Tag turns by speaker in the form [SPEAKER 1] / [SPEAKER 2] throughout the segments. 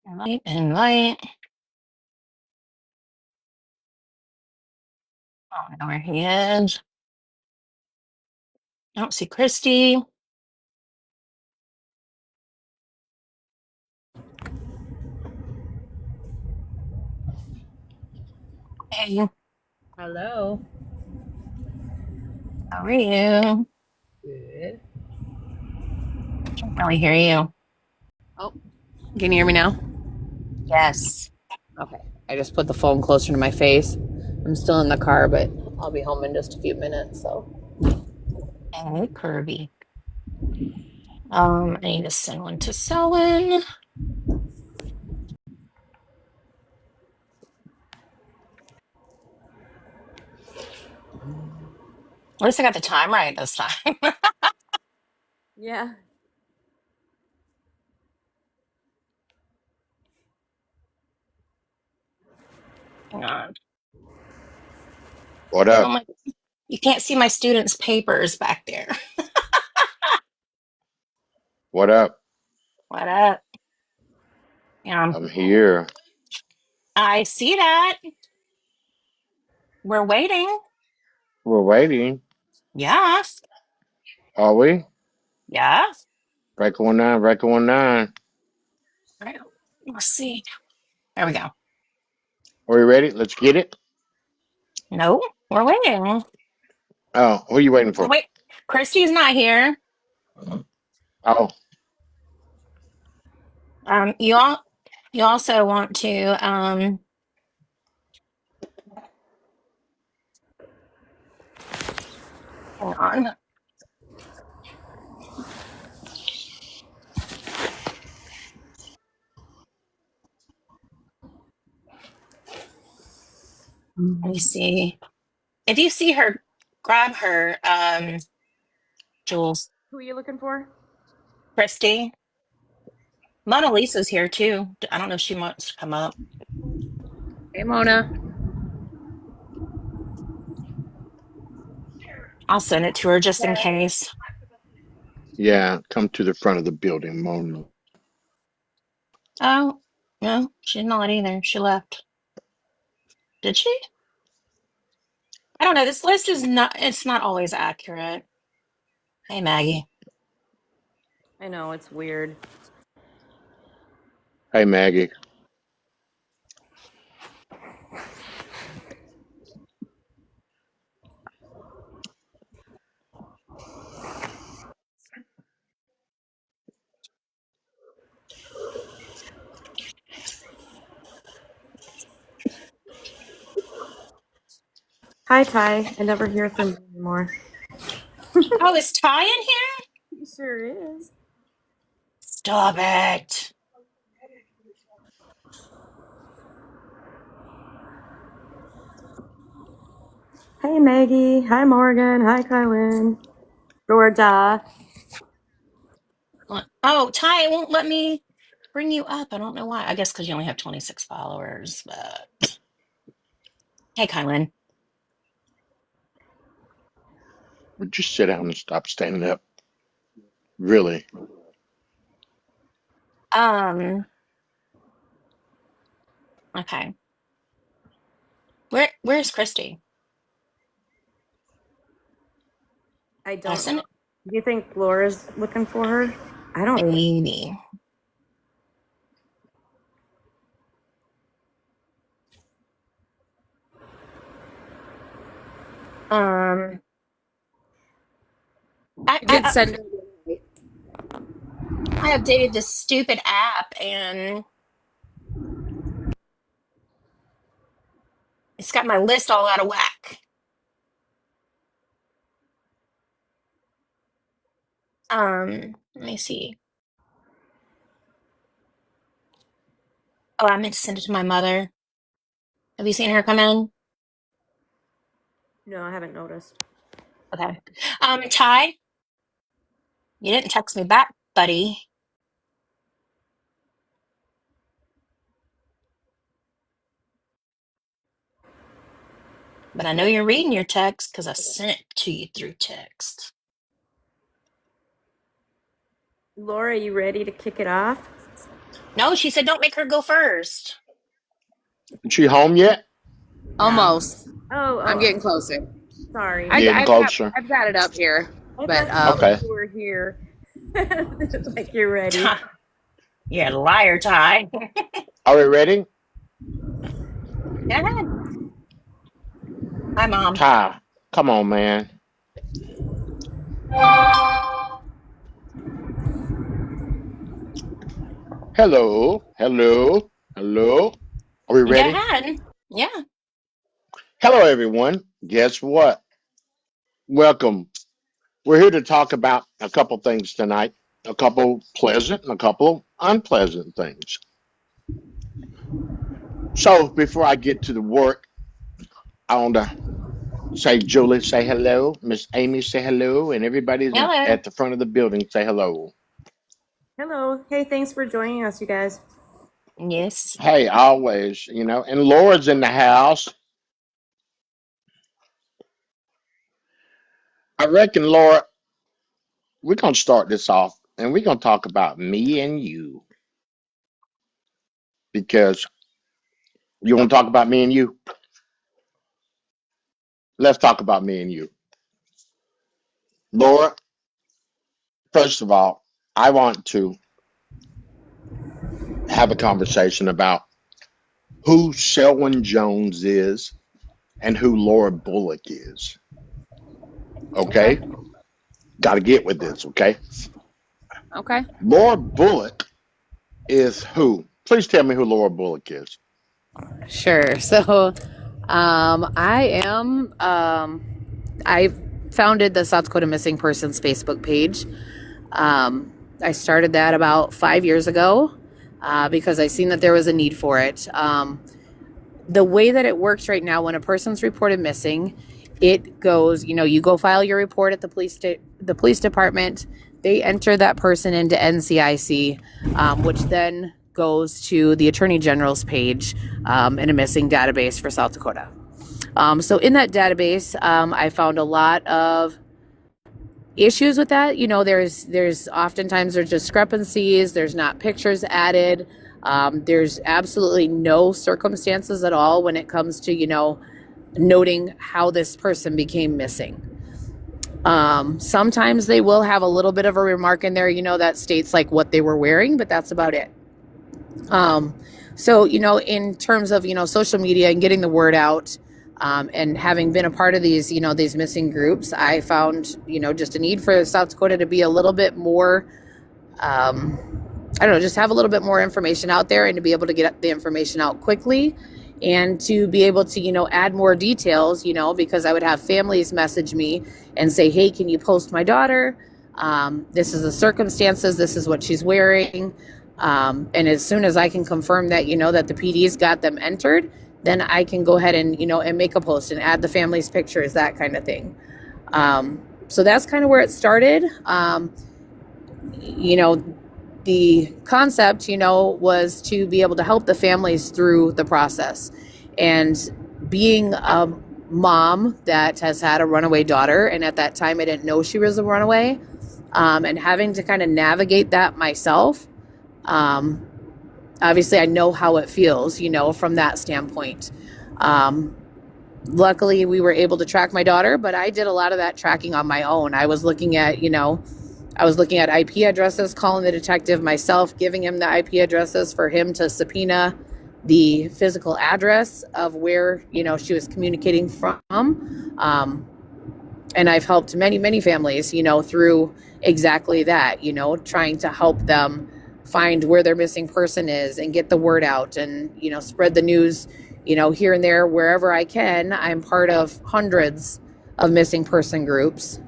[SPEAKER 1] Invite. I don't know where he is. I don't see Christy. Hey,
[SPEAKER 2] Hello.
[SPEAKER 1] how are you?
[SPEAKER 2] Good.
[SPEAKER 1] Can't really hear you.
[SPEAKER 2] Oh, can you hear me now?
[SPEAKER 1] Yes.
[SPEAKER 2] Okay. I just put the phone closer to my face. I'm still in the car, but I'll be home in just a few minutes. So.
[SPEAKER 1] Hey, Kirby. I need to send one to Selwyn. At least I got the time right this time.
[SPEAKER 2] Yeah.
[SPEAKER 1] Hang on.
[SPEAKER 3] What
[SPEAKER 1] Oh
[SPEAKER 3] up?
[SPEAKER 1] my, you can't see my students' papers back there.
[SPEAKER 3] What up?
[SPEAKER 1] What up? Yeah,
[SPEAKER 3] I'm here.
[SPEAKER 1] I see that. We're waiting.
[SPEAKER 3] We're waiting.
[SPEAKER 1] Yes.
[SPEAKER 3] Are we?
[SPEAKER 1] Yes.
[SPEAKER 3] Record 19, record 19.
[SPEAKER 1] Right. Let's see. There we go.
[SPEAKER 3] Are we ready? Let's get it.
[SPEAKER 1] No, we're waiting.
[SPEAKER 3] Oh, who are you waiting
[SPEAKER 1] Well,
[SPEAKER 3] for?
[SPEAKER 1] wait. Christy's not here.
[SPEAKER 3] Oh,
[SPEAKER 1] You all, you also want to, hang on. Let me see. If you see her, grab her, Jules.
[SPEAKER 2] Who are you looking for?
[SPEAKER 1] Christy. Mona Lisa's here too. I don't know if she wants to come up.
[SPEAKER 2] Hey, Mona.
[SPEAKER 1] I'll send it to her just in case.
[SPEAKER 3] yeah. Come to the front of the building, Mona.
[SPEAKER 1] Oh, no, she's not either. She left. Did she? I don't know. This list is not, it's not always accurate. Hey, Maggie.
[SPEAKER 2] I know it's weird.
[SPEAKER 3] Hey, Maggie.
[SPEAKER 2] Hi, Ty. I never hear from you anymore.
[SPEAKER 1] Oh, is Ty in here?
[SPEAKER 2] He sure is.
[SPEAKER 1] Stop it.
[SPEAKER 2] Hey, Maggie. Hi, Morgan. Hi, Kylin. Georgia.
[SPEAKER 1] Oh, Ty, it won't let me bring you up. I don't know why. I guess because you only have 26 followers, but hey, Kylan.
[SPEAKER 3] Would you sit down and stop standing up? Really?
[SPEAKER 1] Um, okay. Where's Christy?
[SPEAKER 2] I
[SPEAKER 1] I
[SPEAKER 2] don't know.
[SPEAKER 1] sent it.
[SPEAKER 2] Do you think Laura's looking for her? I don't think.
[SPEAKER 1] Maybe. Um, I,
[SPEAKER 2] I did
[SPEAKER 1] I
[SPEAKER 2] send her.
[SPEAKER 1] I updated this stupid app and it's got my list all out of whack. Let me see. Oh, I meant to send it to my mother. Have you seen her come in?
[SPEAKER 2] No, I haven't noticed.
[SPEAKER 1] Okay. Ty, you didn't text me back, buddy. But I know you're reading your text because I sent it to you through text.
[SPEAKER 2] Laura, you ready to kick it off?
[SPEAKER 1] No, she said don't make her go first.
[SPEAKER 3] Is she home yet?
[SPEAKER 1] No.
[SPEAKER 2] Almost.
[SPEAKER 4] Oh,
[SPEAKER 2] I'm getting closer.
[SPEAKER 4] sorry.
[SPEAKER 3] Getting closer.
[SPEAKER 2] I've got it up here.
[SPEAKER 4] I
[SPEAKER 2] But
[SPEAKER 4] thought
[SPEAKER 3] Okay.
[SPEAKER 4] you were here. Like you're ready.
[SPEAKER 1] Yeah, liar, Ty. Go
[SPEAKER 3] Are we ready?
[SPEAKER 1] ahead. Hi, Mom.
[SPEAKER 3] Ty, come on, man. Hello, hello, hello. Are we
[SPEAKER 1] Go
[SPEAKER 3] ready?
[SPEAKER 1] ahead. Yeah.
[SPEAKER 3] Hello, everyone. Guess what? Welcome. We're here to talk about a couple things tonight. A couple pleasant and a couple unpleasant things. So before I get to the work, I want to say, Julie, say hello. Miss Amy, say hello. And everybody's
[SPEAKER 1] Hello.
[SPEAKER 3] at the front of the building, say hello.
[SPEAKER 4] Hello. Hey, thanks for joining us, you guys.
[SPEAKER 1] Yes.
[SPEAKER 3] Hey, always, you know. And Laura's in the house. I reckon, Laura, we're going to start this off and we're going to talk about me and you because you want to talk about me and you? Let's talk about me and you. Laura, first of all, I want to have a conversation about who Selwyn Jones is and who Laura Bullock is.
[SPEAKER 2] Okay.
[SPEAKER 3] Okay? Got to get with this, okay?
[SPEAKER 2] Okay.
[SPEAKER 3] Laura Bullock is who? Please tell me who Laura Bullock is.
[SPEAKER 2] Sure. So, I founded the South Dakota Missing Persons Facebook page. I started that about 5 years ago because I seen that there was a need for it. The way that it works right now, when a person's reported missing, it goes, you go file your report at the police department. They enter that person into NCIC, which then goes to the Attorney General's page in a missing database for South Dakota. So in that database, I found a lot of issues with that. There's oftentimes there's discrepancies. There's not pictures added. There's absolutely no circumstances at all when it comes to, noting how this person became missing. Sometimes they will have a little bit of a remark in there, that states like what they were wearing, but that's about it. So, in terms of, social media and getting the word out, and having been a part of these, these missing groups, I found, just a need for South Dakota to be a little bit more, I don't know, just have a little bit more information out there and to be able to get the information out quickly and to be able to, add more details, because I would have families message me and say, hey, can you post my daughter? This is the circumstances. This is what she's wearing. And as soon as I can confirm that, that the PD's got them entered, then I can go ahead and, and make a post and add the family's pictures, that kind of thing. So that's kind of where it started. The concept, was to be able to help the families through the process. And being a mom that has had a runaway daughter, and at that time I didn't know she was a runaway, and having to kind of navigate that myself, obviously I know how it feels, from that standpoint. Luckily we were able to track my daughter, but I did a lot of that tracking on my own. I was looking at IP addresses, calling the detective myself, giving him the IP addresses for him to subpoena the physical address of where, she was communicating from. And I've helped many, many families, through exactly that, trying to help them find where their missing person is and get the word out and, spread the news, here and there, wherever I can. I'm part of hundreds of missing person groups.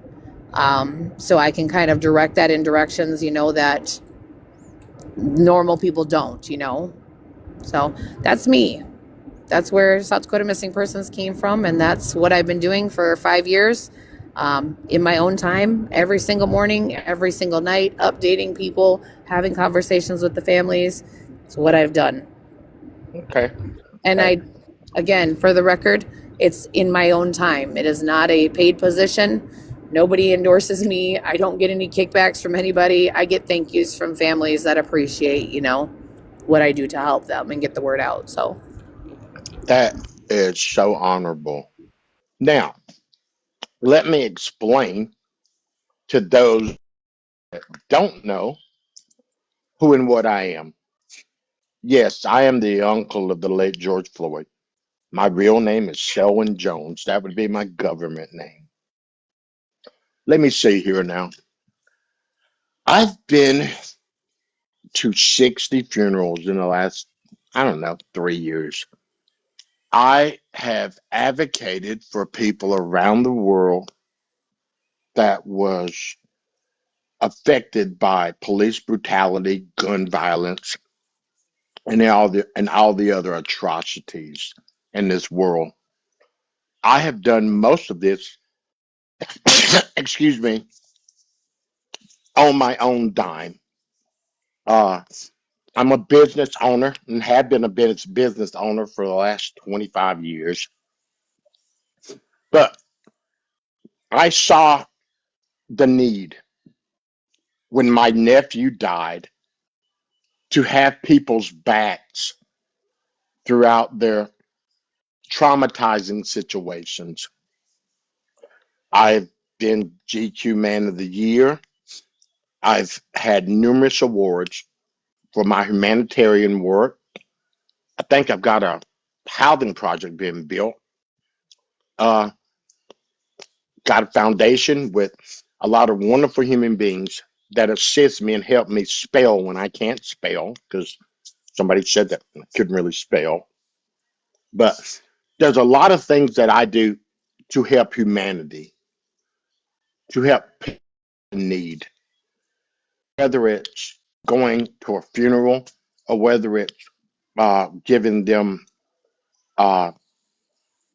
[SPEAKER 2] So I can kind of direct that in directions, that normal people don't, So that's me. That's where South Dakota Missing Persons came from. And that's what I've been doing for 5 years, in my own time, every single morning, every single night, updating people, having conversations with the families. It's what I've done.
[SPEAKER 3] Okay.
[SPEAKER 2] And again, for the record, it's in my own time. It is not a paid position. Nobody endorses me. I don't get any kickbacks from anybody. I get thank yous from families that appreciate, what I do to help them and get the word out. So
[SPEAKER 3] That is so honorable. Now, let me explain to those that don't know who and what I am. Yes, I am the uncle of the late George Floyd. My real name is Selwyn Jones. That would be my government name. Let me see here now. I've been to 60 funerals in the last, I don't know, 3 years. I have advocated for people around the world that was affected by police brutality, gun violence, and all the other atrocities in this world. I have done most of this, excuse me, on my own dime. Uh, I'm a business owner and have been a business owner for the last 25 years. But I saw the need when my nephew died to have people's backs throughout their traumatizing situations. I've been GQ Man of the Year. I've had numerous awards for my humanitarian work. I think I've got a housing project being built. Uh, got a foundation with a lot of wonderful human beings that assist me and help me spell when I can't spell because somebody said that I couldn't really spell. But there's a lot of things that I do to help humanity, to help people in need, whether it's going to a funeral or whether it's giving them uh,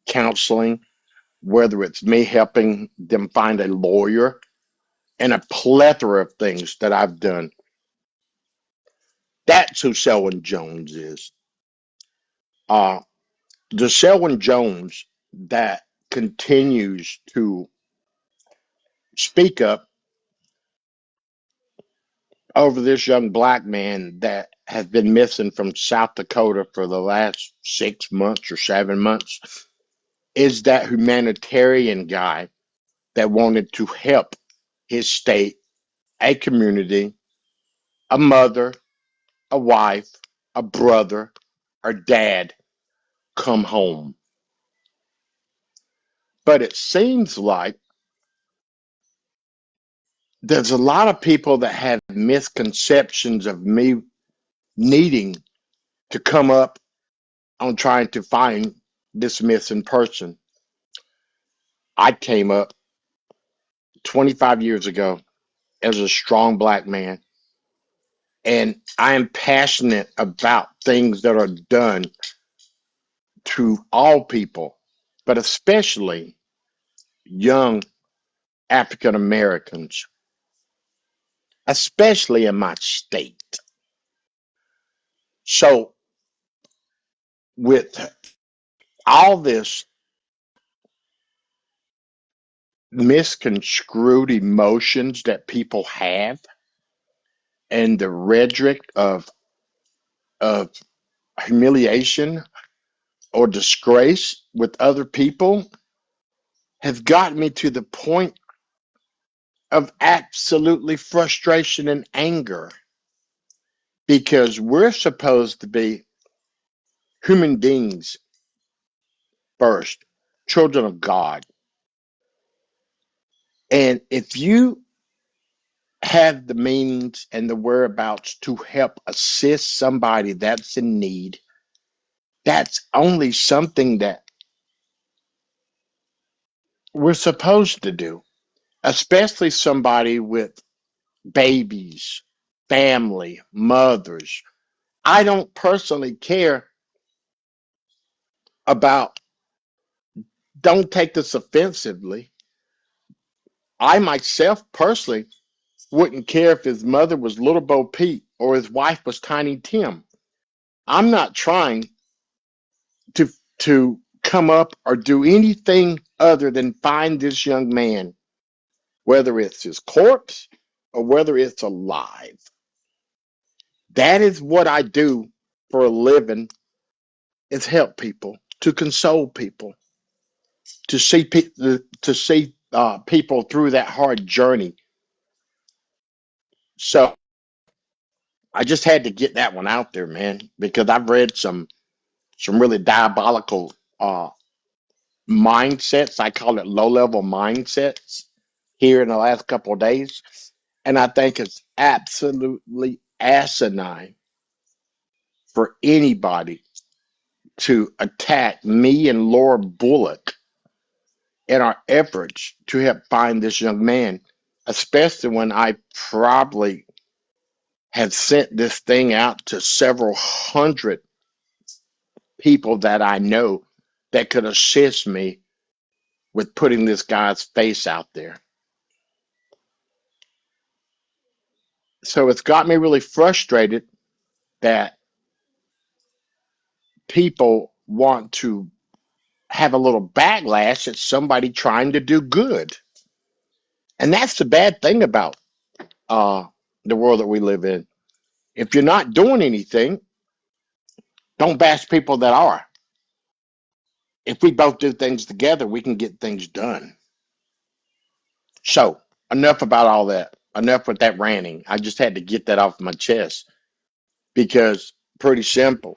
[SPEAKER 3] counseling, whether it's me helping them find a lawyer, and a plethora of things that I've done. That's who Selwyn Jones is. Uh, the Selwyn Jones that continues to speak up over this young black man that has been missing from South Dakota for the last 6 months or 7 months is that humanitarian guy that wanted to help his state, a community, a mother, a wife, a brother, or dad come home. But it seems like there's a lot of people that have misconceptions of me needing to come up on trying to find this missing person. I came up 25 years ago as a strong black man, and I am passionate about things that are done to all people, but especially young African Americans, especially in my state. So, with all this misconstrued emotions that people have and the rhetoric of humiliation or disgrace with other people has gotten me to the point of absolutely frustration and anger because we're supposed to be human beings first, children of God. And if you have the means and the whereabouts to help assist somebody that's in need, that's only something that we're supposed to do, especially somebody with babies, family, mothers. I don't personally care about, don't take this offensively. I myself personally wouldn't care if his mother was Little Bo Peep or his wife was Tiny Tim. I'm not trying to to come up or do anything other than find this young man, whether it's his corpse or whether it's alive. That is what I do for a living is help people, to console people, to see people through that hard journey. So I just had to get that one out there, man, because I've read some really diabolical mindsets. I call it low level mindsets here in the last couple of days, and I think it's absolutely asinine for anybody to attack me and Laura Bullock in our efforts to help find this young man, especially when I probably have sent this thing out to several hundred people that I know that could assist me with putting this guy's face out there. So it's got me really frustrated that people want to have a little backlash at somebody trying to do good. And that's the bad thing about uh, the world that we live in. If you're not doing anything, don't bash people that are. If we both do things together, we can get things done. So, enough about all that. Enough with that ranting. I just had to get that off my chest because, pretty simple,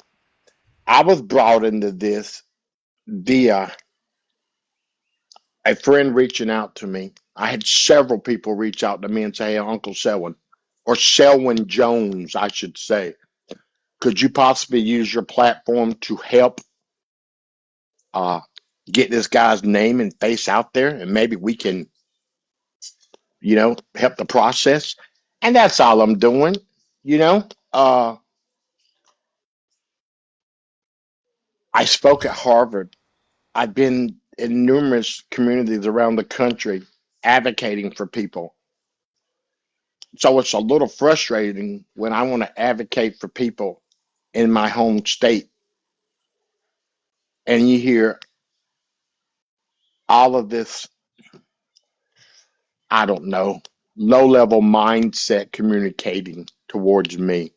[SPEAKER 3] I was brought into this via a friend reaching out to me. I had several people reach out to me and say, "Hey, Uncle Selwyn, or Selwyn Jones, I should say, could you possibly use your platform to help uh, get this guy's name and face out there, and maybe we can, help the process?" And that's all I'm doing. You know, uh, I spoke at Harvard. I've been in numerous communities around the country advocating for people. So it's a little frustrating when I want to advocate for people in my home state and you hear all of this, I don't know, low level mindset communicating towards me.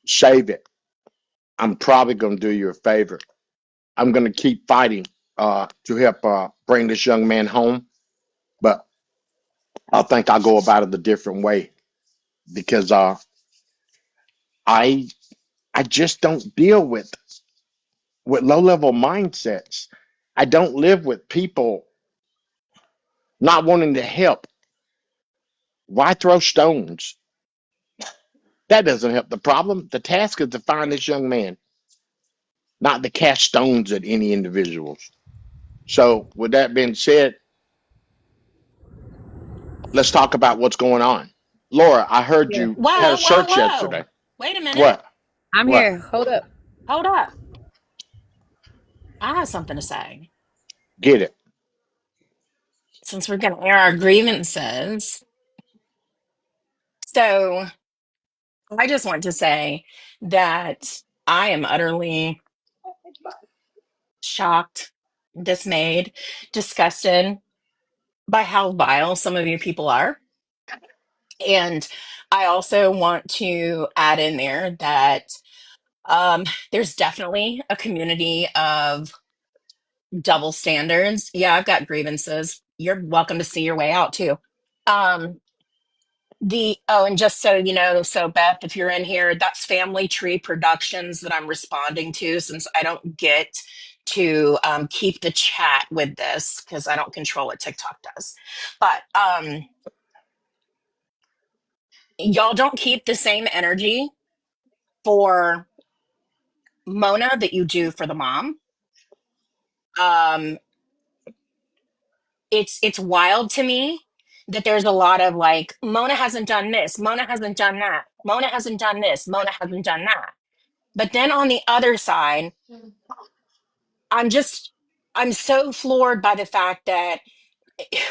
[SPEAKER 3] Save it. I'm probably going to do you a favor. I'm going to keep fighting to help bring this young man home, but I think I'll go about it a different way because I I just don't deal with low level mindsets. I don't live with people not wanting to help. Why throw stones? That doesn't help the problem. The task is to find this young man, not to cast stones at any individuals. So, with that being said, let's talk about what's going on. Laura, I heard
[SPEAKER 2] Here.
[SPEAKER 3] you had a
[SPEAKER 1] Whoa, whoa,
[SPEAKER 3] search
[SPEAKER 1] whoa.
[SPEAKER 3] yesterday.
[SPEAKER 1] Wait a minute.
[SPEAKER 3] What?
[SPEAKER 2] I'm
[SPEAKER 3] What?
[SPEAKER 2] here. Hold up.
[SPEAKER 1] Hold up. I have something to say.
[SPEAKER 3] Get it.
[SPEAKER 1] Since we're going to air our grievances. So I just want to say that I am utterly shocked, dismayed, disgusted by how vile some of you people are. And I also want to add in there that there's definitely a community of double standards. Yeah, I've got grievances. You're welcome to see your way out too. Um, and just so you know, so Beth, if you're in here, that's Family Tree Productions that I'm responding to since I don't get to keep the chat with this because I don't control what TikTok does. But y'all don't keep the same energy for Mona that you do for the mom. Um, it's wild to me that there's a lot of like Mona hasn't done this, Mona hasn't done that, Mona hasn't done this, Mona hasn't done that. But then on the other side, I'm just I'm so floored by the fact that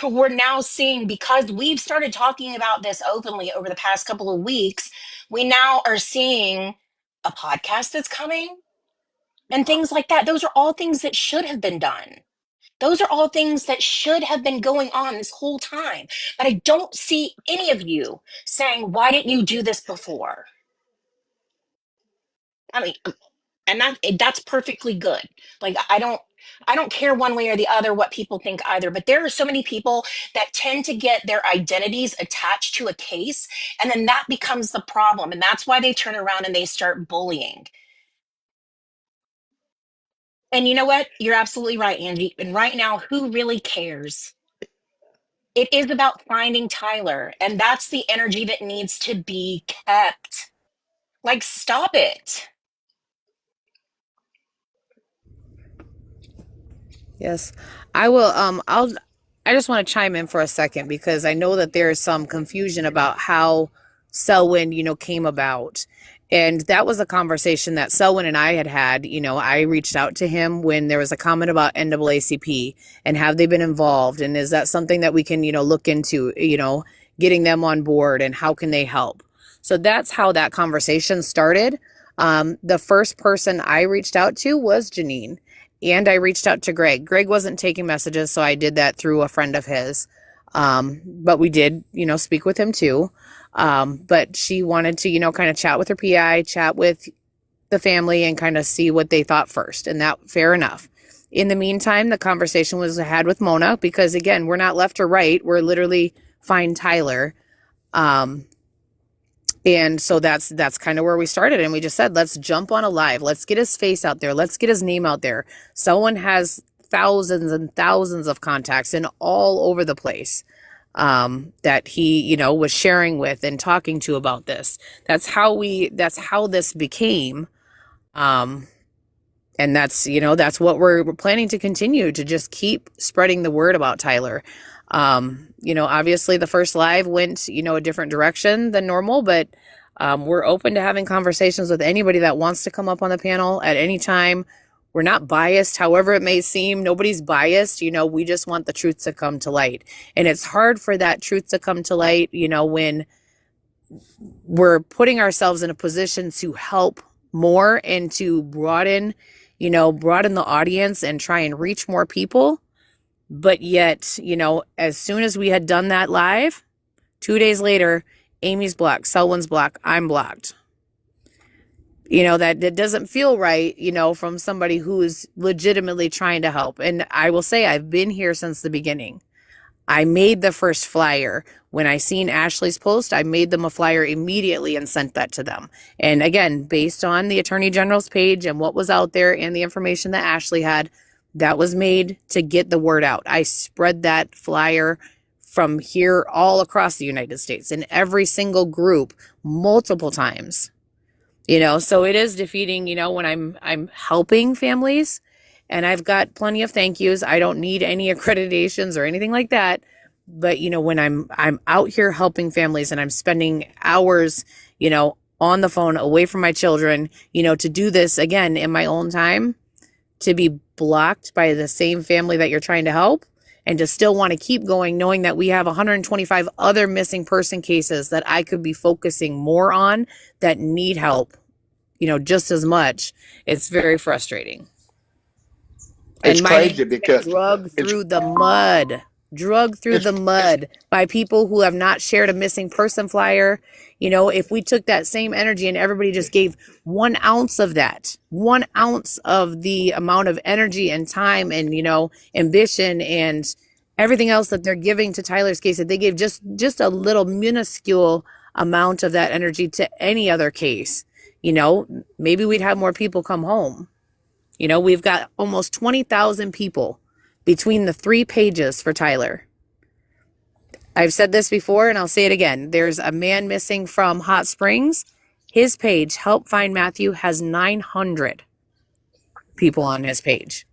[SPEAKER 1] we're now seeing, because we've started talking about this openly over the past couple of weeks, we now are seeing a podcast that's coming and things like that. Those are all things that should have been done. Those are all things that should have been going on this whole time. But I don't see any of you saying, why didn't you do this before? I mean, and that's perfectly good. Like I don't care one way or the other what people think either, but there are so many people that tend to get their identities attached to a case, and then that becomes the problem, and that's why they turn around and they start bullying. And you know what? You're absolutely right, Angie. And right now, who really cares? It is about finding Tyler, and that's the energy that needs to be kept. Like, stop it.
[SPEAKER 2] Yes, I will. I just want to chime in for a second because I know that there is some confusion about how Selwyn, came about. And that was a conversation that Selwyn and I had had. I reached out to him when there was a comment about NAACP and have they been involved? And is that something that we can, look into, getting them on board and how can they help? So that's how that conversation started. The first person I reached out to was Janine. And I reached out to Greg. Greg wasn't taking messages, so I did that through a friend of his. But we did, speak with him too. But she wanted to, kind of chat with her PI, chat with the family and kind of see what they thought first. And that, fair enough. In the meantime, the conversation was had with Mona because, again, we're not left or right. We're literally find Tyler. And so that's kind of where we started. And we just said, let's jump on a live. Let's get his face out there. Let's get his name out there. Someone has thousands and thousands of contacts and all over the place that he, was sharing with and talking to about this. That's how this became. And that's what we're planning to continue to just keep spreading the word about Tyler. Obviously the first live went, a different direction than normal, but we're open to having conversations with anybody that wants to come up on the panel at any time. We're not biased, however it may seem. Nobody's biased. We just want the truth to come to light. And it's hard for that truth to come to light, when we're putting ourselves in a position to help more and to broaden the audience and try and reach more people. But yet, as soon as we had done that live, 2 days later, Amy's blocked, Selwyn's blocked, I'm blocked. That doesn't feel right, from somebody who is legitimately trying to help. And I will say I've been here since the beginning. I made the first flyer. When I seen Ashley's post, I made them a flyer immediately and sent that to them. And again, based on the Attorney General's page and what was out there and the information that Ashley had, that was made to get the word out. I spread that flyer from here all across the United States in every single group multiple times. So it is defeating, when I'm helping families and I've got plenty of thank yous. I don't need any accreditations or anything like that. But, when I'm out here helping families and I'm spending hours, on the phone away from my children, to do this again in my own time, to be blocked by the same family that you're trying to help and to still want to keep going, knowing that we have 125 other missing person cases that I could be focusing more on that need help, just as much. It's very frustrating.
[SPEAKER 3] It's
[SPEAKER 2] And
[SPEAKER 3] crazy because
[SPEAKER 2] drugged
[SPEAKER 3] it's
[SPEAKER 2] through the mud by people who have not shared a missing person flyer. If we took that same energy and everybody just gave 1 ounce of that, 1 ounce of the amount of energy and time and, ambition and everything else that they're giving to Tyler's case, that they gave just a little minuscule amount of that energy to any other case, maybe we'd have more people come home. We've got almost 20,000 people between the 3 pages for Tyler. I've said this before and I'll say it again. There's a man missing from Hot Springs. His page, Help Find Matthew, has 900 people on his page.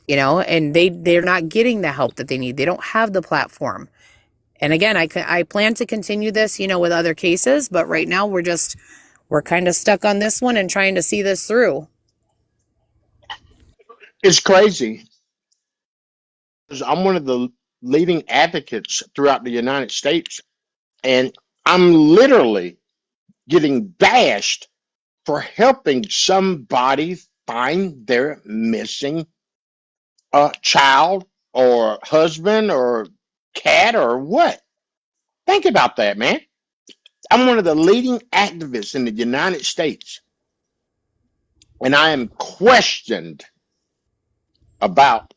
[SPEAKER 2] And they're not getting the help that they need. They don't have the platform. And again, I plan to continue this, with other cases, but right now we're kind of stuck on this one and trying to see this through.
[SPEAKER 3] it's crazy. I'm one of the leading advocates throughout the United States, and I'm literally getting bashed for helping somebody find their missing child or husband or cat or what. Think about that, man. I'm one of the leading activists in the United States, and I am questioned about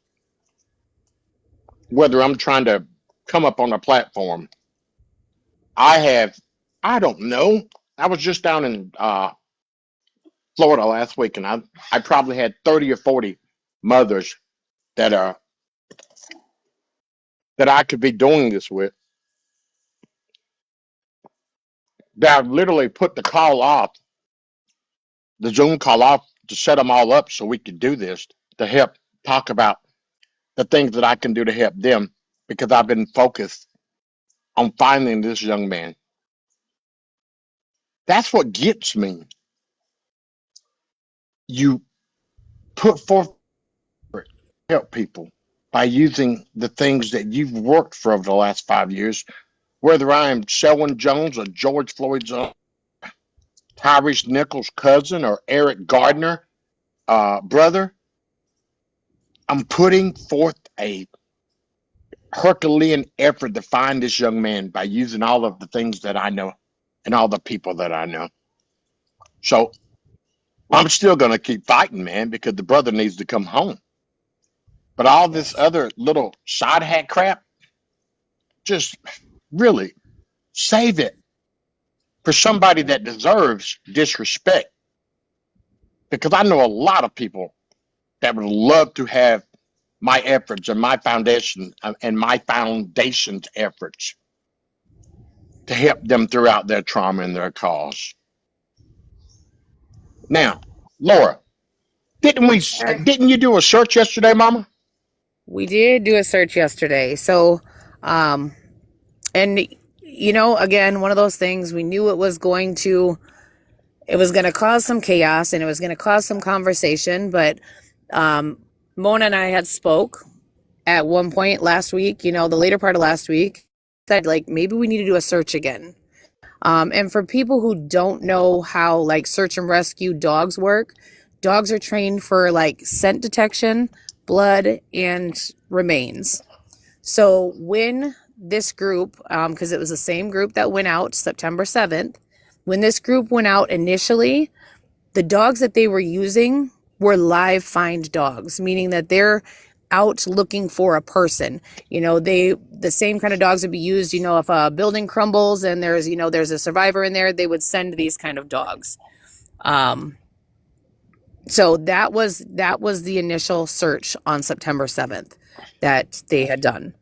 [SPEAKER 3] whether I'm trying to come up on a platform. I don't know. I was just down in Florida last week, and I probably had 30 or 40 mothers that are that I could be doing this with. That I've literally put the Zoom call off to set them all up so we could do this to help talk about the things that I can do to help them because I've been focused on finding this young man. That's what gets me. You put forth effort to help people by using the things that you've worked for over the last 5 years, whether I am Selwyn Jones or George Floyd's Tyrese Nichols' cousin or Eric Gardner brother. I'm putting forth a Herculean effort to find this young man by using all of the things that I know and all the people that I know. So I'm still going to keep fighting, man, because the brother needs to come home. But all this other little side hat crap, just really save it for somebody that deserves disrespect. Because I know a lot of people that would love to have my efforts and my foundation's efforts to help them throughout their trauma and their cause. Now, Laura,
[SPEAKER 2] Sure.
[SPEAKER 3] didn't you do a search yesterday, Mama?
[SPEAKER 2] We did do a search yesterday. So, and again, one of those things we knew it was going to cause some chaos and it was going to cause some conversation. But Mona and I had spoke at one point last week, the later part of last week, said like maybe we need to do a search again. And for people who don't know how like search and rescue dogs work, dogs are trained for like scent detection, blood, and remains. So when this group, because it was the same group that went out September 7th, when this group went out initially, the dogs that they were using were live find dogs, meaning that they're out looking for a person. The same kind of dogs would be used, if a building crumbles and there's a survivor in there, they would send these kind of dogs. So that was the initial search on September 7th that they had done.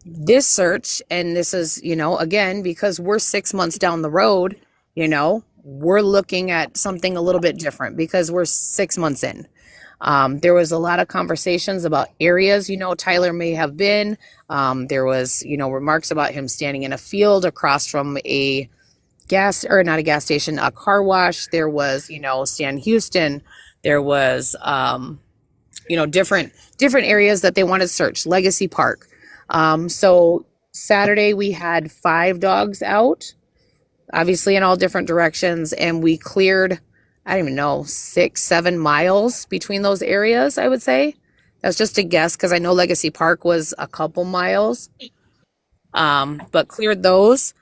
[SPEAKER 2] This search, and this is, again, because we're 6 months down the road, we're looking at something a little bit different because we're 6 months in. There was a lot of conversations about areas, Tyler may have been. There was, remarks about him standing in a field across from a not a gas station, a car wash. There was, Stan Houston. There was, different areas that they wanted to search. Legacy Park. So Saturday we had 5 dogs out, obviously in all different directions, and we cleared, I don't even know, 6-7 miles between those areas, I would say. That's just a guess because I know Legacy Park was a couple miles, but cleared those.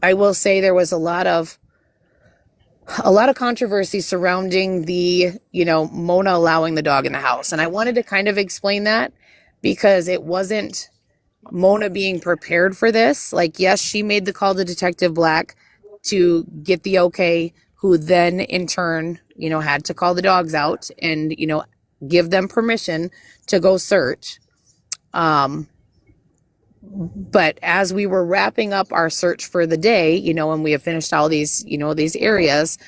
[SPEAKER 2] I will say there was a lot of controversy surrounding the, Mona allowing the dog in the house. And I wanted to kind of explain that because it wasn't Mona being prepared for this. Like, yes, she made the call to Detective Black to get the okay, who then in turn, had to call the dogs out and, give them permission to go search. But as we were wrapping up our search for the day, and we have finished all these, these areas,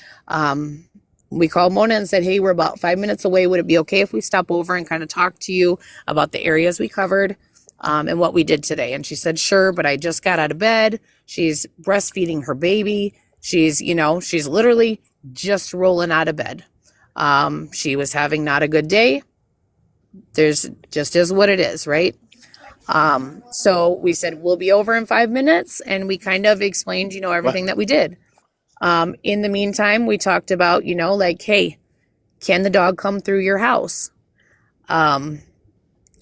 [SPEAKER 2] we called Mona and said, hey, we're about 5 minutes away. Would it be okay if we stop over and kind of talk to you about the areas we covered and what we did today? And she said, sure, but I just got out of bed. She's breastfeeding her baby. She's literally just rolling out of bed. She was having not a good day. There's just is what it is, right? So we said, we'll be over in 5 minutes. And we kind of explained, everything that we did. In the meantime, we talked about, like, hey, can the dog come through your house?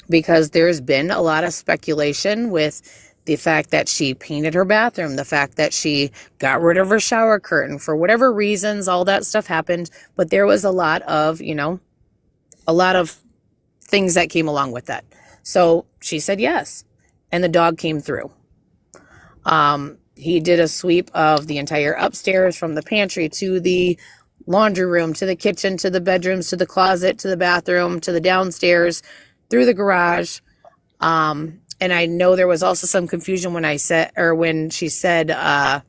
[SPEAKER 2] Because there's been a lot of speculation with the fact that she painted her bathroom, the fact that she got rid of her shower curtain for whatever reasons, all that stuff happened. But there was a lot of, a lot of things that came along with that. So she said yes. And the dog came through. He did a sweep of the entire upstairs from the pantry to the laundry room, to the kitchen, to the bedrooms, to the closet, to the bathroom, to the downstairs, through the garage. And I know there was also some confusion when she said that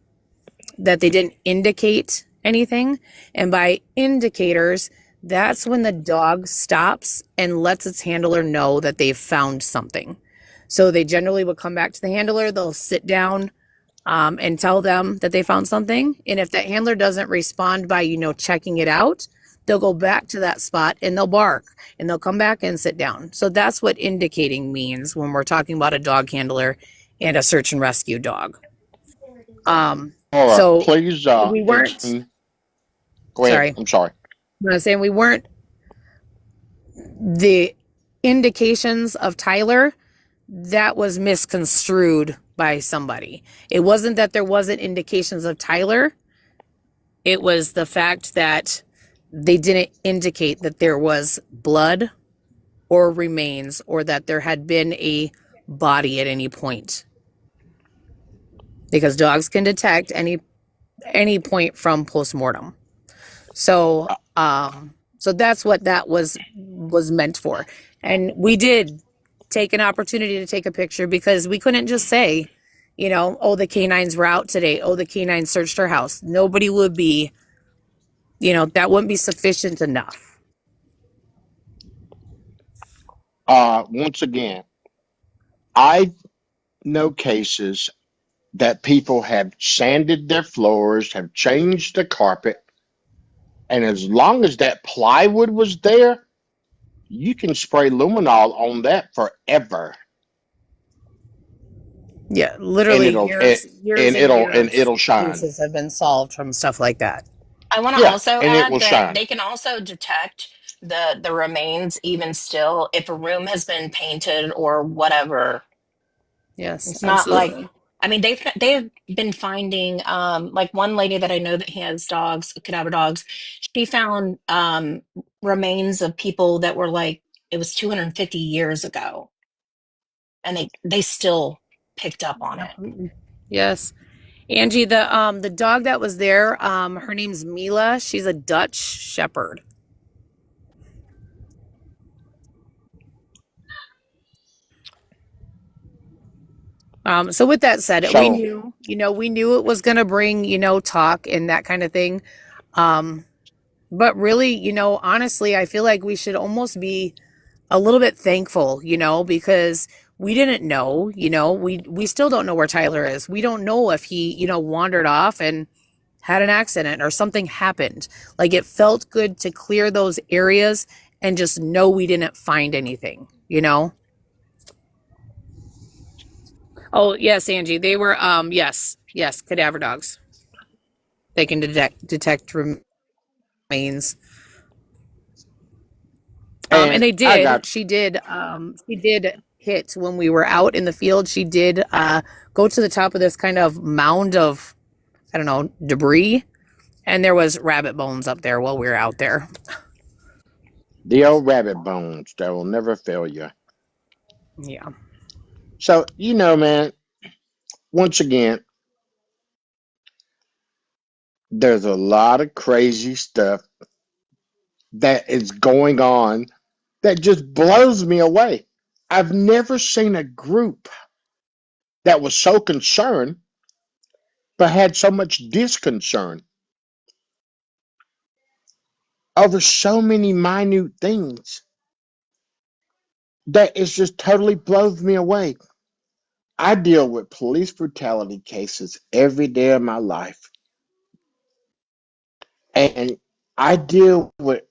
[SPEAKER 2] they didn't indicate anything. And by indicators, that's when the dog stops and lets its handler know that they've found something. So they generally will come back to the handler, they'll sit down and tell them that they found something. And if that handler doesn't respond by, checking it out, they'll go back to that spot and they'll bark and they'll come back and sit down. So that's what indicating means when we're talking about a dog handler and a search and rescue dog.
[SPEAKER 3] All right,
[SPEAKER 2] So
[SPEAKER 3] please
[SPEAKER 2] we weren't,
[SPEAKER 3] explain. Go ahead.
[SPEAKER 2] sorry,
[SPEAKER 3] I'm sorry.
[SPEAKER 2] I was saying we weren't, the indications of Tyler, that was misconstrued by somebody. It wasn't that there wasn't indications of Tyler. It was the fact that they didn't indicate that there was blood or remains or that there had been a body at any point. Because dogs can detect any point from postmortem. So so that's what that was meant for. And we did take an opportunity to take a picture because we couldn't just say, oh, the canines were out today. Oh, the canines searched our house. Nobody would be, that wouldn't be sufficient enough.
[SPEAKER 3] Once again, I know cases that people have sanded their floors, have changed the carpet, and as long as that plywood was there, you can spray luminol on that forever,
[SPEAKER 2] Yeah,
[SPEAKER 3] and
[SPEAKER 2] literally
[SPEAKER 3] it'll shine.
[SPEAKER 2] cases have been solved from stuff like that.
[SPEAKER 1] I want to
[SPEAKER 3] Yeah,
[SPEAKER 1] also
[SPEAKER 3] and it
[SPEAKER 1] add
[SPEAKER 3] will
[SPEAKER 1] that
[SPEAKER 3] shine.
[SPEAKER 1] they can also detect the remains even still if a room has been painted or whatever.
[SPEAKER 2] Yes,
[SPEAKER 1] It's not like,
[SPEAKER 2] absolutely.
[SPEAKER 1] I mean, they've been finding like one lady that I know that has dogs, cadaver dogs. She found remains of people that were like, it was 250 years ago, and they still picked up on it.
[SPEAKER 2] Absolutely. Yes. Angie, the dog that was there, her name's Mila. She's a Dutch Shepherd. So with that said, we
[SPEAKER 3] So
[SPEAKER 2] knew, we knew it was going to bring, talk and that kind of thing. But really, honestly, I feel like we should almost be a little bit thankful, because we didn't know, we still don't know where Tyler is. We don't know if he, wandered off and had an accident or something happened. Like it felt good to clear those areas and just know we didn't find anything, Oh, yes, Angie. They were yes, cadaver dogs. They can detect remains. And
[SPEAKER 3] and
[SPEAKER 2] they
[SPEAKER 3] I
[SPEAKER 2] did.
[SPEAKER 3] got
[SPEAKER 2] She did hit when we were out in the field. She did go to the top of this kind of mound of, I don't know, debris, and there was rabbit bones up there while we were out there.
[SPEAKER 3] the old rabbit bones that will never fail you.
[SPEAKER 2] Yeah.
[SPEAKER 3] So man, once again, there's a lot of crazy stuff that is going on that just blows me away. I've never seen a group that was so concerned but had so much disconcern over so many minute things that it just totally blows me away. I deal with police brutality cases every day of my life, and I deal with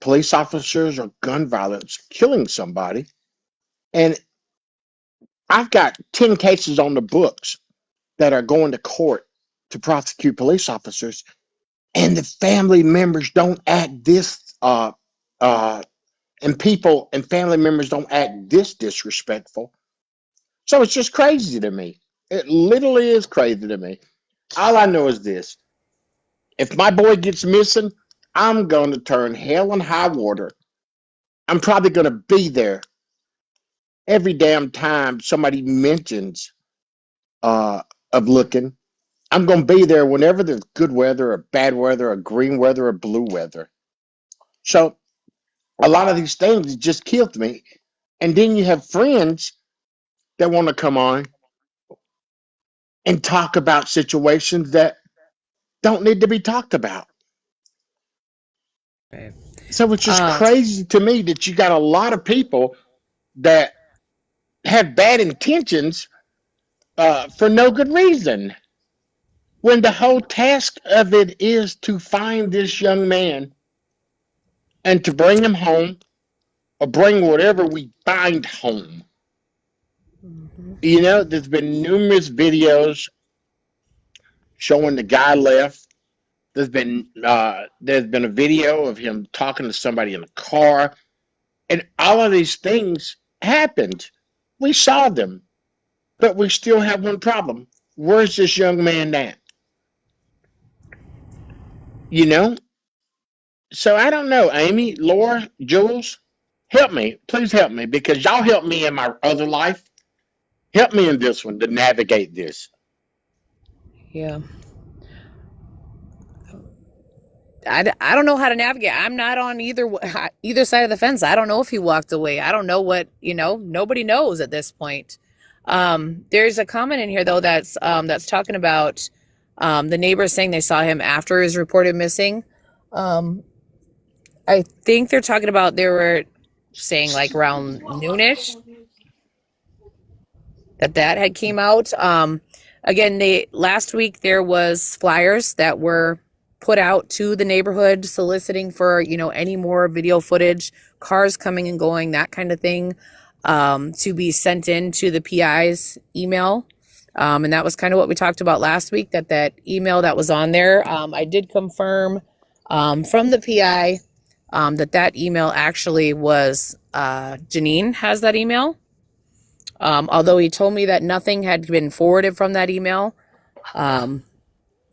[SPEAKER 3] police officers or gun violence killing somebody, and I've got 10 cases on the books that are going to court to prosecute police officers, and the family members don't act and people and family members don't act this disrespectful. So it's just crazy to me. It literally is crazy to me. All I know is this. If my boy gets missing, I'm going to turn hell and high water. I'm probably going to be there every damn time somebody mentions uh, of looking. I'm going to be there whenever there's good weather or bad weather or green weather or blue weather. So a lot of these things just killed me. And then you have friends that want to come on and talk about situations that don't need to be talked about.
[SPEAKER 2] Right.
[SPEAKER 3] So it's just
[SPEAKER 2] Uh,
[SPEAKER 3] crazy to me that you got a lot of people that have bad intentions for no good reason. When the whole task of it is to find this young man and to bring him home or bring whatever we find home.
[SPEAKER 2] mhm.
[SPEAKER 3] You know, there's been numerous videos showing the guy left. There's been a video of him talking to somebody in a car, and all of these things happened. We saw them, but we still have one problem. Where's this young man at? You know? So I don't know, Amy, Laura, Jules, help me. Please help me because y'all helped me in my other life. Help me in this one to navigate this.
[SPEAKER 2] Yeah. I don't know how to navigate. I'm not on either side of the fence. I don't know if he walked away. I don't know nobody knows at this point. There's a comment in here though that's talking about the neighbors saying they saw him after he was reported missing. Um, I think they're talking about they were saying like around noonish that had came out. Again, last week there was flyers that were put out to the neighborhood soliciting for any more video footage, cars coming and going, that kind of thing, to be sent in to the PI's email. And that was kind of what we talked about last week, that email that was on there. I did confirm from the PI that email actually was Janine has that email. Although he told me that nothing had been forwarded from that email.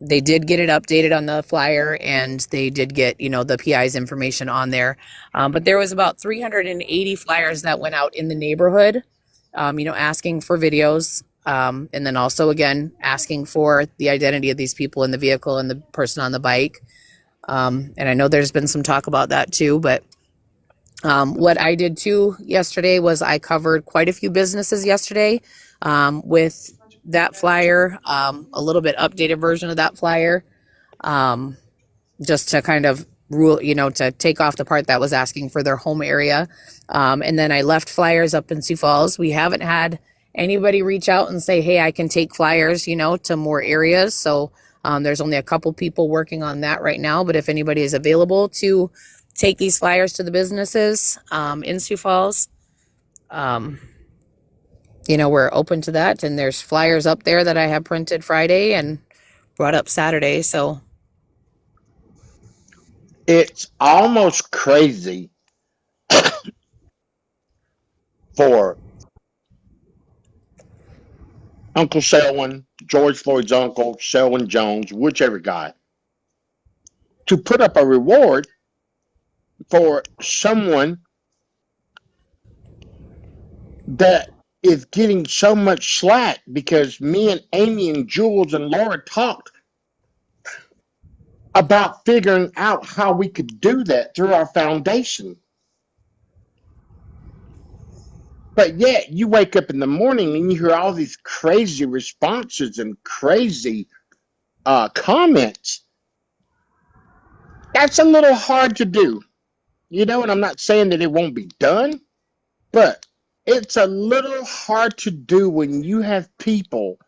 [SPEAKER 2] They did get it updated on the flyer and they did get, the PI's information on there. But there was about 380 flyers that went out in the neighborhood, asking for videos. And then also, again, asking for the identity of these people in the vehicle and the person on the bike. And I know there's been some talk about that too, but what I did too yesterday was I covered quite a few businesses yesterday with that flyer, a little bit updated version of that flyer, just to kind of to take off the part that was asking for their home area. And then I left flyers up in Sioux Falls. We haven't had anybody reach out and say, hey, I can take flyers, to more areas. So there's only a couple people working on that right now. But if anybody is available to take these flyers to the businesses in Sioux Falls, we're open to that. And there's flyers up there that I have printed Friday and brought up Saturday. So
[SPEAKER 3] It's almost crazy for Uncle Selwyn, George Floyd's uncle, Selwyn Jones, whichever guy, to put up a reward for someone that is getting so much slack because me and Amy and Jules and Laura talked about figuring out how we could do that through our foundation. But yet you wake up in the morning and you hear all these crazy responses and crazy comments. That's a little hard to do. And I'm not saying that it won't be done, but it's a little hard to do when you have people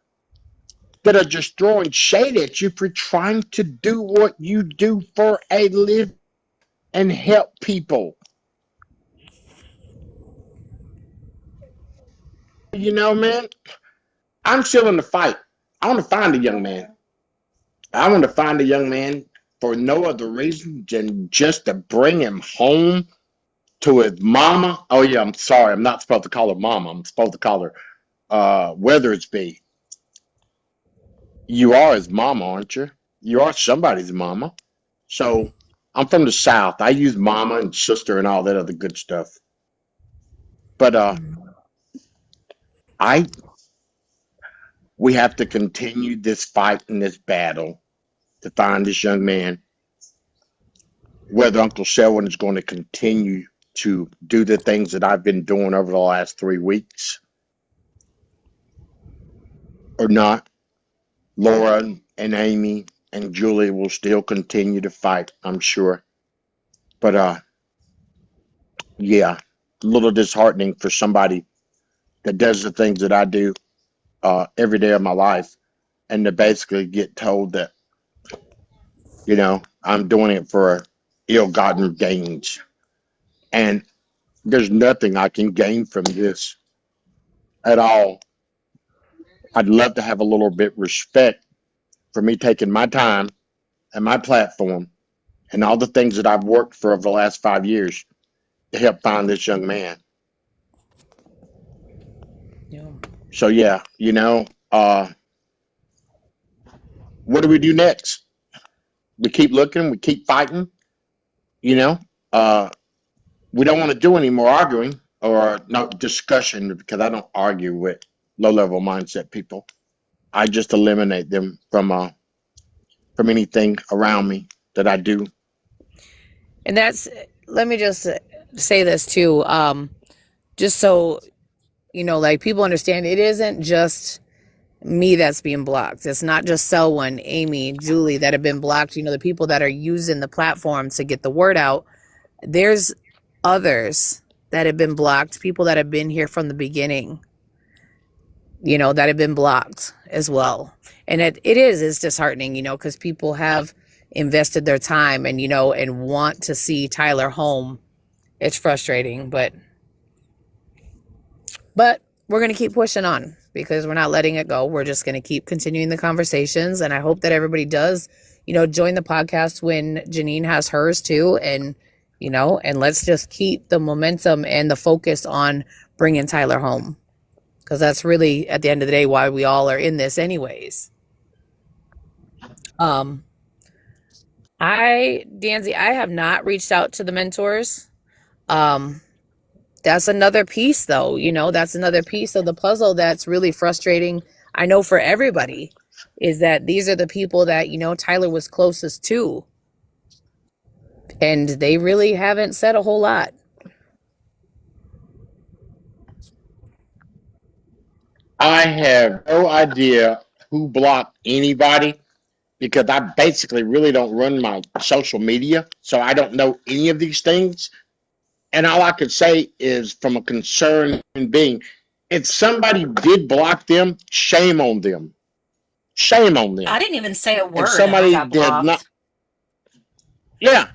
[SPEAKER 3] that are just throwing shade at you for trying to do what you do for a living and help people. Man, I'm still in the fight. I want to find a young man. I want to find a young man for no other reason than just to bring him home to his mama. Oh, yeah, I'm sorry. I'm not supposed to call her mama. I'm supposed to call her Weathersby. You are his mama, aren't you? You are somebody's mama. So I'm from the South. I use mama and sister and all that other good stuff. But I we have to continue this fight and this battle to find this young man. Whether Uncle Selwyn is going to continue to do the things that I've been doing over the last 3 weeks or not, Laura and Amy and Julie will still continue to fight, I'm sure. But yeah, a little disheartening for somebody that does the things that I do every day of my life, and to basically get told that I'm doing it for ill-gotten gains, and there's nothing I can gain from this at all. I'd love to have a little bit respect for me taking my time and my platform and all the things that I've worked for over the last 5 years to help find this young man.
[SPEAKER 2] Yeah.
[SPEAKER 3] So yeah, what do we do next? We keep looking, we keep fighting, you know. We don't want to do any more arguing or no discussion because I don't argue with low-level mindset people. I just eliminate them from anything around me that I do.
[SPEAKER 2] And let me just say this too, just so, like people understand, it isn't just me that's being blocked. It's not just Selwyn, Amy, Julie that have been blocked. The people that are using the platform to get the word out. There's others that have been blocked, people that have been here from the beginning, that have been blocked as well. And it's disheartening, because people have invested their time and, and want to see Tyler home. It's frustrating, but we're going to keep pushing on because we're not letting it go. We're just going to keep continuing the conversations. And I hope that everybody does, join the podcast when Janine has hers too. And, and let's just keep the momentum and the focus on bringing Tyler home. Because that's really, at the end of the day, why we all are in this anyways. Danzy, I have not reached out to the mentors. That's another piece though, that's another piece of the puzzle that's really frustrating. I know for everybody is that these are the people that, Tyler was closest to. And they really haven't said a whole lot.
[SPEAKER 3] I have no idea who blocked anybody because I basically really don't run my social media, so I don't know any of these things. And all I could say is from a concerned being, if somebody did block them, shame on them. Shame on them.
[SPEAKER 1] I didn't even say a word
[SPEAKER 3] If somebody
[SPEAKER 1] and I got
[SPEAKER 3] did not,
[SPEAKER 1] blocked.
[SPEAKER 3] yeah,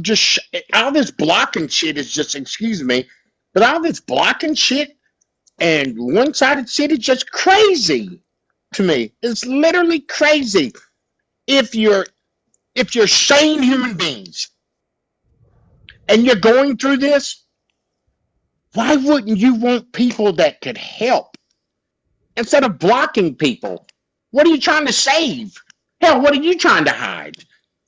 [SPEAKER 3] just all this blocking shit is just, excuse me, but all this blocking shit and one-sided shit is just crazy to me. It's literally crazy. If you're sane human beings and you're going through this, why wouldn't you want people that could help instead of blocking people? What are you trying to save? Hell, what are you trying to hide?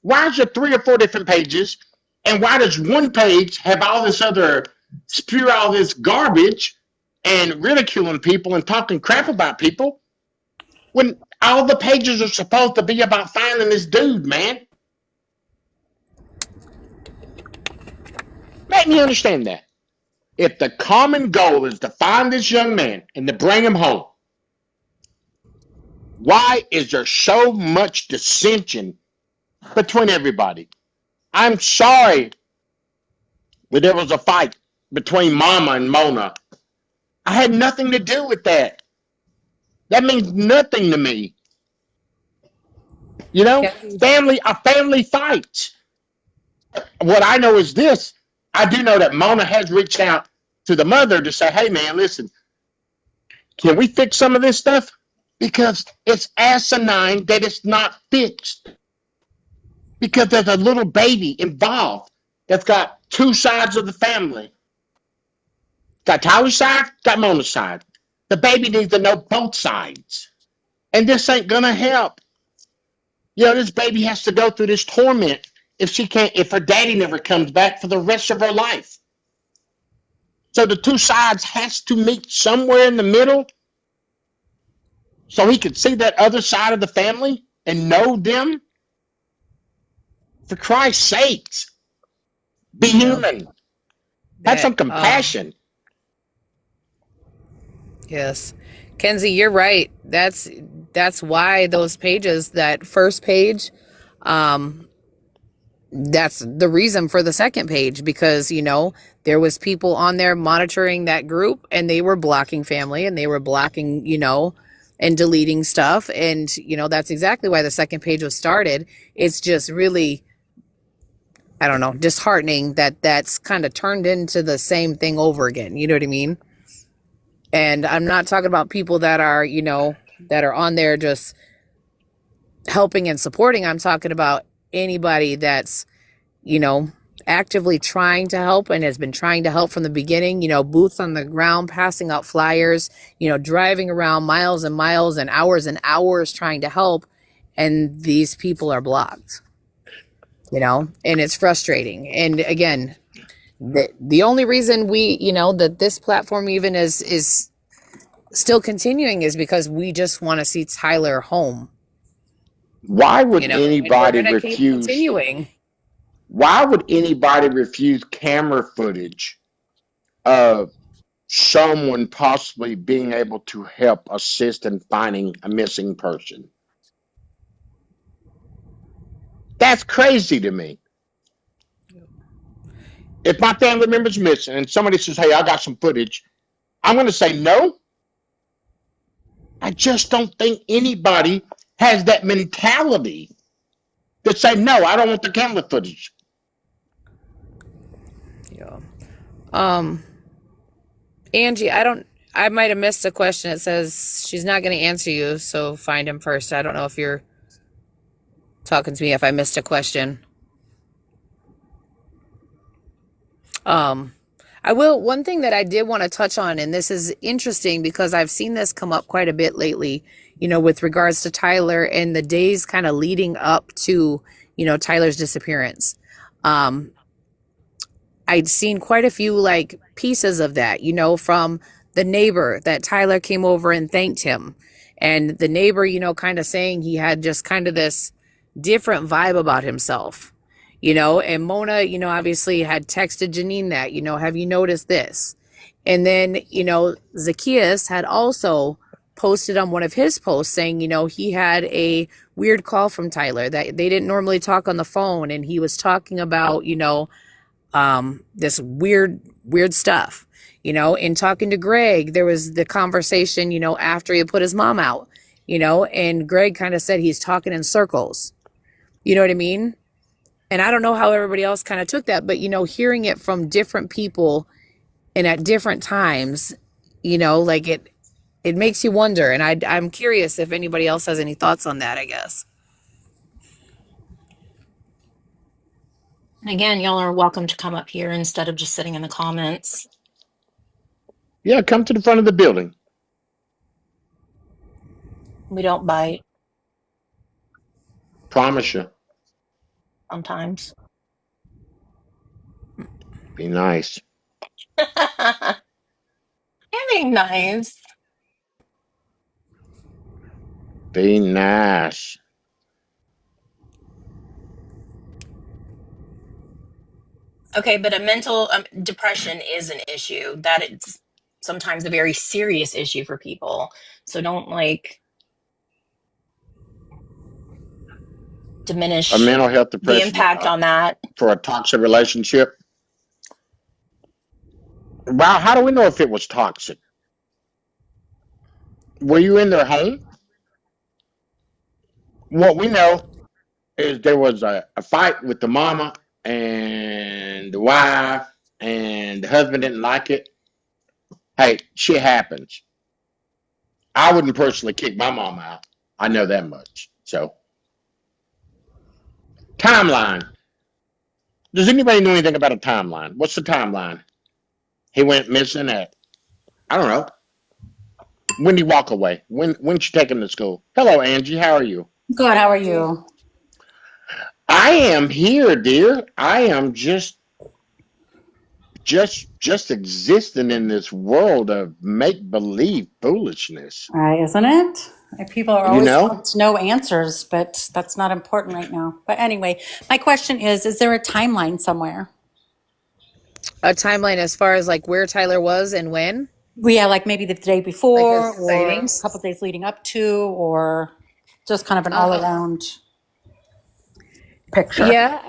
[SPEAKER 3] Why is there 3 or 4 different pages? And why does one page have all this other, spew all this garbage and ridiculing people and talking crap about people when all the pages are supposed to be about finding this dude, man? Let me understand that. If the common goal is to find this young man and to bring him home, why is there so much dissension between everybody? I'm sorry that there was a fight between Mama and Mona. I had nothing to do with that. That means nothing to me. A family fights. What I know is this. I do know that Mona has reached out to the mother to say, hey, man, listen, can we fix some of this stuff? Because it's asinine that it's not fixed. Because there's a little baby involved that's got 2 sides of the family. Got Tyler's side, got Mona's side. The baby needs to know both sides. And this ain't going to help. This baby has to go through this torment if her daddy never comes back for the rest of her life. So the two sides has to meet somewhere in the middle so he could see that other side of the family and know them. For Christ's sakes, be human. Have some compassion.
[SPEAKER 2] Yes. Kenzie, you're right. That's why those pages, that first page, that's the reason for the second page, because, there was people on there monitoring that group, and they were blocking family, and they were blocking, and deleting stuff. And, that's exactly why the second page was started. It's just really, I don't know, disheartening that that's kind of turned into the same thing over again. You know what I mean? And I'm not talking about people that are, that are on there just helping and supporting. I'm talking about anybody that's, actively trying to help and has been trying to help from the beginning, boots on the ground, passing out flyers, driving around miles and miles and hours trying to help. And these people are blocked, and it's frustrating. And again, the only reason we, that this platform even is still continuing is because we just want to see Tyler home.
[SPEAKER 3] Why would anybody refuse?
[SPEAKER 2] Continuing.
[SPEAKER 3] Why would anybody refuse camera footage of someone possibly being able to help assist in finding a missing person? That's crazy to me. If my family member's missing and somebody says, hey, I got some footage, I'm going to say no. I just don't think anybody has that mentality to say, no, I don't want the camera footage.
[SPEAKER 2] Yeah. Angie, I might have missed a question. It says she's not going to answer you, so find him first. I don't know if you're talking to me, if I missed a question. One thing that I did want to touch on, and this is interesting because I've seen this come up quite a bit lately, with regards to Tyler and the days kind of leading up to, Tyler's disappearance. I'd seen quite a few pieces of that, from the neighbor that Tyler came over and thanked him. And the neighbor, kind of saying he had just kind of this different vibe about himself. And Mona, obviously had texted Janine that, have you noticed this? And then, Zacchaeus had also posted on one of his posts saying, he had a weird call from Tyler, that they didn't normally talk on the phone. And he was talking about, this weird stuff, in talking to Greg. There was the conversation, after he had put his mom out, and Greg kind of said he's talking in circles. You know what I mean? And I don't know how everybody else kind of took that, but, hearing it from different people and at different times, it makes you wonder. And I'm curious if anybody else has any thoughts on that, I guess.
[SPEAKER 1] And again, y'all are welcome to come up here instead of just sitting in the comments.
[SPEAKER 3] Yeah, come to the front of the building.
[SPEAKER 1] We don't bite.
[SPEAKER 3] Promise you.
[SPEAKER 1] Sometimes.
[SPEAKER 3] Be nice.
[SPEAKER 1] Being nice.
[SPEAKER 3] Be nice.
[SPEAKER 1] Okay, but a mental depression is an issue. That it's sometimes a very serious issue for people. So don't diminish
[SPEAKER 3] a mental health depression,
[SPEAKER 1] the impact on that
[SPEAKER 3] for a toxic relationship. Wow, how do we know if it was toxic? Were you in their home? What we know is there was a fight with the mama and the wife, and the husband didn't like it. Hey, shit happens. I wouldn't personally kick my mom out. I know that much. So, timeline. Does anybody know anything about a timeline? What's the timeline? He went missing at, I don't know, Wendy, walk away. When she taking to school? Hello, Angie. How are you?
[SPEAKER 5] Good. How are you?
[SPEAKER 3] I am here, dear. I am just existing in this world of make believe foolishness.
[SPEAKER 5] Isn't it? People are
[SPEAKER 3] You
[SPEAKER 5] always
[SPEAKER 3] know?
[SPEAKER 5] want to know answers, but that's not important right now. But anyway, my question is there a timeline somewhere?
[SPEAKER 2] A timeline as far as like where Tyler was and when,
[SPEAKER 5] Yeah, like maybe the day
[SPEAKER 2] like
[SPEAKER 5] before
[SPEAKER 2] his
[SPEAKER 5] or a
[SPEAKER 2] sightings.
[SPEAKER 5] couple days leading up to, or just kind of an all
[SPEAKER 2] Uh,
[SPEAKER 5] around picture.
[SPEAKER 2] yeah,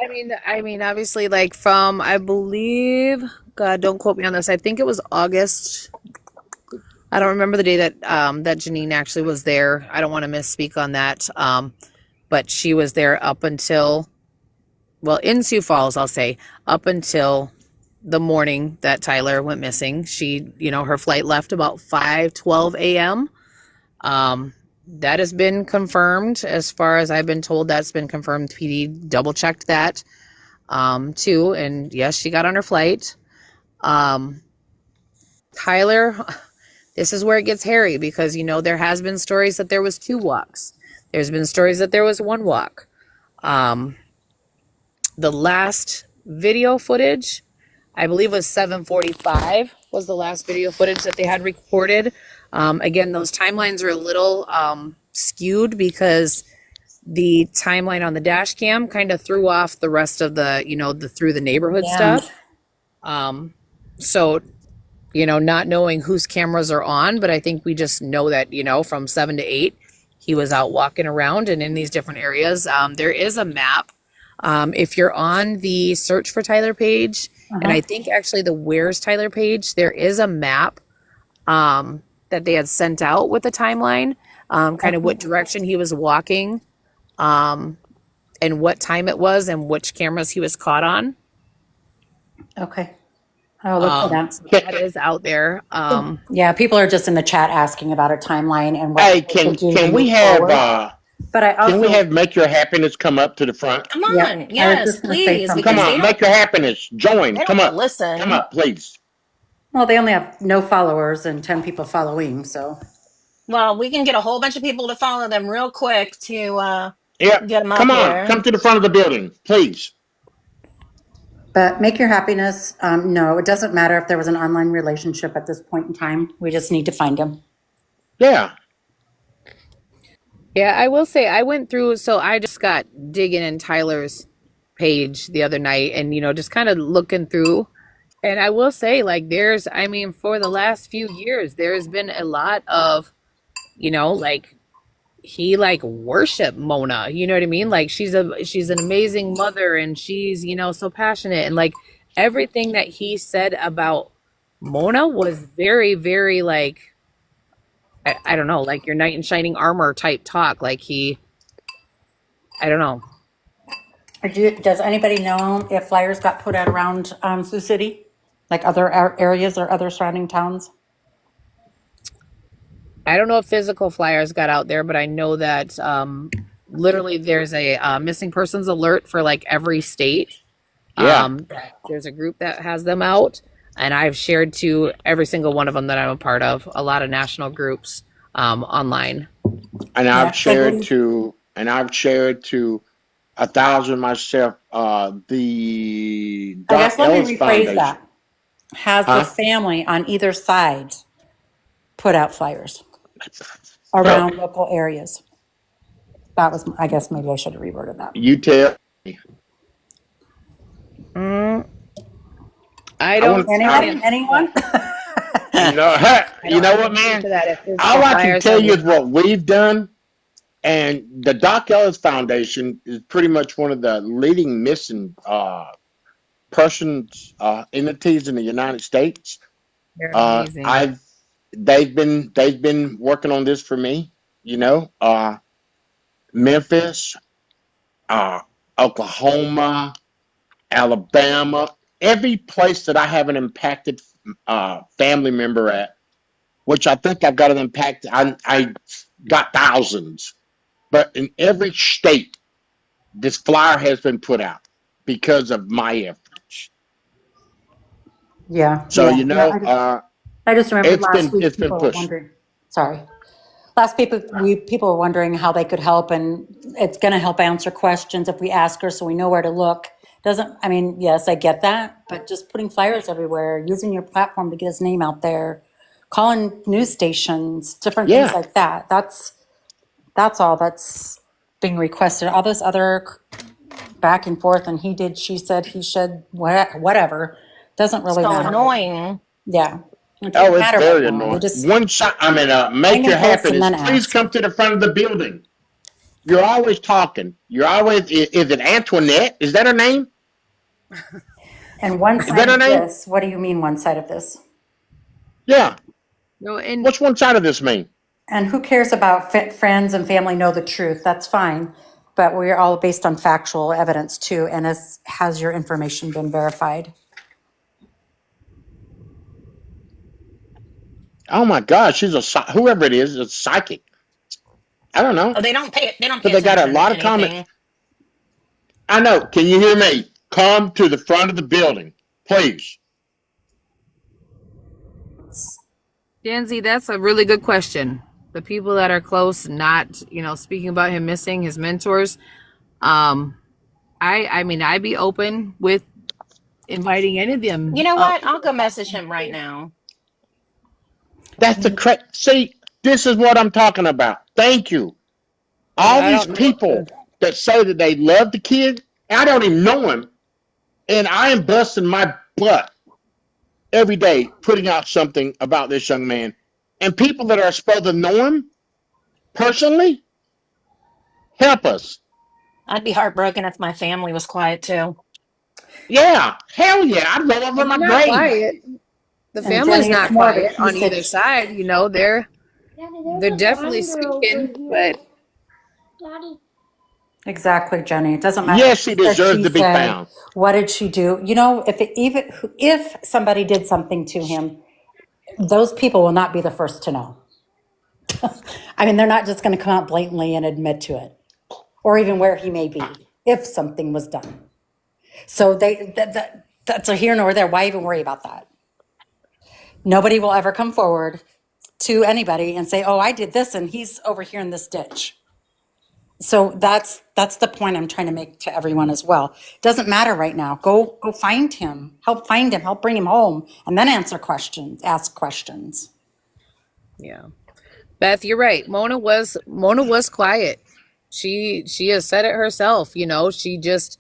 [SPEAKER 2] I mean, obviously, like from I believe, God, don't quote me on this. I think it was August. I don't remember the day that that Janine actually was there. I don't want to misspeak on that. But she was there up until, well, in Sioux Falls, I'll say, up until the morning that Tyler went missing. She, her flight left about 5:12 a.m. That has been confirmed. As far as I've been told, that's been confirmed. PD double checked that too, and yes, she got on her flight. Tyler, this is where it gets hairy because there has been stories that there was 2 walks. There's been stories that there was 1 walk. The last video footage, I believe, was 7:45 was the last video footage that they had recorded. Again, those timelines are a little skewed because the timeline on the dash cam kind of threw off the rest of the through the neighborhood
[SPEAKER 5] Yeah.
[SPEAKER 2] stuff. So, not knowing whose cameras are on, but I think we just know that, from 7 to 8, he was out walking around and in these different areas. There is a map. If you're on the search for Tyler page, and I think actually the Where's Tyler page, there is a map that they had sent out with the timeline, kind of what direction he was walking, and what time it was and which cameras he was caught on.
[SPEAKER 5] Okay. I'll look for that.
[SPEAKER 2] So that is out there.
[SPEAKER 5] Yeah, people are just in the chat asking about a timeline and what
[SPEAKER 3] Hey,
[SPEAKER 5] they can do to
[SPEAKER 3] can we
[SPEAKER 5] move
[SPEAKER 3] have
[SPEAKER 5] forward. But I
[SPEAKER 3] can we
[SPEAKER 5] also,
[SPEAKER 3] have Make Your Happiness come up to the front?
[SPEAKER 1] Come
[SPEAKER 5] yeah,
[SPEAKER 1] on,
[SPEAKER 5] I was
[SPEAKER 1] yes,
[SPEAKER 5] just going to say
[SPEAKER 1] please,
[SPEAKER 5] something.
[SPEAKER 3] Come
[SPEAKER 1] because they
[SPEAKER 3] on,
[SPEAKER 1] don't
[SPEAKER 3] Make Your Happiness. Join.
[SPEAKER 1] they
[SPEAKER 3] Come
[SPEAKER 1] don't
[SPEAKER 3] up. Come
[SPEAKER 1] listen.
[SPEAKER 3] up, please.
[SPEAKER 5] Well, they only have no followers and 10 people following, so.
[SPEAKER 1] Well, we can get a whole bunch of people to follow them real quick to
[SPEAKER 3] Yep.
[SPEAKER 1] get them
[SPEAKER 3] Come
[SPEAKER 1] up
[SPEAKER 3] on. Come
[SPEAKER 1] here.
[SPEAKER 3] to the front of the building, please.
[SPEAKER 5] But Make Your Happiness, no, it doesn't matter if there was an online relationship at this point in time. We just need to find him.
[SPEAKER 3] Yeah.
[SPEAKER 2] Yeah, I will say I went through, so I just got digging in Tyler's page the other night and, just kind of looking through. And I will say, like, for the last few years, there's been a lot of, like, he like worshiped Mona, you know what I mean? Like she's an amazing mother and she's, so passionate, and like everything that he said about Mona was very, very like, I don't know, like your knight in shining armor type talk. Like I don't know.
[SPEAKER 5] Does anybody know if flyers got put out around Sioux City? Like other areas or other surrounding towns?
[SPEAKER 2] I don't know if physical flyers got out there, but I know that literally there's a missing persons alert for like every state.
[SPEAKER 3] Yeah.
[SPEAKER 2] There's a group that has them out, and I've shared to every single one of them that I'm a part of, a lot of national groups online.
[SPEAKER 3] And
[SPEAKER 5] Yeah,
[SPEAKER 3] I've shared to 1,000 myself. The
[SPEAKER 5] I guess
[SPEAKER 3] Doc
[SPEAKER 5] let me
[SPEAKER 3] Ellis
[SPEAKER 5] rephrase
[SPEAKER 3] Foundation.
[SPEAKER 5] that. Has the
[SPEAKER 3] Huh?
[SPEAKER 5] family on either side put out flyers
[SPEAKER 3] Well,
[SPEAKER 5] around local areas? That was, I guess maybe I should have reworded that.
[SPEAKER 3] you tell.
[SPEAKER 2] Mm, I
[SPEAKER 3] I
[SPEAKER 2] don't.
[SPEAKER 3] want.
[SPEAKER 2] I
[SPEAKER 5] Anyone?
[SPEAKER 2] didn't.
[SPEAKER 5] Anyone?
[SPEAKER 3] You know.
[SPEAKER 2] I
[SPEAKER 3] You
[SPEAKER 2] don't
[SPEAKER 3] know
[SPEAKER 2] have
[SPEAKER 3] what,
[SPEAKER 2] an answer
[SPEAKER 3] man?
[SPEAKER 2] to that. If physical
[SPEAKER 3] All I can
[SPEAKER 2] flyers
[SPEAKER 3] tell
[SPEAKER 2] have
[SPEAKER 3] you is what we've done, and the Doc Ellis Foundation is pretty much one of the leading missing persons entities in the United States.
[SPEAKER 2] they're amazing.
[SPEAKER 3] They've been working on this for me. Memphis, Oklahoma, Alabama, every place that I have an impacted family member at, which I think I've got an impact. I got thousands, but in every state, this flyer has been put out because of my efforts.
[SPEAKER 5] Yeah.
[SPEAKER 3] So
[SPEAKER 5] Yeah. I just remember last week
[SPEAKER 3] it's been
[SPEAKER 5] people were
[SPEAKER 3] pushed.
[SPEAKER 5] wondering. Sorry. Last people were wondering how they could help, and it's going to help answer questions if we ask her so we know where to look. Yes, I get that, but just putting flyers everywhere, using your platform to get his name out there, calling news stations, different things
[SPEAKER 3] Yeah.
[SPEAKER 5] like that. That's all that's being requested. All this other back and forth, and he did, she said, he should, whatever, doesn't really
[SPEAKER 1] So
[SPEAKER 5] matter.
[SPEAKER 1] annoying.
[SPEAKER 5] Yeah. It
[SPEAKER 3] Oh,
[SPEAKER 5] doesn't
[SPEAKER 3] it's
[SPEAKER 5] matter
[SPEAKER 3] very
[SPEAKER 5] right now. We
[SPEAKER 3] annoying.
[SPEAKER 5] just
[SPEAKER 3] One side,
[SPEAKER 5] find
[SPEAKER 3] make your
[SPEAKER 5] him first and
[SPEAKER 3] happiness.
[SPEAKER 5] then
[SPEAKER 3] Please
[SPEAKER 5] ask.
[SPEAKER 3] come to the front of the building. You're always talking. You're always, is it Antoinette? Is that her name?
[SPEAKER 5] And one
[SPEAKER 3] Is
[SPEAKER 5] side
[SPEAKER 3] that her
[SPEAKER 5] of
[SPEAKER 3] name?
[SPEAKER 5] this, what do you mean one side of this?
[SPEAKER 3] Yeah.
[SPEAKER 2] No, and
[SPEAKER 3] What's one side of this mean?
[SPEAKER 5] And who cares about friends and family know the truth? That's fine. But we're all based on factual evidence too. And has your information been verified?
[SPEAKER 3] Oh my gosh, whoever it is, it's psychic. I don't know.
[SPEAKER 1] Oh, they don't pay
[SPEAKER 3] But they got a
[SPEAKER 1] attention to
[SPEAKER 3] lot of comments.
[SPEAKER 1] anything.
[SPEAKER 3] I know. Can you hear me? Come to the front of the building, please.
[SPEAKER 2] Janzi, that's a really good question. The people that are close, not, speaking about him missing his mentors. I'd be open with inviting any of them.
[SPEAKER 1] You know what? I'll go message him right now.
[SPEAKER 3] That's the see, this is what I'm talking about. Thank you. All
[SPEAKER 2] I
[SPEAKER 3] these
[SPEAKER 2] don't know.
[SPEAKER 3] people that say that they love the kid, I don't even know him, and I am busting my butt every day putting out something about this young man. And people that are supposed to know him personally, help us.
[SPEAKER 1] I'd be heartbroken if my family was quiet too.
[SPEAKER 3] Yeah, hell yeah, I'd roll over my
[SPEAKER 2] They're not
[SPEAKER 3] grave.
[SPEAKER 2] quiet. The
[SPEAKER 5] And
[SPEAKER 2] family's
[SPEAKER 5] Jenny,
[SPEAKER 2] not
[SPEAKER 5] it's more of a
[SPEAKER 2] quiet on
[SPEAKER 5] piece of-
[SPEAKER 2] either side. They're definitely speaking, but
[SPEAKER 5] Exactly, Jenny. It doesn't matter.
[SPEAKER 3] Yes, he
[SPEAKER 5] What said,
[SPEAKER 3] deserves
[SPEAKER 5] she
[SPEAKER 3] to be
[SPEAKER 5] said.
[SPEAKER 3] found.
[SPEAKER 5] What did she do? If somebody did something to him, those people will not be the first to know. They're not just going to come out blatantly and admit to it, or even where he may be if something was done. So that's a here nor there. Why even worry about that? Nobody will ever come forward to anybody and say, "Oh, I did this, and he's over here in this ditch." So that's the point I'm trying to make to everyone as well. It doesn't matter right now. Go find him, help bring him home, and then ask questions.
[SPEAKER 2] yeah. Beth, you're right. Mona was quiet. She has said it herself. She just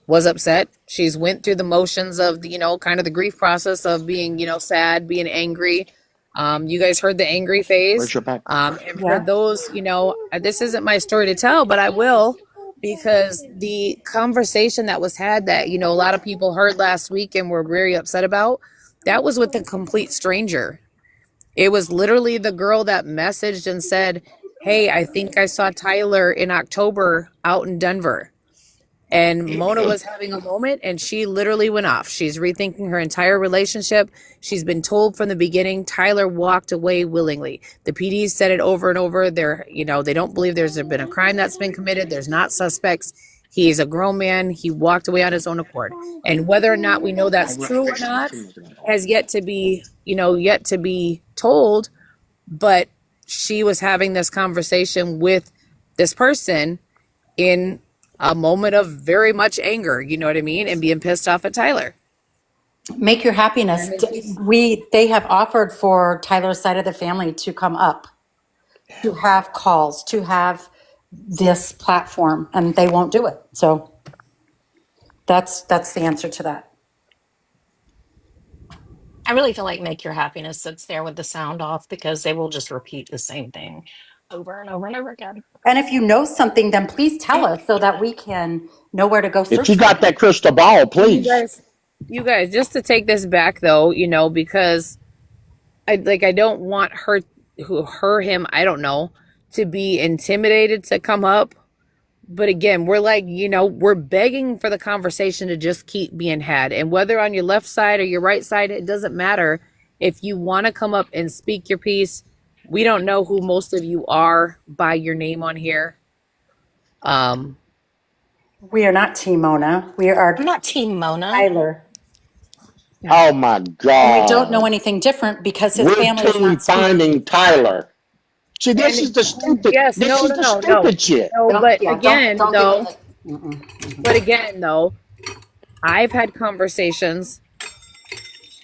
[SPEAKER 2] was upset. She's went through the motions of the, kind of the grief process of being, sad, being angry. You guys heard the angry phase.
[SPEAKER 3] Where's your back?
[SPEAKER 2] And
[SPEAKER 5] Yeah.
[SPEAKER 2] for those, this isn't my story to tell, but I will, because the conversation that was had that, a lot of people heard last week and were very upset about, that was with a complete stranger. It was literally the girl that messaged and said, "Hey, I think I saw Tyler in October out in Denver." And Mona was having a moment and she literally went off. She's rethinking her entire relationship. She's been told from the beginning, Tyler walked away willingly. The PD said it over and over. They don't believe there's been a crime that's been committed. There's not suspects. He's a grown man. He walked away on his own accord. And whether or not we know that's true or not has yet to be told. But she was having this conversation with this person in a moment of very much anger, you know what I mean? And being pissed off at Tyler.
[SPEAKER 5] Make your happiness. They have offered for Tyler's side of the family to come up, to have calls, to have this platform, and they won't do it. So that's the answer to that.
[SPEAKER 1] I really feel like Make Your Happiness sits there with the sound off because they will just repeat the same thing over and over and over again.
[SPEAKER 5] And if you know something, then please tell us so that we can know where to go search.
[SPEAKER 3] If you got that crystal ball, please.
[SPEAKER 2] You guys, just to take this back though, because I don't want him, I don't know, to be intimidated to come up. But again, we're we're begging for the conversation to just keep being had. And whether on your left side or your right side, it doesn't matter. If you want to come up and speak your piece, we don't know who most of you are by your name on here.
[SPEAKER 5] We are not Team Mona. We are
[SPEAKER 1] I'm not Team Mona.
[SPEAKER 5] Tyler.
[SPEAKER 3] Oh my God.
[SPEAKER 5] And we don't know anything different because his
[SPEAKER 3] We're
[SPEAKER 5] family is
[SPEAKER 3] team
[SPEAKER 5] not speaking.
[SPEAKER 3] finding Tyler. See, this is the stupid.
[SPEAKER 2] Yes,
[SPEAKER 3] This
[SPEAKER 2] no,
[SPEAKER 3] is
[SPEAKER 2] no,
[SPEAKER 3] the
[SPEAKER 2] no, no,
[SPEAKER 3] stupid shit.
[SPEAKER 2] no.
[SPEAKER 5] Don't, yeah, don't give it like, mm-mm.
[SPEAKER 2] But again, though, I've had conversations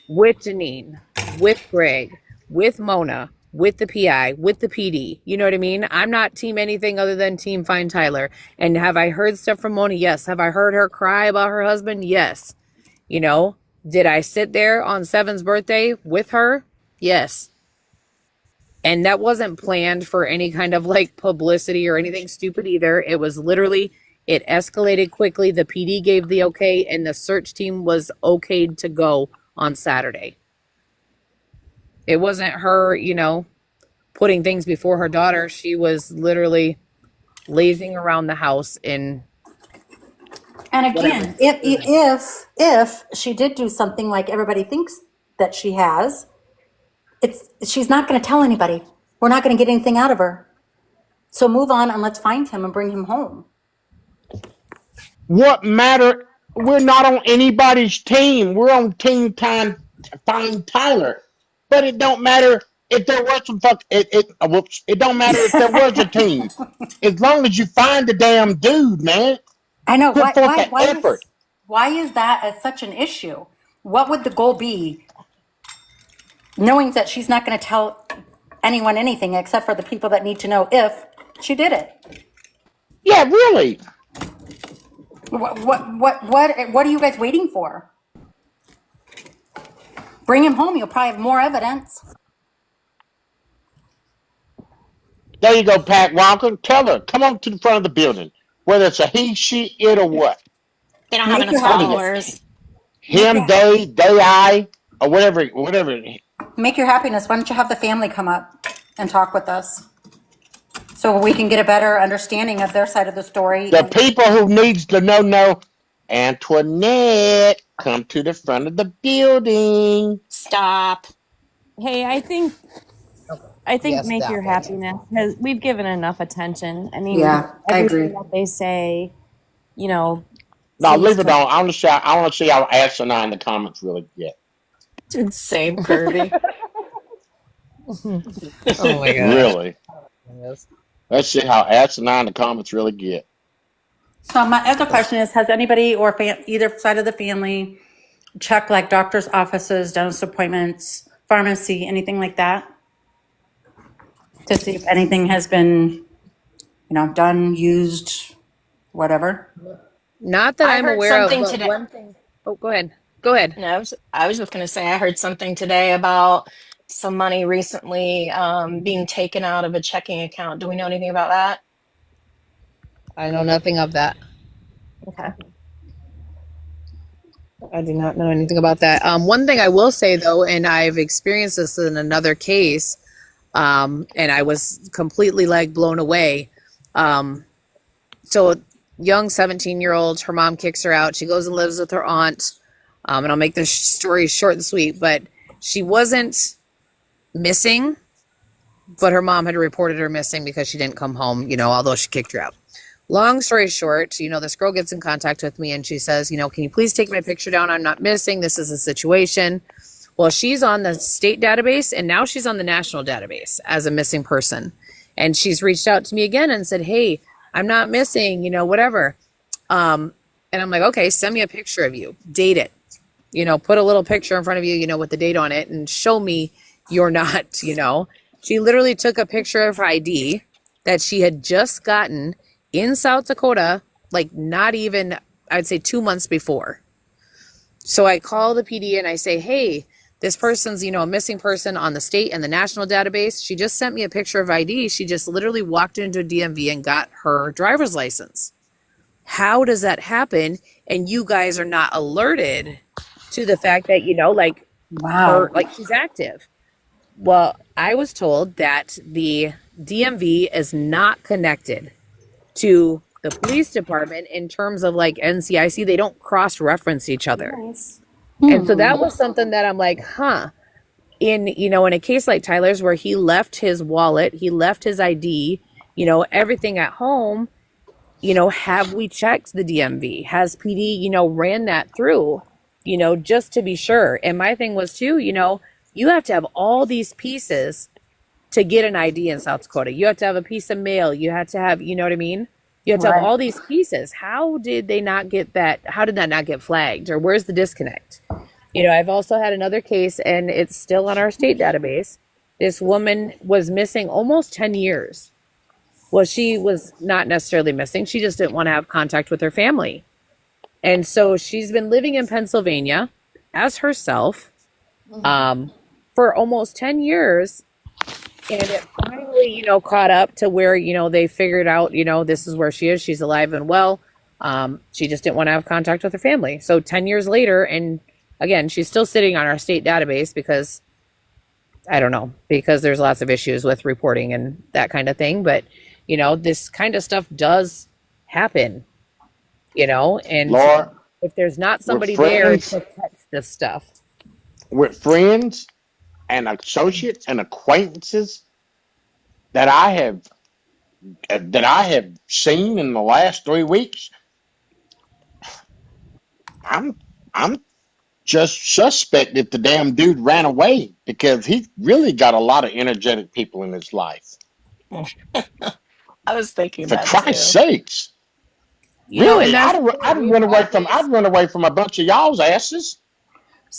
[SPEAKER 2] with Janine, with Greg, with Mona, with the PI, with the PD. You know what I mean? I'm not team anything other than team find Tyler. And have I heard stuff from Mona? Yes. Have I heard her cry about her husband? Yes. You know, did I sit there on Seven's birthday with her? Yes. And that wasn't planned for any kind of like publicity or anything stupid either. It was literally, it escalated quickly. The PD gave the okay, and the search team was okayed to go on Saturday. It wasn't her, you know, putting things before her daughter. She was literally lazing around the house in.
[SPEAKER 5] And again, if she did do something like everybody thinks that she has, she's not going to tell anybody. We're not going to get anything out of her. So move on and let's find him and bring him home.
[SPEAKER 3] What matter? We're not on anybody's team. We're on team time to find Tyler. But it don't matter if there was some whoops. It don't matter if there was a team. As long as you find the damn dude, man.
[SPEAKER 5] I know.
[SPEAKER 3] Put forth the effort.
[SPEAKER 5] Why is that as such an issue? What would the goal be? Knowing that she's not going to tell anyone anything except for the people that need to know if she did it.
[SPEAKER 3] Yeah, really.
[SPEAKER 5] What are you guys waiting for? Bring him home. You'll probably have more evidence.
[SPEAKER 3] There you go, Pat Walker. Tell her, come on to the front of the building. Whether it's a he, she, it, or what.
[SPEAKER 1] They don't have enough followers.
[SPEAKER 3] Him, they, I, or whatever.
[SPEAKER 5] Make your happiness. Why don't you have the family come up and talk with us so we can get a better understanding of their side of the story?
[SPEAKER 3] The people who needs to know, Antoinette, come to the front of the building.
[SPEAKER 1] Stop.
[SPEAKER 4] Hey, I think
[SPEAKER 2] Yes,
[SPEAKER 4] make
[SPEAKER 2] that
[SPEAKER 4] your
[SPEAKER 2] way.
[SPEAKER 4] happiness, because we've given enough attention. I mean,
[SPEAKER 5] Yeah, I agree.
[SPEAKER 4] everything that they say, you know.
[SPEAKER 3] No,
[SPEAKER 4] seems
[SPEAKER 3] leave it
[SPEAKER 4] to-
[SPEAKER 3] on. I want to see how asinine the comments really get.
[SPEAKER 1] Same, Kirby.
[SPEAKER 2] Oh my God.
[SPEAKER 3] Really. Let's see how asinine the comments really get.
[SPEAKER 5] So my other question is, has anybody or either side of the family checked like doctor's offices, dentist appointments, pharmacy, anything like that? To see if anything has been, done, used, whatever.
[SPEAKER 2] Not that
[SPEAKER 1] I
[SPEAKER 2] I'm
[SPEAKER 1] heard
[SPEAKER 2] aware of.
[SPEAKER 1] something
[SPEAKER 2] But
[SPEAKER 1] today.
[SPEAKER 2] one thing. Oh, go ahead. Go ahead.
[SPEAKER 1] No, I was just going to say I heard something today about some money recently being taken out of a checking account. Do we know anything about that?
[SPEAKER 2] I know nothing of that.
[SPEAKER 1] Okay.
[SPEAKER 2] I do not know anything about that. One thing I will say though, and I've experienced this in another case, and I was completely like blown away. So young 17-year-old, her mom kicks her out. She goes and lives with her aunt. And I'll make this story short and sweet, but she wasn't missing, but her mom had reported her missing because she didn't come home, although she kicked her out. Long story short, this girl gets in contact with me and she says, can you please take my picture down? I'm not missing. This is a situation. Well, she's on the state database and now she's on the national database as a missing person. And she's reached out to me again and said, hey, I'm not missing, whatever. And I'm like, okay, send me a picture of you, date it, put a little picture in front of you, with the date on it and show me you're not, She literally took a picture of her ID that she had just gotten in South Dakota, like not even, I'd say 2 months before. So I call the PD and I say, hey, this person's, a missing person on the state and the national database. She just sent me a picture of ID. She just literally walked into a DMV and got her driver's license. How does that happen? And you guys are not alerted to the fact that,
[SPEAKER 5] Wow.
[SPEAKER 2] she's active. Well, I was told that the DMV is not connected to the police department in terms of like NCIC. They don't cross-reference each other.
[SPEAKER 5] Nice.
[SPEAKER 2] And so that was something that I'm like, in a case like Tyler's where he left his wallet, he left his ID, everything at home, have we checked the DMV? Has PD, ran that through, just to be sure. And my thing was too, you have to have all these pieces to get an ID in South Dakota. You have to have a piece of mail. You have to have, you know what I mean? You have to have
[SPEAKER 5] Right.
[SPEAKER 2] all these pieces. How did they not get that? How did that not get flagged? Or where's the disconnect? You know, I've also had another case, and it's still on our state database. This woman was missing almost 10 years. Well, she was not necessarily missing. She just didn't want to have contact with her family. And so she's been living in Pennsylvania as herself for almost 10 years. And it finally, you know, caught up to where, you know, they figured out, you know, this is where she is. She's alive and well. She just didn't want to have contact with her family. So 10 years later, and again, she's still sitting on our state database because, I don't know, because there's lots of issues with reporting and that kind of thing. But, you know, this kind of stuff does happen, you know, and
[SPEAKER 3] Laura,
[SPEAKER 2] if there's not
[SPEAKER 3] with
[SPEAKER 2] somebody there
[SPEAKER 3] friends,
[SPEAKER 2] to catch this stuff.
[SPEAKER 3] with friends and associates and acquaintances that I have seen in the last 3 weeks, I'm I'm just suspect that the damn dude ran away because he really got a lot of energetic people in his life.
[SPEAKER 1] I was thinking
[SPEAKER 3] For
[SPEAKER 1] that
[SPEAKER 3] Christ's
[SPEAKER 1] too.
[SPEAKER 3] sakes,
[SPEAKER 2] You know, and
[SPEAKER 3] really,
[SPEAKER 2] that's the thing.
[SPEAKER 3] I'd
[SPEAKER 2] We've
[SPEAKER 3] run away from
[SPEAKER 2] always,
[SPEAKER 3] a bunch of y'all's asses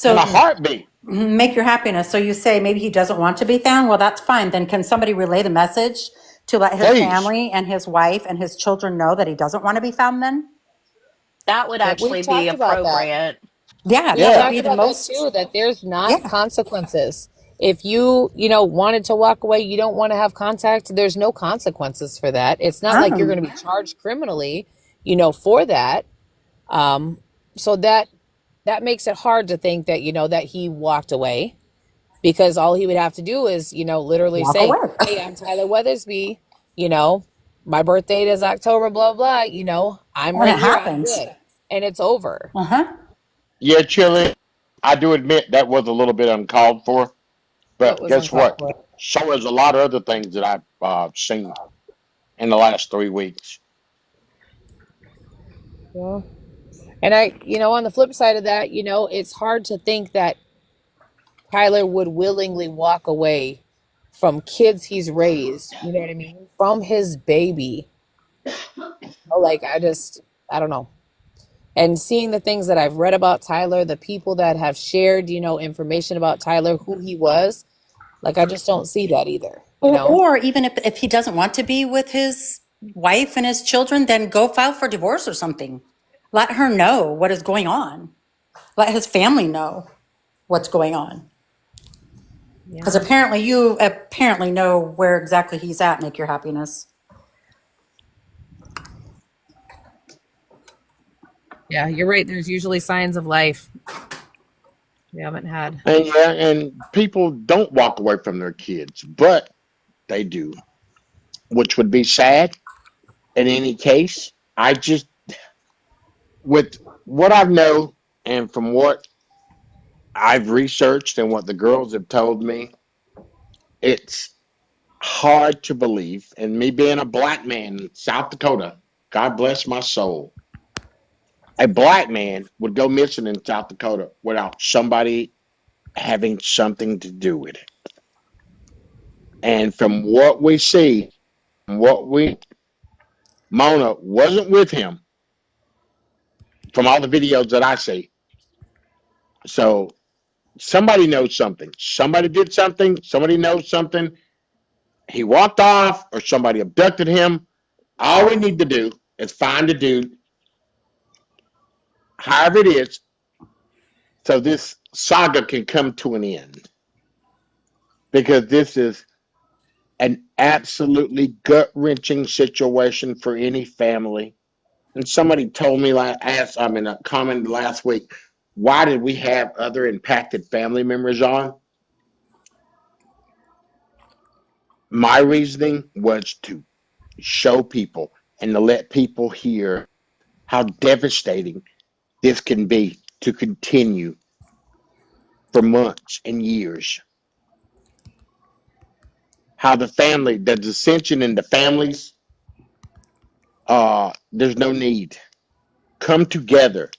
[SPEAKER 3] in a
[SPEAKER 5] So
[SPEAKER 3] heartbeat.
[SPEAKER 5] make your happiness. So you say maybe he doesn't want to be found. Well, that's fine. Then can somebody relay the message to let his
[SPEAKER 3] Please.
[SPEAKER 5] family and his wife and his children know that he doesn't want to be found then?
[SPEAKER 1] That would
[SPEAKER 2] we've
[SPEAKER 1] actually be
[SPEAKER 2] talked about that.
[SPEAKER 1] appropriate.
[SPEAKER 5] Yeah,
[SPEAKER 2] We've
[SPEAKER 5] that would
[SPEAKER 3] Yeah.
[SPEAKER 5] be
[SPEAKER 2] talked
[SPEAKER 5] the
[SPEAKER 2] about that
[SPEAKER 5] most,
[SPEAKER 2] too, that there's not
[SPEAKER 5] yeah.
[SPEAKER 2] consequences. If you, you know, wanted to walk away, you don't want to have contact, there's no consequences for that. It's not like you're going to be charged criminally, you know, for that. Um, so that makes it hard to think that, you know, that he walked away, because all he would have to do is, you know, literally
[SPEAKER 5] Walk
[SPEAKER 2] say,
[SPEAKER 5] away.
[SPEAKER 2] "Hey, I'm Tyler Weathersby, you know, my birthday is October, blah, blah, you know, I'm
[SPEAKER 5] And
[SPEAKER 2] right
[SPEAKER 5] it
[SPEAKER 2] here, I'm
[SPEAKER 5] happens.
[SPEAKER 2] good." And it's over.
[SPEAKER 5] Uh-huh.
[SPEAKER 3] Yeah, Chili, I do admit that was a little bit uncalled for,
[SPEAKER 2] What
[SPEAKER 3] but
[SPEAKER 2] was
[SPEAKER 3] guess
[SPEAKER 2] uncalled
[SPEAKER 3] what?
[SPEAKER 2] for?
[SPEAKER 3] So is a lot of other things that I've seen in the last 3 weeks.
[SPEAKER 2] Yeah. And I, you know, on the flip side of that, you know, it's hard to think that Tyler would willingly walk away from kids he's raised, you know what I mean? From his baby. Oh, like, I don't know. And seeing the things that I've read about Tyler, the people that have shared, you know, information about Tyler, who he was, like, I just don't see that either, you know?
[SPEAKER 5] Or even if he doesn't want to be with his wife and his children, then go file for divorce or something. Let her know what is going on. Let his family know what's going on. Because
[SPEAKER 2] Yeah.
[SPEAKER 5] apparently you apparently know where exactly he's at, make your happiness.
[SPEAKER 2] Yeah, you're right. There's usually signs of life we haven't had.
[SPEAKER 3] And yeah, and people don't walk away from their kids, but they do, which would be sad in any case. I just, with what I know and from what I've researched and what the girls have told me, it's hard to believe. And me being a black man in South Dakota, God bless my soul, a black man would go missing in South Dakota without somebody having something to do with it. And from what we see, what we, Mona wasn't with him from all the videos that I see. So somebody knows something. Somebody did something. Somebody knows something. He walked off or somebody abducted him. All we need to do is find a dude, however it is, so this saga can come to an end. Because this is an absolutely gut wrenching situation for any family. And somebody told me, a comment last week, why did we have other impacted family members on? My reasoning was to show people and to let people hear how devastating this can be to continue for months and years. How the dissension in the families, there's no need. Come together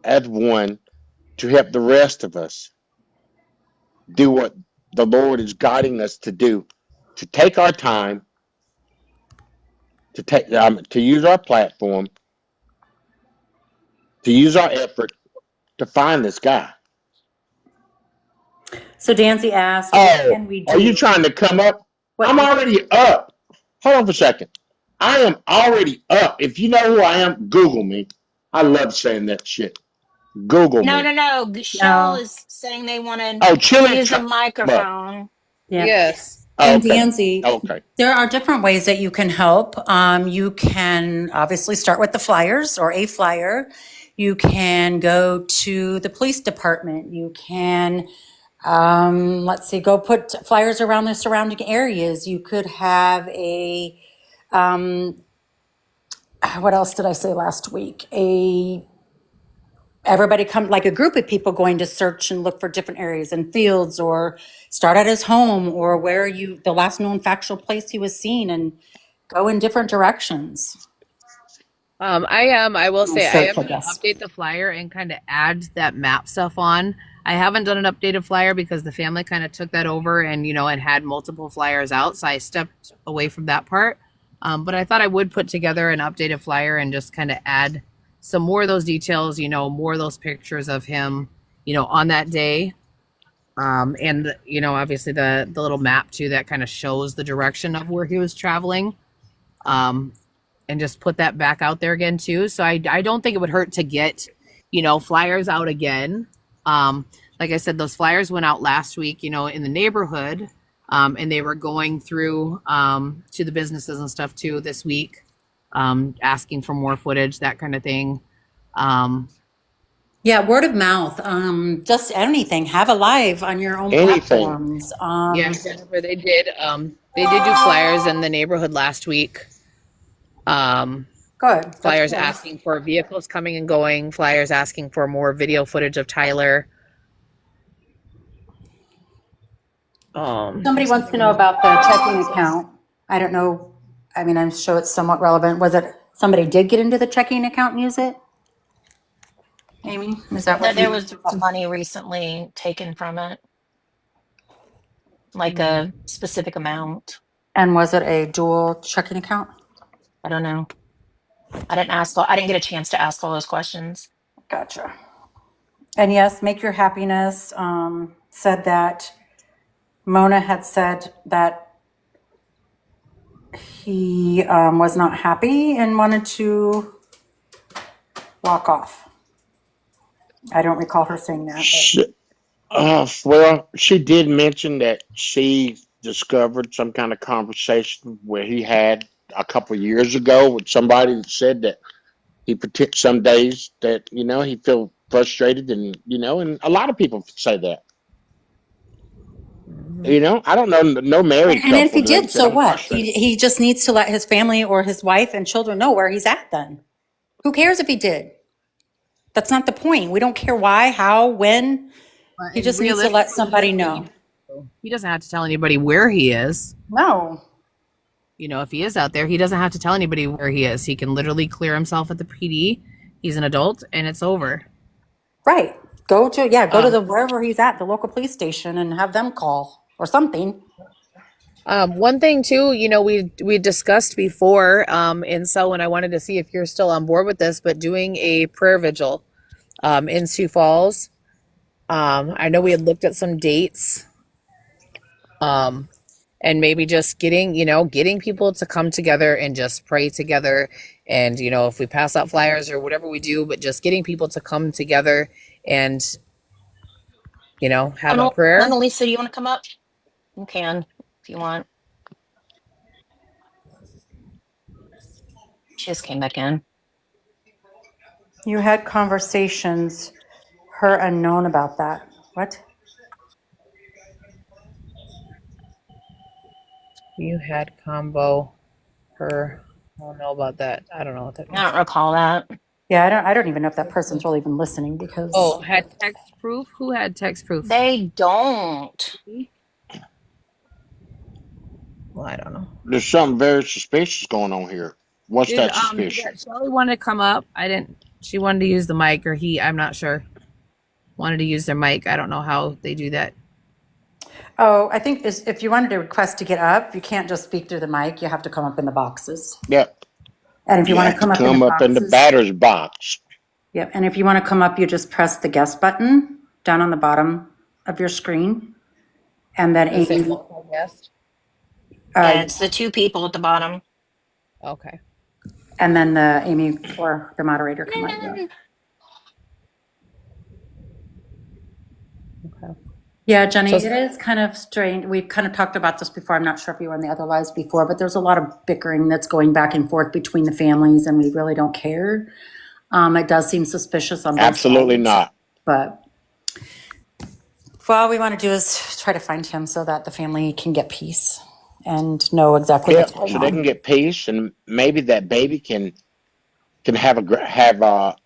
[SPEAKER 3] as one to help the rest of us do what the Lord is guiding us to do. to take our time to use our platform, to use our effort to find this guy.
[SPEAKER 5] So Dancy asked, what can we
[SPEAKER 3] Are you
[SPEAKER 5] do?
[SPEAKER 3] trying to come up?
[SPEAKER 5] What-
[SPEAKER 3] I'm already up. Hold on for a second. I am already up. If you know who I am, Google me. I love saying that shit. Google
[SPEAKER 1] No,
[SPEAKER 3] me.
[SPEAKER 1] no, no. Shell is saying they want to
[SPEAKER 3] Oh, Chili
[SPEAKER 1] use a
[SPEAKER 3] Chuck.
[SPEAKER 1] microphone.
[SPEAKER 5] Yeah.
[SPEAKER 2] Yes.
[SPEAKER 5] And
[SPEAKER 3] Okay.
[SPEAKER 5] Danzy,
[SPEAKER 3] Okay.
[SPEAKER 5] there are different ways that you can help. You can obviously start with the flyers or a flyer. You can go to the police department. You can, let's see, go put flyers around the surrounding areas. You could have a, what else did I say last week? Everybody come, like a group of people going to search and look for different areas and fields, or start at his home, or where the last known factual place he was seen, and go in different directions.
[SPEAKER 2] I will say I
[SPEAKER 5] Search,
[SPEAKER 2] am
[SPEAKER 5] I
[SPEAKER 2] going to
[SPEAKER 5] guess.
[SPEAKER 2] update the flyer and kind of add that map stuff on. I haven't done an updated flyer because the family kind of took that over and, and had multiple flyers out. So I stepped away from that part. But I thought I would put together an updated flyer and just kind of add some more of those details, more of those pictures of him, on that day. And, obviously the little map too, that kind of shows the direction of where he was traveling. And just put that back out there again too. So I don't think it would hurt to get, flyers out again. Like I said, those flyers went out last week, in the neighborhood, and they were going through to the businesses and stuff too this week, asking for more footage, that kind of thing.
[SPEAKER 5] Yeah, word of mouth. Just anything. Have a live on your own platforms.
[SPEAKER 2] Yeah, Jennifer, they did do flyers in the neighborhood last week.
[SPEAKER 5] Good.
[SPEAKER 2] Flyers asking for vehicles coming and going, flyers asking for more video footage of Tyler.
[SPEAKER 5] Somebody wants to know about the checking account. I don't know. I mean, I'm sure it's somewhat relevant. Was it somebody did get into the checking account and use it? Amy, is that
[SPEAKER 1] No,
[SPEAKER 5] what
[SPEAKER 1] there was money recently taken from it, like a specific amount.
[SPEAKER 5] And was it a dual checking account?
[SPEAKER 1] I don't know. I didn't get a chance to ask all those questions.
[SPEAKER 5] Gotcha. And yes, Make Your Happiness said that Mona had said that he was not happy and wanted to walk off. I don't recall her saying that.
[SPEAKER 3] Well, she did mention that she discovered some kind of conversation where he had a couple of years ago with somebody that said that some days that, he feel frustrated and, and a lot of people say that. I don't know no married couple.
[SPEAKER 5] And if he did, so what? He just needs to let his family or his wife and children know where he's at then. Who cares if he did? That's not the point. We don't care why, how, when. He just needs to let somebody know.
[SPEAKER 2] He doesn't have to tell anybody where he is.
[SPEAKER 5] No.
[SPEAKER 2] If he is out there, he doesn't have to tell anybody where he is. He can literally clear himself at the PD. He's an adult and it's over.
[SPEAKER 5] Right. Go to the wherever he's at, the local police station, and have them call or something.
[SPEAKER 2] One thing too, we discussed before, and so when I wanted to see if you're still on board with this, but doing a prayer vigil in Sioux Falls. I know we had looked at some dates, and maybe just getting people to come together and just pray together. And, if we pass out flyers or whatever we do, but just getting people to come together and, have a prayer.
[SPEAKER 1] Annalisa, do you want to come up? You can, if you want. She just came back in.
[SPEAKER 5] You had conversations, her unknown about that. What?
[SPEAKER 2] You had combo, her. I don't know about that. I don't know what that means.
[SPEAKER 1] I don't recall that.
[SPEAKER 5] Yeah, I don't even know if that person's really even listening because.
[SPEAKER 2] Oh, had text proof? Who had text proof?
[SPEAKER 1] They don't.
[SPEAKER 2] Well, I don't know.
[SPEAKER 3] There's something very suspicious going on here. What's that suspicion?
[SPEAKER 2] Shelly wanted to come up. She wanted to use the mic, or I'm not sure. Wanted to use their mic. I don't know how they do that.
[SPEAKER 5] Oh, I think if you wanted to request to get up, you can't just speak through the mic. You have to come up in the boxes.
[SPEAKER 3] Yeah,
[SPEAKER 5] And if you
[SPEAKER 3] you
[SPEAKER 5] want to
[SPEAKER 3] have to
[SPEAKER 5] come up in the
[SPEAKER 3] come up in the
[SPEAKER 5] boxes,
[SPEAKER 3] batter's box.
[SPEAKER 5] yep. And if you want to come up, you just press the guest button down on the bottom of your screen. And then
[SPEAKER 2] Does it say
[SPEAKER 5] Amy,
[SPEAKER 2] multiple guest?
[SPEAKER 1] Yeah,
[SPEAKER 5] uh,
[SPEAKER 1] it's the two people at the bottom.
[SPEAKER 2] Okay.
[SPEAKER 5] and then Amy or the moderator can let you up.
[SPEAKER 2] Okay.
[SPEAKER 5] Yeah, Jenny,
[SPEAKER 2] So
[SPEAKER 5] it is kind of strange. We've kind of talked about this before. I'm not sure if you were on the other lives before, but there's a lot of bickering that's going back and forth between the families, and we really don't care. It does seem suspicious on both
[SPEAKER 3] Absolutely
[SPEAKER 5] sides,
[SPEAKER 3] not.
[SPEAKER 5] but well, all we want to do is try to find him so that the family can get peace and know exactly what's
[SPEAKER 3] Yep,
[SPEAKER 5] going
[SPEAKER 3] so they can
[SPEAKER 5] on.
[SPEAKER 3] get peace, and maybe that baby can have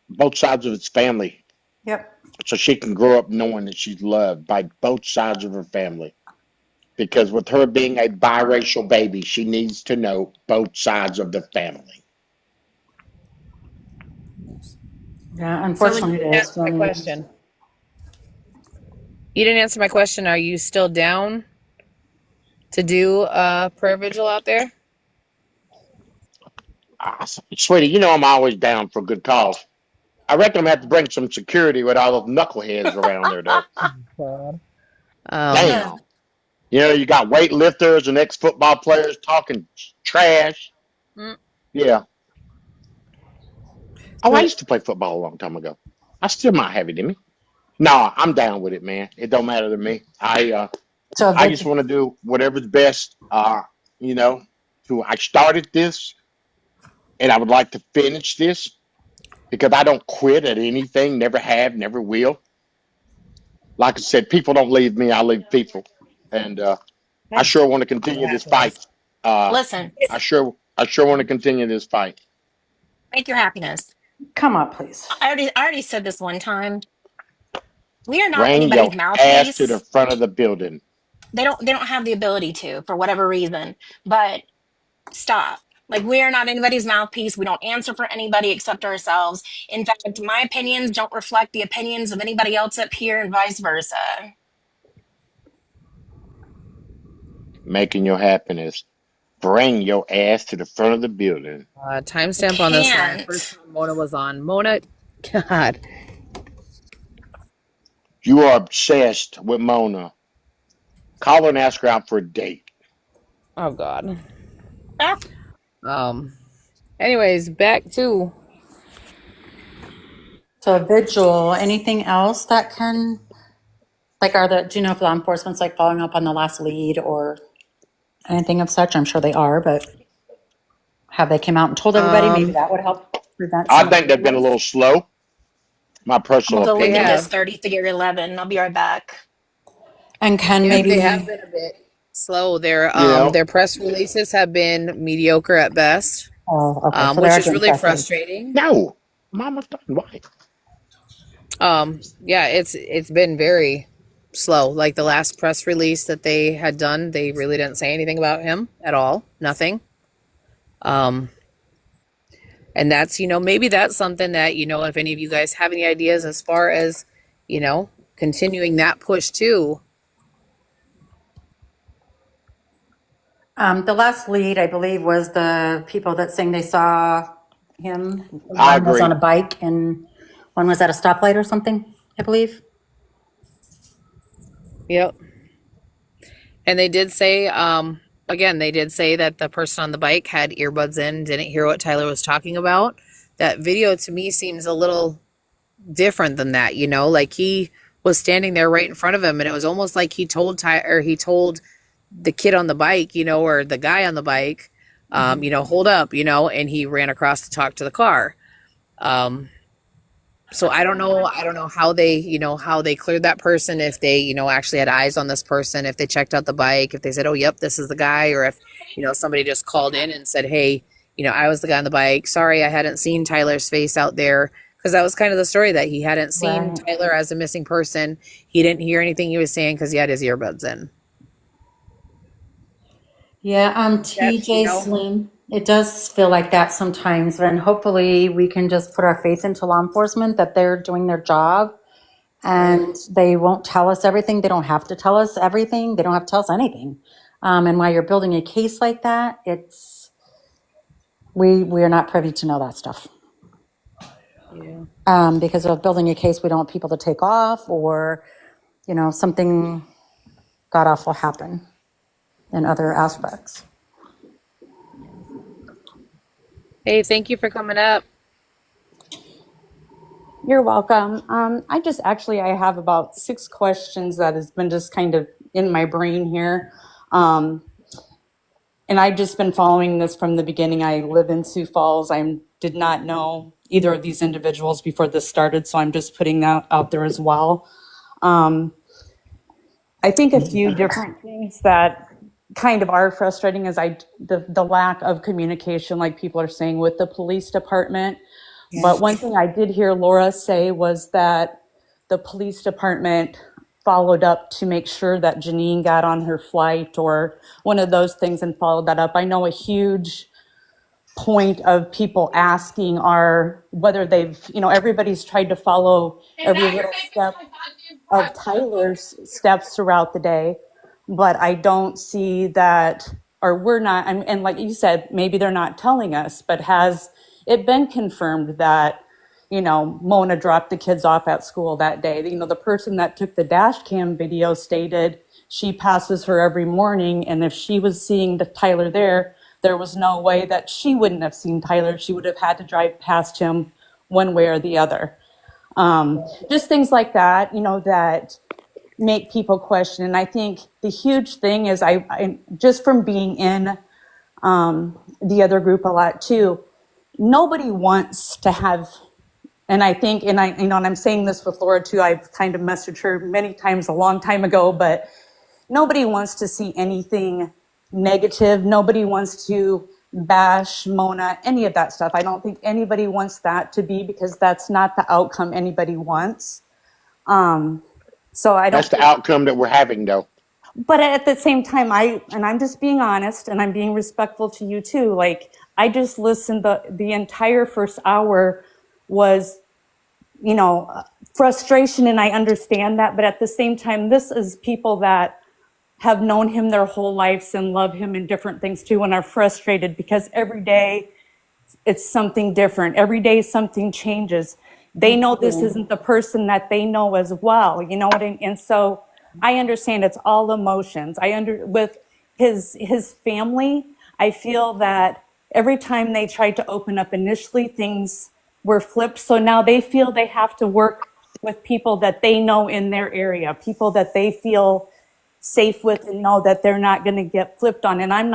[SPEAKER 3] both sides of its family,
[SPEAKER 5] Yep.
[SPEAKER 3] so she can grow up knowing that she's loved by both sides of her family. Because with her being a biracial baby, she needs to know both sides of the family.
[SPEAKER 5] Yeah,
[SPEAKER 2] So
[SPEAKER 5] unfortunately
[SPEAKER 2] you
[SPEAKER 5] it
[SPEAKER 2] didn't
[SPEAKER 5] is.
[SPEAKER 2] answer my question. You didn't answer my question. Are you still down to do a prayer vigil out there?
[SPEAKER 3] Sweetie, you know I'm always down for a good cause. I reckon I'm gonna have to bring some security with all those knuckleheads around there, though.
[SPEAKER 2] God.
[SPEAKER 3] Damn. You know, you got weightlifters and ex-football players talking trash.
[SPEAKER 2] Mm.
[SPEAKER 3] Yeah. Oh, I used to play football a long time ago. I still might have it in me. No, I'm down with it, man. It don't matter to me.
[SPEAKER 5] So
[SPEAKER 3] I just want to do whatever's best. You know, I started this, and I would like to finish this because I don't quit at anything. Never have, never will. Like I said, people don't leave me. I leave people, and I sure want to continue this fight. Uh,
[SPEAKER 1] Listen,
[SPEAKER 3] I sure want to continue this fight.
[SPEAKER 1] make your happiness.
[SPEAKER 5] come up, please.
[SPEAKER 1] I already said this one time. We are not
[SPEAKER 3] Bring
[SPEAKER 1] anybody's
[SPEAKER 3] your ass to the
[SPEAKER 1] mouthpiece.
[SPEAKER 3] front of the building.
[SPEAKER 1] They don't have the ability to for whatever reason. But stop. Like we are not anybody's mouthpiece. We don't answer for anybody except ourselves. In fact, my opinions don't reflect the opinions of anybody else up here and vice versa.
[SPEAKER 3] Making your happiness. Bring your ass to the front of the building.
[SPEAKER 1] I
[SPEAKER 2] Timestamp on this one. First
[SPEAKER 1] can't.
[SPEAKER 2] time Mona was on. Mona, God.
[SPEAKER 3] You are obsessed with Mona. Call her and ask her out for a date.
[SPEAKER 2] Oh, God.
[SPEAKER 1] Ah,
[SPEAKER 2] Anyways, back to
[SPEAKER 5] So a vigil, anything else that can, like, do you know if law enforcement's like following up on the last lead or anything of such? I'm sure they are, but have they come out and told everybody? Maybe that would help prevent
[SPEAKER 3] I
[SPEAKER 5] some of
[SPEAKER 3] think
[SPEAKER 5] the
[SPEAKER 3] they've been a
[SPEAKER 5] vigils.
[SPEAKER 3] little slow. My
[SPEAKER 1] I'm
[SPEAKER 3] personal
[SPEAKER 1] gonna go
[SPEAKER 2] they
[SPEAKER 1] look
[SPEAKER 3] opinion.
[SPEAKER 1] at this
[SPEAKER 2] have.
[SPEAKER 1] 3311. I'll be right back.
[SPEAKER 5] And can
[SPEAKER 2] Yep, they have
[SPEAKER 5] maybe,
[SPEAKER 2] been a bit slow. Their
[SPEAKER 3] You know,
[SPEAKER 2] their press releases have been mediocre at best,
[SPEAKER 5] oh, okay, so they
[SPEAKER 2] which
[SPEAKER 5] are
[SPEAKER 2] is
[SPEAKER 5] getting
[SPEAKER 2] really
[SPEAKER 5] press release.
[SPEAKER 2] frustrating.
[SPEAKER 3] no, Mama's done white.
[SPEAKER 2] Yeah, it's been very slow. Like the last press release that they had done, they really didn't say anything about him at all. Nothing. Um, and that's, maybe that's something that, if any of you guys have any ideas as far as, continuing that push too.
[SPEAKER 5] The last lead, I believe, was the people that saying they saw him.
[SPEAKER 3] I
[SPEAKER 5] One was on
[SPEAKER 3] agree.
[SPEAKER 5] a bike and one was at a stoplight or something, I believe.
[SPEAKER 2] Yep. And they did say, again, they did say that the person on the bike had earbuds in, didn't hear what Tyler was talking about. That video to me seems a little different than that, like he was standing there right in front of him, and it was almost like he told the kid on the bike, or the guy on the bike, hold up, and he ran across to talk to the car. So I don't know how they cleared that person, if they, actually had eyes on this person, if they checked out the bike, if they said, oh, yep, this is the guy, or if, somebody just called in and said, hey, I was the guy on the bike. Sorry, I hadn't seen Tyler's face out there. Because that was kind of the story, that he hadn't seen
[SPEAKER 5] Right.
[SPEAKER 2] Tyler as a missing person. He didn't hear anything he was saying because he had his earbuds in.
[SPEAKER 5] Yeah,
[SPEAKER 2] That's,
[SPEAKER 5] TJ Slim. It does feel like that sometimes, and hopefully we can just put our faith into law enforcement that they're doing their job and they won't tell us everything. They don't have to tell us everything. They don't have to tell us anything. And while you're building a case like that, we are not privy to know that stuff.
[SPEAKER 2] Yeah.
[SPEAKER 5] Because of building a case, we don't want people to take off, or, something god awful happen in other aspects.
[SPEAKER 2] Hey, thank you for coming up.
[SPEAKER 6] You're welcome. I have about 6 questions that has been just kind of in my brain here. And I've just been following this from the beginning. I live in Sioux Falls. I did not know either of these individuals before this started, so I'm just putting that out there as well. I think a few different things that kind of are frustrating is the lack of communication, like people are saying, with the police department. But one thing I did hear Laura say was that the police department followed up to make sure that Janine got on her flight or one of those things and followed that up. I know a huge point of people asking are whether everybody's tried to follow every little step of Tyler's steps throughout the day, but I don't see that, or we're not, and like you said, maybe they're not telling us, but has it been confirmed that, Mona dropped the kids off at school that day? The person that took the dash cam video stated she passes her every morning, and if she was seeing Tyler there was no way that she wouldn't have seen Tyler. She would have had to drive past him one way or the other. Just things like that, that make people question. And I think the huge thing is I just from being in the other group a lot too, nobody wants to have, and I think, and I'm saying this with Laura too, I've kind of messaged her many times a long time ago, but nobody wants to see anything negative. Nobody wants to bash Mona, any of that stuff. I don't think anybody wants that to be, because that's not the outcome anybody wants. So I don't.
[SPEAKER 3] That's the outcome that we're having, though.
[SPEAKER 6] But at the same time, I'm just being honest, and I'm being respectful to you too. Like, I just listened, the entire first hour was, frustration, and I understand that. But at the same time, this is people that have known him their whole lives and love him in different things too, and are frustrated because every day it's something different. Every day something changes. They know this isn't the person that they know as well. You know what I mean? And so I understand it's all emotions. With his family, I feel that every time they tried to open up initially, things were flipped. So now they feel they have to work with people that they know in their area, people that they feel safe with and know that they're not going to get flipped on. And I'm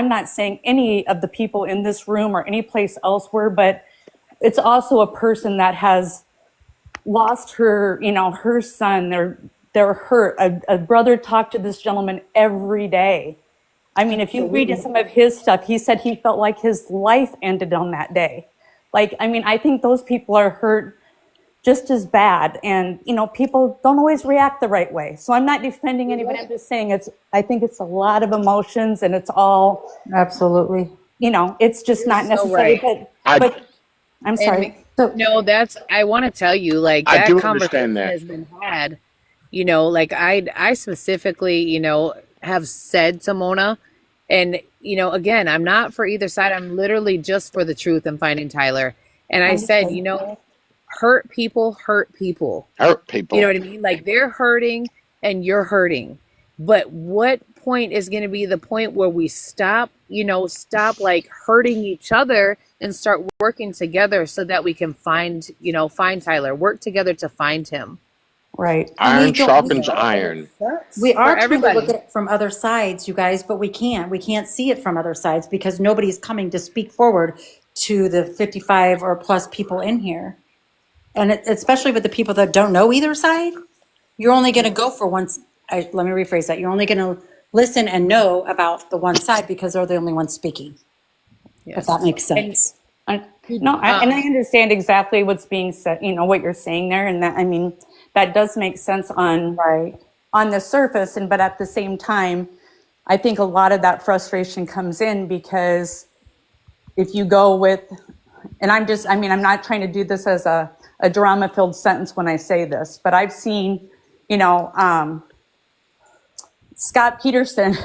[SPEAKER 6] not saying any of the people in this room or any place elsewhere, but it's also a person that has lost her, her son. They're hurt. A brother talked to this gentleman every day. I mean, if you read some of his stuff, he said he felt like his life ended on that day. I think those people are hurt just as bad. And, people don't always react the right way. So I'm not defending anybody. I'm just saying I think it's a lot of emotions, and it's all,
[SPEAKER 5] Absolutely.
[SPEAKER 6] it's just not necessary.
[SPEAKER 2] right.
[SPEAKER 6] But I'm sorry.
[SPEAKER 2] No, I want to tell you,
[SPEAKER 3] I
[SPEAKER 2] that
[SPEAKER 3] do
[SPEAKER 2] conversation
[SPEAKER 3] understand that.
[SPEAKER 2] has been had, I specifically, have said to Mona, and, again, I'm not for either side. I'm literally just for the truth and finding Tyler. And I said, hurt people hurt people.
[SPEAKER 3] Hurt people.
[SPEAKER 2] You know what I mean? Like, they're hurting and you're hurting. But what point is going to be the point where we stop like hurting each other and start working together so that we can find Tyler, work together to find him.
[SPEAKER 6] Right.
[SPEAKER 3] Iron sharpens iron.
[SPEAKER 5] We are trying to
[SPEAKER 2] everybody.
[SPEAKER 5] look at it from other sides, you guys, but we can't. We can't see it from other sides because nobody's coming to speak forward to the 55 or plus people in here. And especially with the people that don't know either side, you're only going to go for one. Let me rephrase that. You're only going to listen and know about the one side because they're the only ones speaking.
[SPEAKER 2] Yes.
[SPEAKER 5] If that makes sense.
[SPEAKER 6] And I understand exactly what's being said, what you're saying there. And that, that does make sense on the surface. But at the same time, I think a lot of that frustration comes in because if you go with, and I'm not trying to do this as a a drama-filled sentence when I say this, but I've seen, Scott Peterson,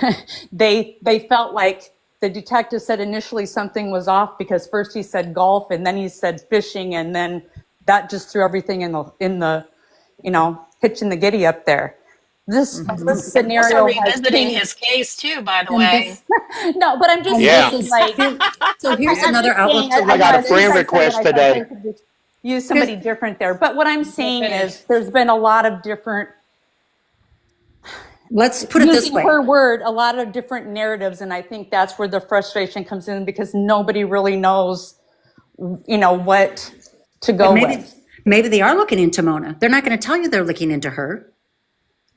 [SPEAKER 6] they felt like the detective said initially something was off because first he said golf and then he said fishing, and then that just threw everything in the pitching the giddy up there. This scenario
[SPEAKER 1] Also
[SPEAKER 6] has
[SPEAKER 1] revisiting
[SPEAKER 6] changed.
[SPEAKER 1] his case too, by the
[SPEAKER 5] And
[SPEAKER 1] way.
[SPEAKER 6] No, but I'm just
[SPEAKER 3] Yeah.
[SPEAKER 6] saying, like,
[SPEAKER 5] So here's
[SPEAKER 6] I'm
[SPEAKER 5] another
[SPEAKER 6] just
[SPEAKER 5] outlook
[SPEAKER 6] saying,
[SPEAKER 5] to
[SPEAKER 3] I got a
[SPEAKER 6] as
[SPEAKER 3] friend
[SPEAKER 6] I said
[SPEAKER 3] request
[SPEAKER 6] it, I thought
[SPEAKER 3] today.
[SPEAKER 6] they could use somebody different there. But what I'm saying is there's been a lot of different,
[SPEAKER 5] Let's put it this
[SPEAKER 6] using
[SPEAKER 5] way.
[SPEAKER 6] her word, a lot of different narratives. And I think that's where the frustration comes in because nobody really knows, what to go with.
[SPEAKER 5] Maybe they are looking into Mona. They're not going to tell you they're looking into her.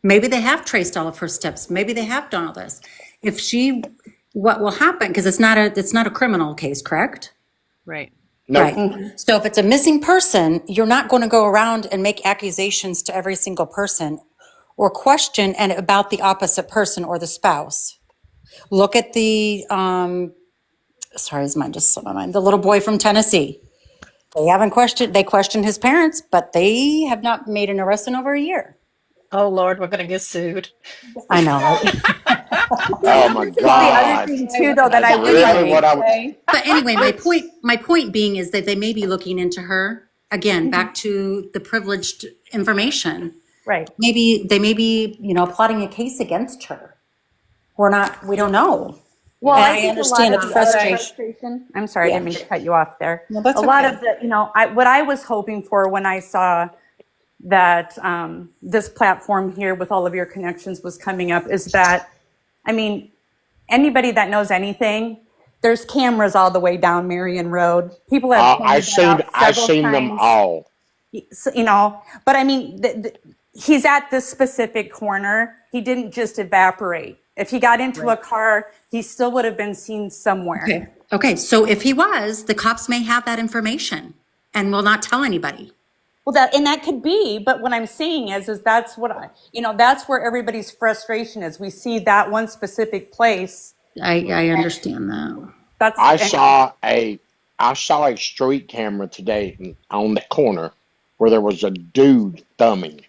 [SPEAKER 5] Maybe they have traced all of her steps. Maybe they have done all this. What will happen? Because it's not a criminal case, correct?
[SPEAKER 2] Right.
[SPEAKER 3] No.
[SPEAKER 5] Right. So if it's a missing person, you're not going to go around and make accusations to every single person or question and about the opposite person or the spouse. Look at the, sorry, his mind just slipped my mind, the little boy from Tennessee. They questioned his parents, but they have not made an arrest in over a year.
[SPEAKER 1] Oh Lord, we're gonna get sued.
[SPEAKER 5] I know.
[SPEAKER 3] Oh my
[SPEAKER 6] This is the
[SPEAKER 3] God.
[SPEAKER 6] other thing too, though, that
[SPEAKER 3] That's
[SPEAKER 6] I would
[SPEAKER 3] really
[SPEAKER 6] like
[SPEAKER 3] what
[SPEAKER 6] to
[SPEAKER 3] I was.
[SPEAKER 6] say.
[SPEAKER 5] But anyway, my point being is that they may be looking into her again, back to the privileged information.
[SPEAKER 6] Right.
[SPEAKER 5] Maybe they may be, plotting a case against her. We don't know.
[SPEAKER 6] Well,
[SPEAKER 5] And
[SPEAKER 6] I
[SPEAKER 5] I
[SPEAKER 6] think
[SPEAKER 5] understand
[SPEAKER 6] a lot
[SPEAKER 5] it's
[SPEAKER 6] of the other
[SPEAKER 5] frustration.
[SPEAKER 6] I'm sorry,
[SPEAKER 5] Yeah.
[SPEAKER 6] I didn't mean to cut you off there.
[SPEAKER 5] No, that's
[SPEAKER 6] a lot
[SPEAKER 5] okay.
[SPEAKER 6] of the, what I was hoping for when I saw that this platform here with all of your connections was coming up is that, anybody that knows anything, there's cameras all the way down Marion Road. People have pointed that out
[SPEAKER 3] I've
[SPEAKER 6] several
[SPEAKER 3] seen them
[SPEAKER 6] times.
[SPEAKER 3] all.
[SPEAKER 6] But he's at this specific corner. He didn't just evaporate. If he got into a car, he still would have been seen somewhere.
[SPEAKER 5] Okay. So if he was, the cops may have that information and will not tell anybody.
[SPEAKER 6] Well, that could be, but what I'm saying is that's what that's where everybody's frustration is. We see that one specific place.
[SPEAKER 5] I understand that.
[SPEAKER 3] I saw a street camera today on that corner where there was a dude thumbing.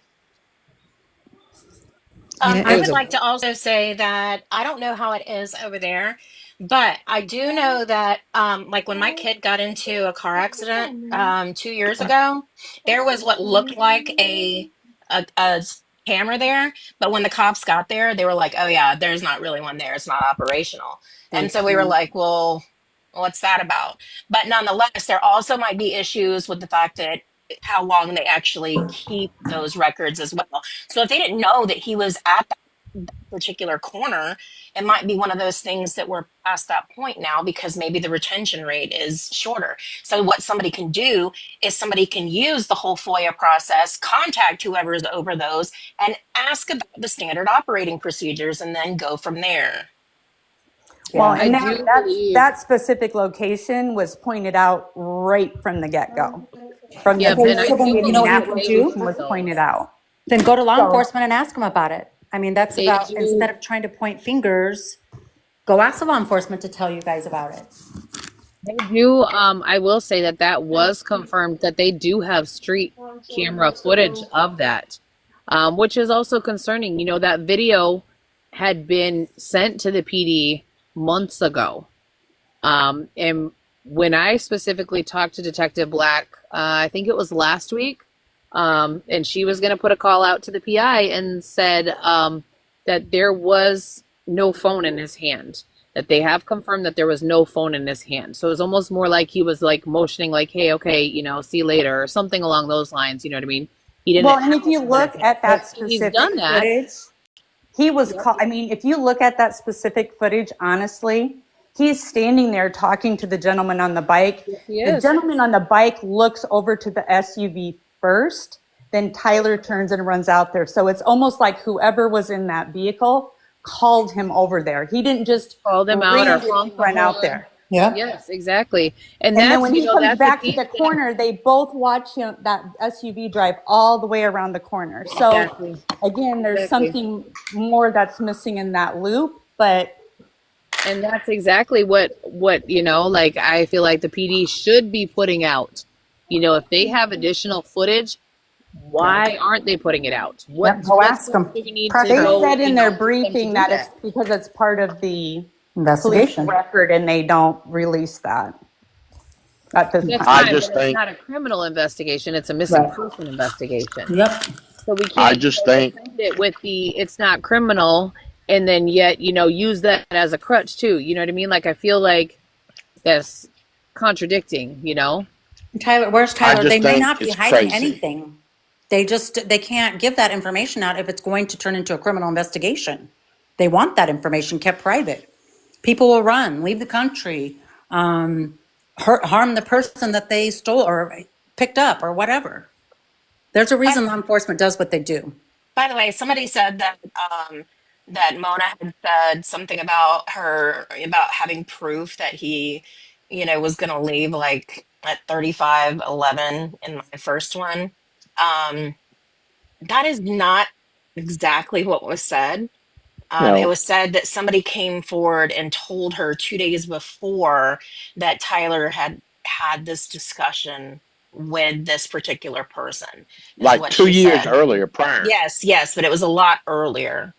[SPEAKER 1] I would like to also say that I don't know how it is over there, but I do know that, like when my kid got into a car accident 2 years ago, there was what looked like a camera there, but when the cops got there, they were like, "Oh yeah, there's not really one there. It's not operational." And so we were like, "Well, what's that about?" But nonetheless, there also might be issues with the fact that how long they actually keep those records as well. So if they didn't know that he was at that particular corner, it might be one of those things that we're past that point now because maybe the retention rate is shorter. So what somebody can do is somebody can use the whole FOIA process, contact whoever is over those, and ask about the standard operating procedures, and then go from there.
[SPEAKER 6] Well,
[SPEAKER 2] I
[SPEAKER 6] and
[SPEAKER 2] do believe-
[SPEAKER 6] that specific location was pointed out right from the get-go. From
[SPEAKER 2] Yeah,
[SPEAKER 6] the
[SPEAKER 2] Ben, I do
[SPEAKER 6] beginning,
[SPEAKER 2] believe
[SPEAKER 6] that
[SPEAKER 2] they
[SPEAKER 6] location
[SPEAKER 2] do.
[SPEAKER 6] was pointed out.
[SPEAKER 5] Then go to law
[SPEAKER 6] So-
[SPEAKER 5] enforcement and ask them about it. I mean, that's
[SPEAKER 2] They
[SPEAKER 5] about,
[SPEAKER 2] do.
[SPEAKER 5] instead of trying to point fingers, go ask the law enforcement to tell you guys about it.
[SPEAKER 2] They do. I will say that was confirmed that they do have street camera footage of that, which is also concerning. That video had been sent to the PD months ago. And when I specifically talked to Detective Black, I think it was last week, and she was going to put a call out to the PI and said that there was no phone in his hand, that they have confirmed that there was no phone in his hand. So it was almost more like he was like motioning like, hey, okay, see you later, or something along those lines. You know what I mean? He didn't.
[SPEAKER 6] Well, and if you look at that
[SPEAKER 2] He's
[SPEAKER 6] specific
[SPEAKER 2] done that.
[SPEAKER 6] footage, he was if you look at that specific footage, honestly, he's standing there talking to the gentleman on the bike.
[SPEAKER 2] He
[SPEAKER 6] The
[SPEAKER 2] is.
[SPEAKER 6] gentleman on the bike looks over to the SUV first, then Tyler turns and runs out there. So it's almost like whoever was in that vehicle called him over there. He didn't just
[SPEAKER 2] Called him out or
[SPEAKER 6] randomly
[SPEAKER 2] honked the
[SPEAKER 6] run out
[SPEAKER 2] horn.
[SPEAKER 6] there.
[SPEAKER 5] Yeah.
[SPEAKER 2] Yes, exactly. And
[SPEAKER 6] And then
[SPEAKER 2] that's,
[SPEAKER 6] when he comes
[SPEAKER 2] that's
[SPEAKER 6] back
[SPEAKER 2] the
[SPEAKER 6] to the
[SPEAKER 2] piece that-
[SPEAKER 6] corner, they both watch that SUV drive all the way around the corner. So
[SPEAKER 2] Exactly.
[SPEAKER 6] again, there's
[SPEAKER 2] Exactly.
[SPEAKER 6] something more that's missing in that loop, but
[SPEAKER 2] And that's exactly what I feel like the PD should be putting out You know, if they have additional footage, why aren't they putting it out?
[SPEAKER 5] Yep, go
[SPEAKER 2] What
[SPEAKER 5] ask them.
[SPEAKER 2] steps do we need
[SPEAKER 5] Press
[SPEAKER 2] to
[SPEAKER 6] They
[SPEAKER 5] them.
[SPEAKER 2] go,
[SPEAKER 6] said in their
[SPEAKER 2] for them to
[SPEAKER 6] briefing
[SPEAKER 2] do
[SPEAKER 6] that it's
[SPEAKER 2] that?
[SPEAKER 6] because it's part of the police
[SPEAKER 5] Investigation.
[SPEAKER 6] record and they don't release that at this
[SPEAKER 2] That's
[SPEAKER 6] time.
[SPEAKER 3] I
[SPEAKER 2] fine,
[SPEAKER 3] just
[SPEAKER 2] but it's
[SPEAKER 3] think,
[SPEAKER 2] not a criminal investigation. It's a missing
[SPEAKER 5] Right.
[SPEAKER 2] person investigation.
[SPEAKER 5] Yep.
[SPEAKER 2] So we
[SPEAKER 3] I
[SPEAKER 2] can't
[SPEAKER 3] just think,
[SPEAKER 2] defend it with the it's not criminal and then yet, use that as a crutch too. You know what I mean? Like I feel like that's contradicting,
[SPEAKER 5] Tyler, where's
[SPEAKER 3] I
[SPEAKER 5] Tyler? They
[SPEAKER 3] just
[SPEAKER 5] may
[SPEAKER 3] think
[SPEAKER 5] not be
[SPEAKER 3] it's
[SPEAKER 5] hiding
[SPEAKER 3] crazy.
[SPEAKER 5] anything. They can't give that information out if it's going to turn into a criminal investigation. They want that information kept private. People will run, leave the country, harm the person that they stole or picked up or whatever. There's a
[SPEAKER 1] By,
[SPEAKER 5] reason law enforcement does what they do.
[SPEAKER 1] by the way, somebody said that Mona had said something about about having proof that he, was going to leave like at 35:11 in my first one. Um, that is not exactly what was said. It
[SPEAKER 3] No,
[SPEAKER 1] was said that somebody came forward and told her 2 days before that Tyler had this discussion with this particular person, is
[SPEAKER 3] like
[SPEAKER 1] what
[SPEAKER 3] 2 years
[SPEAKER 1] said.
[SPEAKER 3] earlier prior.
[SPEAKER 1] Yes, but it was a lot earlier.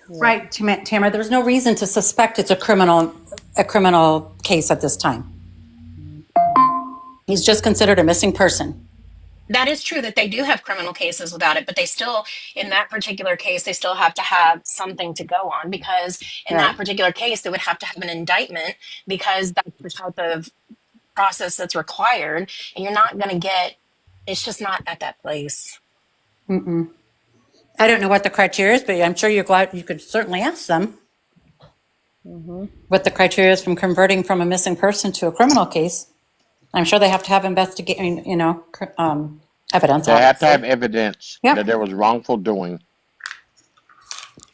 [SPEAKER 5] Right, Tamara, there's no reason to suspect it's a criminal case at this time. He's just considered a missing person.
[SPEAKER 1] That is true that they do have criminal cases without it, but they still, in that particular case, they still have to have something to go on, because in that particular case, they would have to have an indictment, because that's the type of process that's required, and you're not going to get, it's just not at that place.
[SPEAKER 5] I don't know what the criteria is, but I'm sure you're glad you could certainly ask them what the criteria is from converting from a missing person to a criminal case. I'm sure they have to have investigating, evidence.
[SPEAKER 3] They have to have
[SPEAKER 5] obviously.
[SPEAKER 3] evidence
[SPEAKER 5] Yep.
[SPEAKER 3] that there was wrongful doing.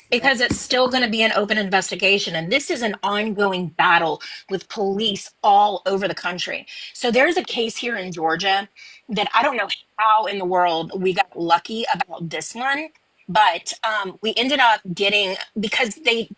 [SPEAKER 1] Because it's still going to be an open investigation. And this is an ongoing battle with police all over the country. So there's a case here in Georgia that I don't know how in the world we got lucky about this one, but we ended up getting, because they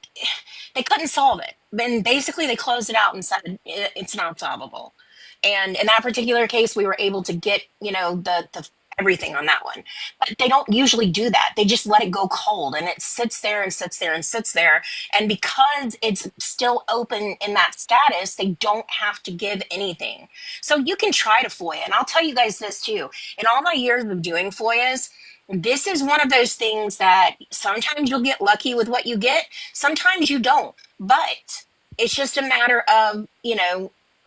[SPEAKER 1] couldn't solve it. And basically they closed it out and said it's not solvable. And in that particular case, we were able to get, the everything on that one. But they don't usually do that. They just let it go cold, and it sits there and sits there and sits there. And because it's still open in that status, they don't have to give anything. So you can try to FOIA. And I'll tell you guys this too. In all my years of doing FOIAs, this is one of those things that sometimes you'll get lucky with what you get, sometimes you don't. But it's just a matter of,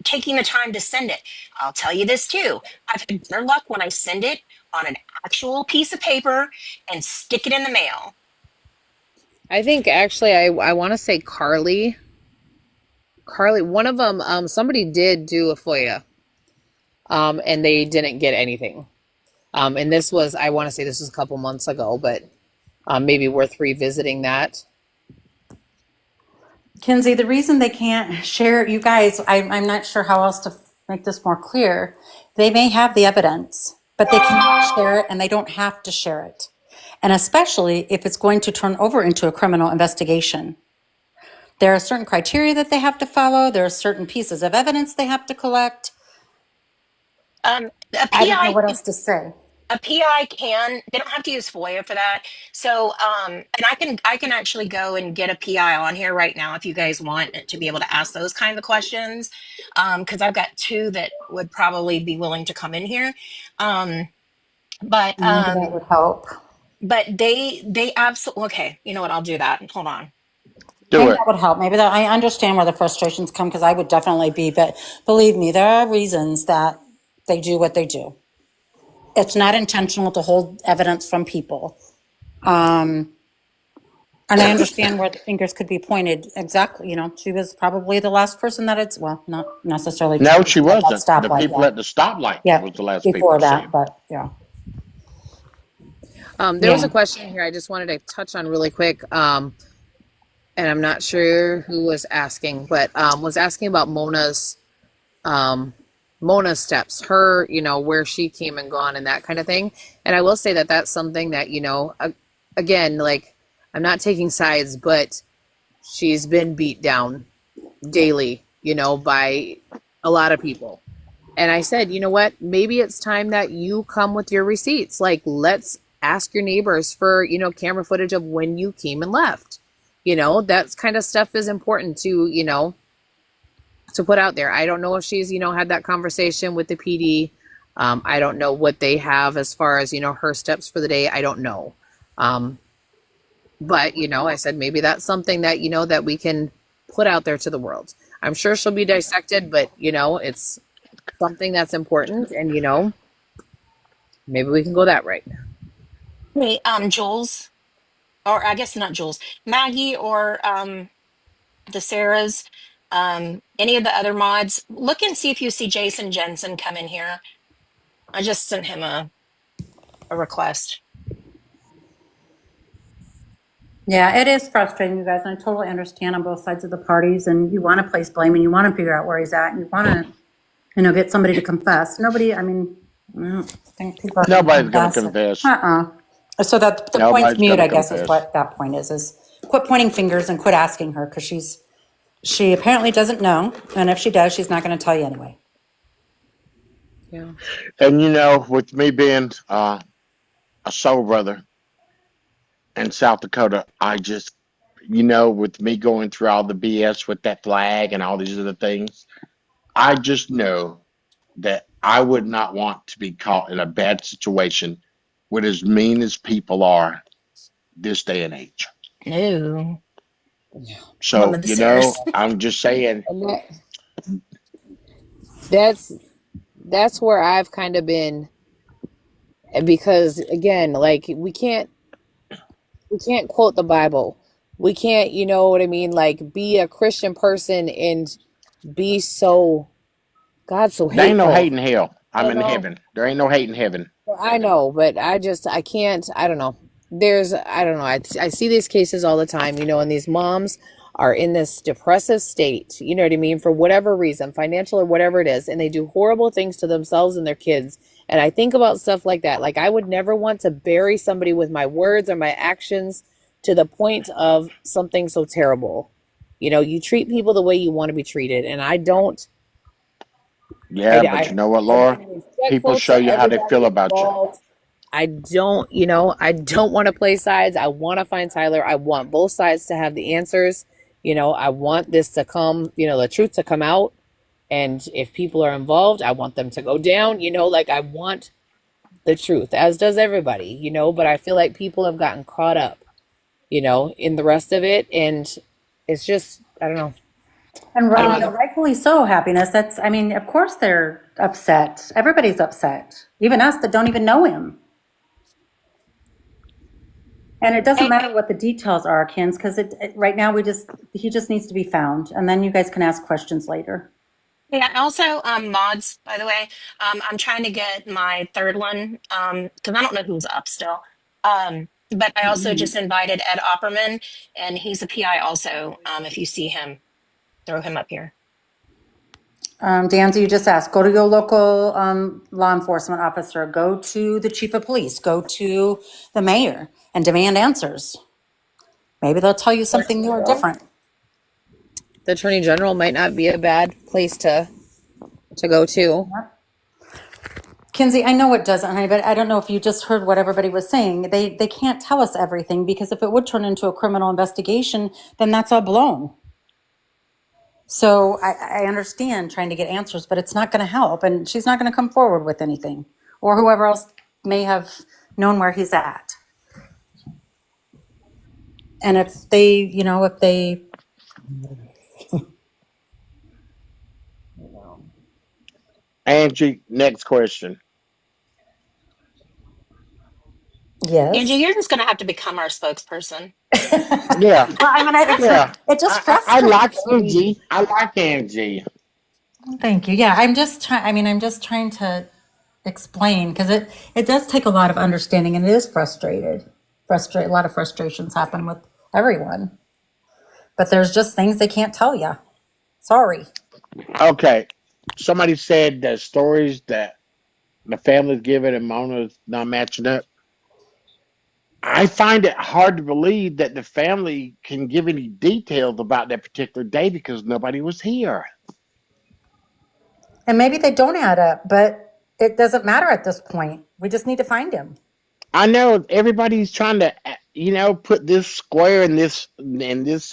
[SPEAKER 1] taking the time to send it. I'll tell you this too. I've had better luck when I send it on an actual piece of paper and stick it in the mail.
[SPEAKER 2] I think actually I want to say Carly, one of them, somebody did do a FOIA, and they didn't get anything. And this was, I want to say this was a couple months ago, but maybe worth revisiting that.
[SPEAKER 5] Kinsey, the reason they can't share, you guys, I'm not sure how else to make this more clear. They may have the evidence, but they cannot share it, and they don't have to share it. And especially if it's going to turn over into a criminal investigation. There are certain criteria that they have to follow. There are certain pieces of evidence they have to collect.
[SPEAKER 1] A
[SPEAKER 5] I don't know
[SPEAKER 1] PI,
[SPEAKER 5] what else to say.
[SPEAKER 1] a PI they don't have to use FOIA for that. So, and I can actually go and get a PI on here right now if you guys want to be able to ask those kinds of questions. Cause I've got two that would probably be willing to come in here. But,
[SPEAKER 5] Maybe that would help.
[SPEAKER 1] but they absolutely, okay. You know what? I'll do that. Hold on.
[SPEAKER 5] Maybe
[SPEAKER 3] Do it.
[SPEAKER 5] that would help. Maybe that, I understand where the frustrations come, because I would definitely be, but believe me, there are reasons that they do what they do. It's not intentional to hold evidence from people. And I understand where the fingers could be pointed. Exactly. She was probably the last person that it's, well, not necessarily.
[SPEAKER 3] No, she wasn't. The
[SPEAKER 5] Stoplight,
[SPEAKER 3] people at the stoplight was the last people
[SPEAKER 5] before
[SPEAKER 3] to see
[SPEAKER 5] that,
[SPEAKER 3] him.
[SPEAKER 5] but yeah.
[SPEAKER 2] There was a question here I just wanted to touch on really quick. And I'm not sure who was asking, but was asking about Mona's steps, her, where she came and gone and that kind of thing. And I will say that that's something that, again, like, I'm not taking sides, but she's been beat down daily, by a lot of people. And I said, you know what? Maybe it's time that you come with your receipts. Like, let's ask your neighbors for, camera footage of when you came and left. That kind of stuff is important to, to put out there. I don't know if she's, had that conversation with the PD. I don't know what they have as far as, her steps for the day. I don't know. But, I said maybe that's something that, that we can put out there to the world. I'm sure she'll be dissected, but, it's something that's important, and, maybe we can go that right.
[SPEAKER 1] Hey, Jules, or I guess not Jules, Maggie, or the Sarahs, any of the other mods, look and see if you see Jason Jensen come in here. I just sent him a request.
[SPEAKER 5] Yeah, it is frustrating, you guys, and I totally understand on both sides of the parties, and you want to place blame, and you want to figure out where he's at, and you want to, get somebody to confess. Nobody, I mean, I don't think people are
[SPEAKER 3] Nobody's going to confess.
[SPEAKER 5] So that the
[SPEAKER 3] Nobody's
[SPEAKER 5] point's mute,
[SPEAKER 3] gonna
[SPEAKER 5] I guess, is
[SPEAKER 3] confess.
[SPEAKER 5] what that point is quit pointing fingers and quit asking her, because she apparently doesn't know, and if she does, she's not going to tell you anyway.
[SPEAKER 2] Yeah.
[SPEAKER 3] And with me being a soul brother in South Dakota, I just, with me going through all the BS with that flag and all these other things, I just know that I would not want to be caught in a bad situation with as mean as people are this day and age.
[SPEAKER 1] No.
[SPEAKER 3] So,
[SPEAKER 1] One of the Sarahs.
[SPEAKER 3] I'm just saying.
[SPEAKER 2] And that's where I've kind of been, because again, like we can't quote the Bible. We can't, you know what I mean? Like be a Christian person and be so God so
[SPEAKER 3] There ain't no
[SPEAKER 2] hateful.
[SPEAKER 3] hate in hell. I'm in
[SPEAKER 2] know.
[SPEAKER 3] heaven. There ain't no hate in heaven.
[SPEAKER 2] I know, but I can't, I don't know. I don't know. I see these cases all the time, and these moms are in this depressive state, you know what I mean? For whatever reason, financial or whatever it is, and they do horrible things to themselves and their kids. And I think about stuff like that. Like I would never want to bury somebody with my words or my actions to the point of something so terrible. You treat people the way you want to be treated. And I don't.
[SPEAKER 3] Yeah, but you know what, Laura? People show you how they feel about you.
[SPEAKER 2] I don't want to play sides. I want to find Tyler. I want both sides to have the answers. I want this to come, the truth to come out. And if people are involved, I want them to go down, like I want the truth, as does everybody, but I feel like people have gotten caught up, in the rest of it. And it's just, I don't know.
[SPEAKER 5] And rightfully so, Happiness. Of course they're upset. Everybody's upset. Even us that don't even know him. And it doesn't matter what the details are, Kins, because right now he just needs to be found, and then you guys can ask questions later.
[SPEAKER 1] Yeah, also mods, by the way. I'm trying to get my third one because I don't know who's up still. But I also just invited Ed Opperman, and he's a PI also. If you see him, throw him up here.
[SPEAKER 5] Danza, you just asked, go to your local law enforcement officer, go to the chief of police, go to the mayor and demand answers. Maybe they'll tell you something new or different.
[SPEAKER 2] The Attorney General might not be a bad place to go to.
[SPEAKER 5] Kinsey, I know it doesn't, honey, but I don't know if you just heard what everybody was saying. They can't tell us everything, because if it would turn into a criminal investigation, then that's all blown. So I understand trying to get answers, but it's not going to help. And she's not going to come forward with anything, or whoever else may have known where he's at. And if they,
[SPEAKER 3] Angie, next question.
[SPEAKER 5] Yes.
[SPEAKER 1] Angie, you're just going to have to become our spokesperson.
[SPEAKER 3] Yeah.
[SPEAKER 5] Well, it just frustrates
[SPEAKER 3] I like Angie. I like Angie.
[SPEAKER 5] Thank you. Yeah, I'm just trying to explain, because it does take a lot of understanding, and it is a lot of frustrations happen with everyone, but there's just things they can't tell you. Sorry.
[SPEAKER 3] Okay. Somebody said that stories that the family's giving and Mona's not matching up. I find it hard to believe that the family can give any details about that particular day because nobody was here.
[SPEAKER 5] And maybe they don't add up, but it doesn't matter at this point. We just need to find him.
[SPEAKER 3] I know everybody's trying to, put this square in this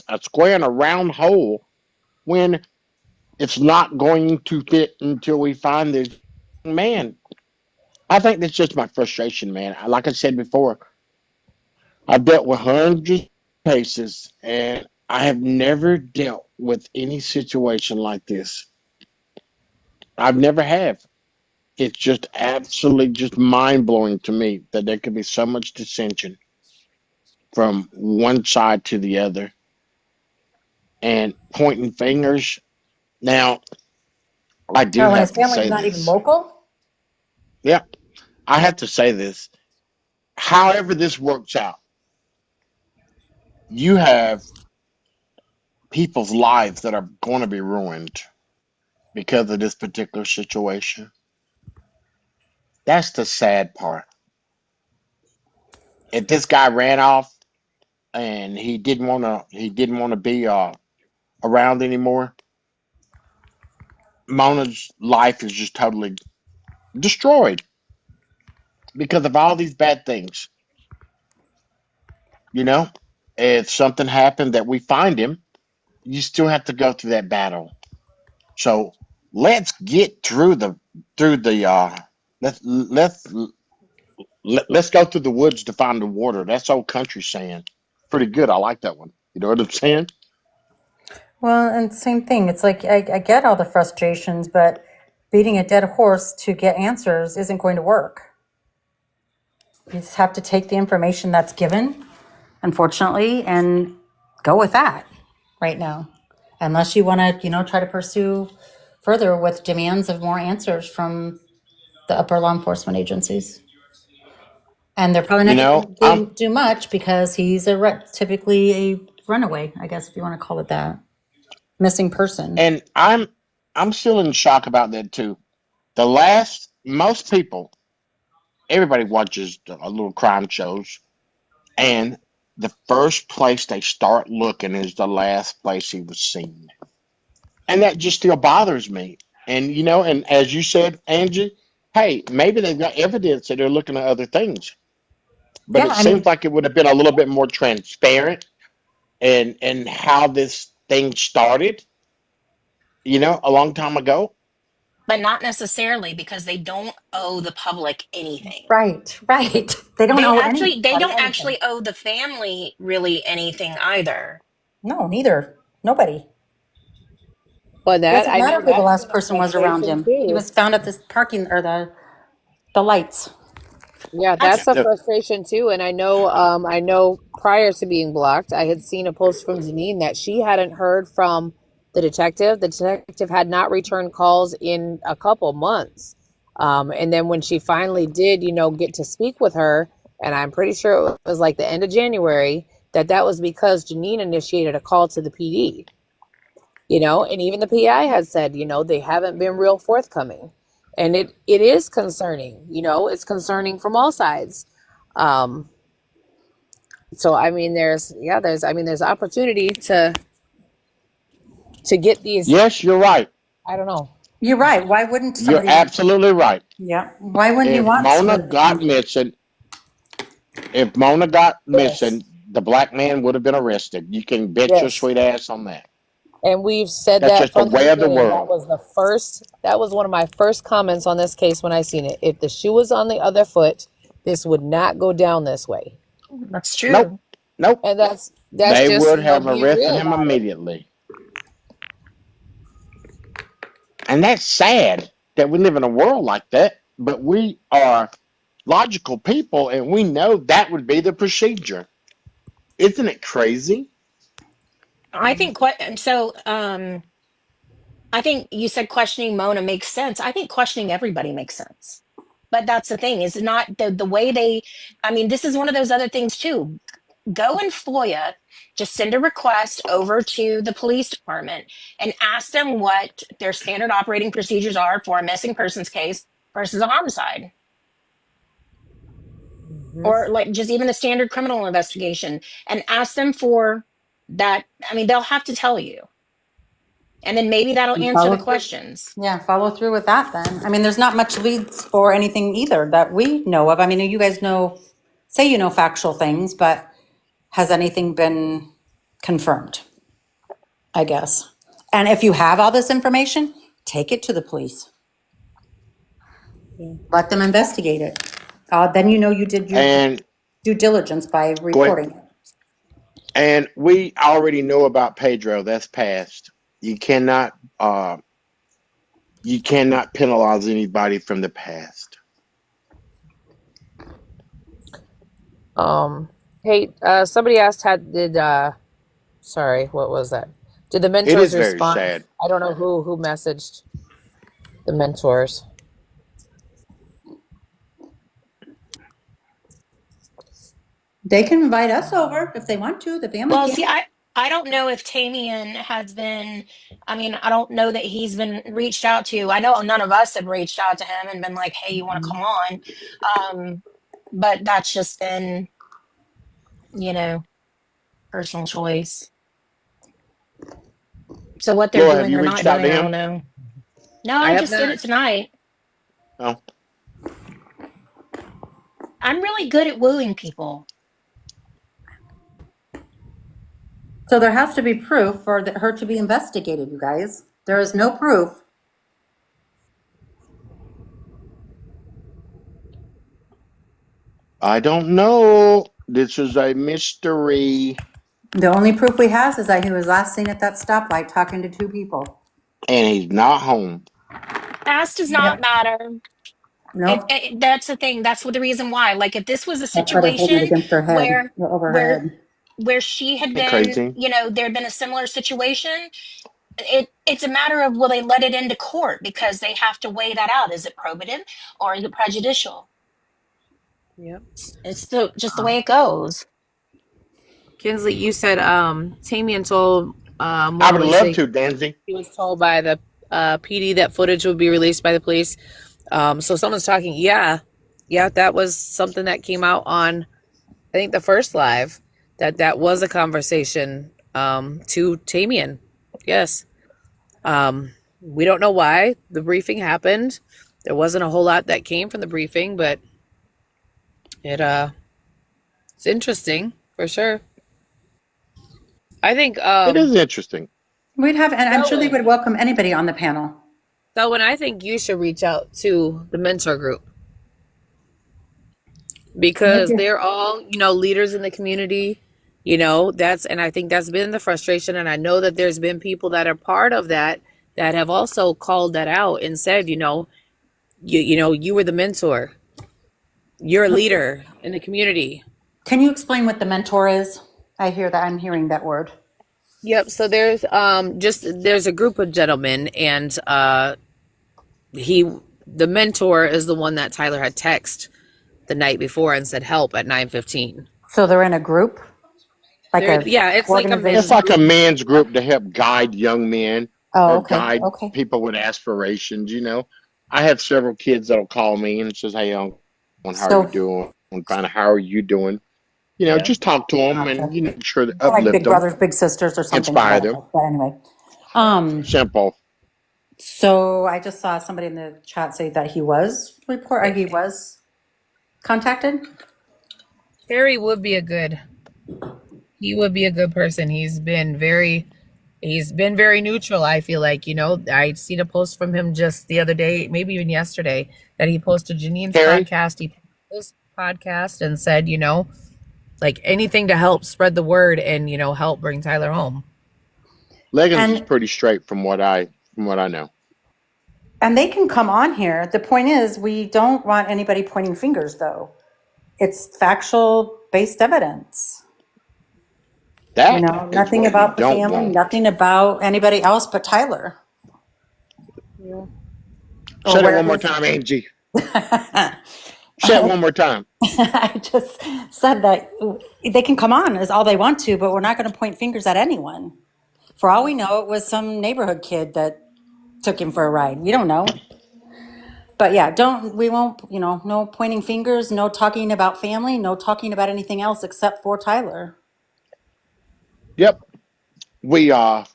[SPEAKER 3] a square in a round hole when it's not going to fit until we find this man. I think that's just my frustration, man. Like I said before, I've dealt with hundreds of cases, and I have never dealt with any situation like this. I've never have. It's just absolutely just mind blowing to me that there could be so much dissension from one side to the other and pointing fingers. Now, I do
[SPEAKER 5] Oh, and his
[SPEAKER 3] have to
[SPEAKER 5] family's
[SPEAKER 3] say
[SPEAKER 5] not even
[SPEAKER 3] this.
[SPEAKER 5] local?
[SPEAKER 3] Yeah, I have to say this. However, this works out, you have people's lives that are going to be ruined because of this particular situation. That's the sad part. If this guy ran off and he didn't want to be around anymore, Mona's life is just totally destroyed because of all these bad things. You know, if something happened that we find him, you still have to go through that battle. So let's get through the let's go through the woods to find the water. That's old country saying. Pretty good. I like that one. You know what I'm saying?
[SPEAKER 5] Well, and same thing. It's like I get all the frustrations, but beating a dead horse to get answers isn't going to work. You just have to take the information that's given, unfortunately, and go with that right now. Unless you want to, try to pursue further with demands of more answers from the upper law enforcement agencies. And they're probably
[SPEAKER 3] You
[SPEAKER 5] not
[SPEAKER 3] know,
[SPEAKER 5] going to do much because he's typically a runaway, I guess, if you want to call it that. Missing person.
[SPEAKER 3] and I'm still in shock about that too. The last most people, everybody watches little crime shows, and the first place they start looking is the last place he was seen. And that just still bothers me. And and as you said, Angie, hey, maybe they've got evidence that they're looking at other things, but
[SPEAKER 5] Yeah,
[SPEAKER 3] it
[SPEAKER 5] I mean,
[SPEAKER 3] seems like it would have been a little bit more transparent and how this thing started, a long time ago.
[SPEAKER 1] But not necessarily because they don't owe the public anything.
[SPEAKER 5] right, right. They don't owe
[SPEAKER 1] They
[SPEAKER 5] anybody
[SPEAKER 1] don't
[SPEAKER 5] anything.
[SPEAKER 1] actually owe the family really anything either.
[SPEAKER 5] No, neither. Nobody.
[SPEAKER 2] But
[SPEAKER 5] It
[SPEAKER 2] that
[SPEAKER 5] doesn't
[SPEAKER 2] I
[SPEAKER 5] matter
[SPEAKER 2] know
[SPEAKER 5] who the
[SPEAKER 2] that's
[SPEAKER 5] last
[SPEAKER 2] been a
[SPEAKER 5] person was around
[SPEAKER 2] frustration
[SPEAKER 5] him. He
[SPEAKER 2] too.
[SPEAKER 5] was found at this parking or the lights.
[SPEAKER 2] Yeah,
[SPEAKER 3] Yeah,
[SPEAKER 2] that's a
[SPEAKER 3] no,
[SPEAKER 2] frustration too. And I know prior to being blocked, I had seen a post from Janine that she hadn't heard from the detective. The detective had not returned calls in a couple months. And then when she finally did, get to speak with her, and I'm pretty sure it was like the end of January, that was because Janine initiated a call to the PD. And even the PI has said, they haven't been real forthcoming. And it is concerning, it's concerning from all sides. Um, so I mean there's opportunity to get these,
[SPEAKER 3] yes, you're right.
[SPEAKER 2] I don't know.
[SPEAKER 5] You're right. Why wouldn't
[SPEAKER 3] You're
[SPEAKER 5] somebody want?
[SPEAKER 3] absolutely right.
[SPEAKER 5] Yeah. Why wouldn't you
[SPEAKER 3] If
[SPEAKER 5] want
[SPEAKER 3] Mona
[SPEAKER 5] her to
[SPEAKER 3] got
[SPEAKER 5] come?
[SPEAKER 3] missing, if Mona got
[SPEAKER 2] Yes.
[SPEAKER 3] missing, the black man would have been arrested. You can bet your
[SPEAKER 2] Yes.
[SPEAKER 3] sweet ass on that.
[SPEAKER 2] And we've said
[SPEAKER 3] That's
[SPEAKER 2] that
[SPEAKER 3] just the
[SPEAKER 2] from the
[SPEAKER 3] way of the
[SPEAKER 2] beginning.
[SPEAKER 3] world.
[SPEAKER 2] That was one of my first comments on this case when I seen it. If the shoe was on the other foot, this would not go down this way.
[SPEAKER 1] That's
[SPEAKER 3] Nope,
[SPEAKER 1] true.
[SPEAKER 3] nope.
[SPEAKER 2] And that's
[SPEAKER 3] They
[SPEAKER 2] just,
[SPEAKER 3] would have
[SPEAKER 2] being
[SPEAKER 3] arrested
[SPEAKER 2] real
[SPEAKER 3] him
[SPEAKER 2] about it.
[SPEAKER 3] immediately. And that's sad that we live in a world like that, but we are logical people and we know that would be the procedure. Isn't it crazy?
[SPEAKER 1] I think I think you said questioning Mona makes sense. I think questioning everybody makes sense. But that's the thing, is not the way they, I mean, this is one of those other things too. Go and FOIA, just send a request over to the police department and ask them what their standard operating procedures are for a missing persons case versus a homicide.
[SPEAKER 2] Mhm.
[SPEAKER 1] Or like just even the standard criminal investigation, and ask them for that. I mean, they'll have to tell you. And then maybe that'll
[SPEAKER 5] And
[SPEAKER 1] answer
[SPEAKER 5] follow
[SPEAKER 1] the
[SPEAKER 5] through.
[SPEAKER 1] questions.
[SPEAKER 5] Yeah, follow through with that then. I mean, there's not much leads or anything either that we know of. I mean, you guys know, say you know factual things, but has anything been confirmed? I guess. And if you have all this information, take it to the police. Let them investigate it. Then you know you did your
[SPEAKER 3] And
[SPEAKER 5] due diligence by
[SPEAKER 3] go ahead.
[SPEAKER 5] reporting it.
[SPEAKER 3] And we already know about Pedro. That's past. You cannot penalize anybody from the past.
[SPEAKER 2] Hey, somebody asked, sorry, what was that? Did the
[SPEAKER 3] It
[SPEAKER 2] mentors
[SPEAKER 3] is very
[SPEAKER 2] respond?
[SPEAKER 3] sad.
[SPEAKER 2] I don't know who messaged the mentors.
[SPEAKER 5] They can invite us over if they want to. The family
[SPEAKER 1] Well,
[SPEAKER 5] can.
[SPEAKER 1] see, I don't know if Tamian has been, I mean, I don't know that he's been reached out to. I know none of us have reached out to him and been like, hey, you want to come on? But that's just been, you know, personal choice. So what they're
[SPEAKER 3] Laura, have
[SPEAKER 1] doing
[SPEAKER 3] you
[SPEAKER 1] or not
[SPEAKER 3] reached out to
[SPEAKER 1] doing, I don't
[SPEAKER 3] him?
[SPEAKER 1] know. No,
[SPEAKER 2] I
[SPEAKER 1] I
[SPEAKER 2] have
[SPEAKER 1] just did
[SPEAKER 2] not.
[SPEAKER 1] it tonight.
[SPEAKER 3] Oh.
[SPEAKER 1] I'm really good at wooing people.
[SPEAKER 5] So there has to be proof for her to be investigated, you guys. There is no proof.
[SPEAKER 3] I don't know. This is a mystery.
[SPEAKER 5] The only proof we have is that he was last seen at that stoplight talking to two people.
[SPEAKER 3] And he's not home.
[SPEAKER 1] Past does not matter.
[SPEAKER 5] Nope.
[SPEAKER 1] That's the thing. That's what the reason why. Like, if this was a
[SPEAKER 5] That's why they hold it
[SPEAKER 1] situation
[SPEAKER 5] against her head,
[SPEAKER 1] where
[SPEAKER 5] over her
[SPEAKER 1] where
[SPEAKER 5] head.
[SPEAKER 1] where she had
[SPEAKER 3] Ain't
[SPEAKER 1] been,
[SPEAKER 3] crazy.
[SPEAKER 1] you know, there had been a similar situation, it's a matter of will they let it into court because they have to weigh that out. Is it probative or is it prejudicial?
[SPEAKER 2] Yep.
[SPEAKER 1] It's just the way it goes.
[SPEAKER 2] Kinsley, you said Tamian told
[SPEAKER 3] I would
[SPEAKER 2] Mona
[SPEAKER 3] love
[SPEAKER 2] Lisa
[SPEAKER 3] to, Danzy.
[SPEAKER 2] he was told by the PD that footage would be released by the police. So someone's talking. Yeah, that was something that came out on, I think, the first live. That was a conversation to Tamian. Yes. We don't know why the briefing happened. There wasn't a whole lot that came from the briefing, but it's interesting for sure. I think
[SPEAKER 3] It is interesting.
[SPEAKER 5] We'd have, and I'm sure they would welcome anybody on the panel.
[SPEAKER 2] Selwyn, I think you should reach out to the mentor group because they're all, leaders in the community. And I think that's been the frustration. And I know that there's been people that are part of that have also called that out and said, you were the mentor. You're a leader in the community.
[SPEAKER 5] Can you explain what the mentor is? I'm hearing that word.
[SPEAKER 2] Yep. So there's a group of gentlemen, and the mentor is the one that Tyler had texted the night before and said help at 9:15.
[SPEAKER 5] So they're in a group,
[SPEAKER 2] it's like
[SPEAKER 3] a men's group to help guide young men guide people with aspirations. I have several kids that'll call me and says, "Hey, how are you doing? How are you doing?" Just talk to them and sure to uplift
[SPEAKER 5] like big
[SPEAKER 3] them,
[SPEAKER 5] brothers, big sisters, or something.
[SPEAKER 3] inspire them.
[SPEAKER 5] But anyway,
[SPEAKER 3] Simple.
[SPEAKER 5] So I just saw somebody in the chat say that he was contacted.
[SPEAKER 2] Harry would be a good person. He's been very neutral. I feel like, I'd seen a post from him just the other day, maybe even yesterday, that he posted Janine's podcast. He posted this podcast and said, like anything to help spread the word and, help bring Tyler home.
[SPEAKER 3] Leggins is pretty straight from what I know.
[SPEAKER 5] And they can come on here. The point is, we don't want anybody pointing fingers, though. It's factual based evidence. Nothing about the family, nothing about anybody else but Tyler.
[SPEAKER 3] Yeah. Say it one more time, Angie. Say it one more time.
[SPEAKER 5] I just said that they can come on as all they want to, but we're not going to point fingers at anyone. For all we know, it was some neighborhood kid that took him for a ride. We don't know. But yeah, no pointing fingers, no talking about family, no talking about anything else except for Tyler.
[SPEAKER 3] Yep. We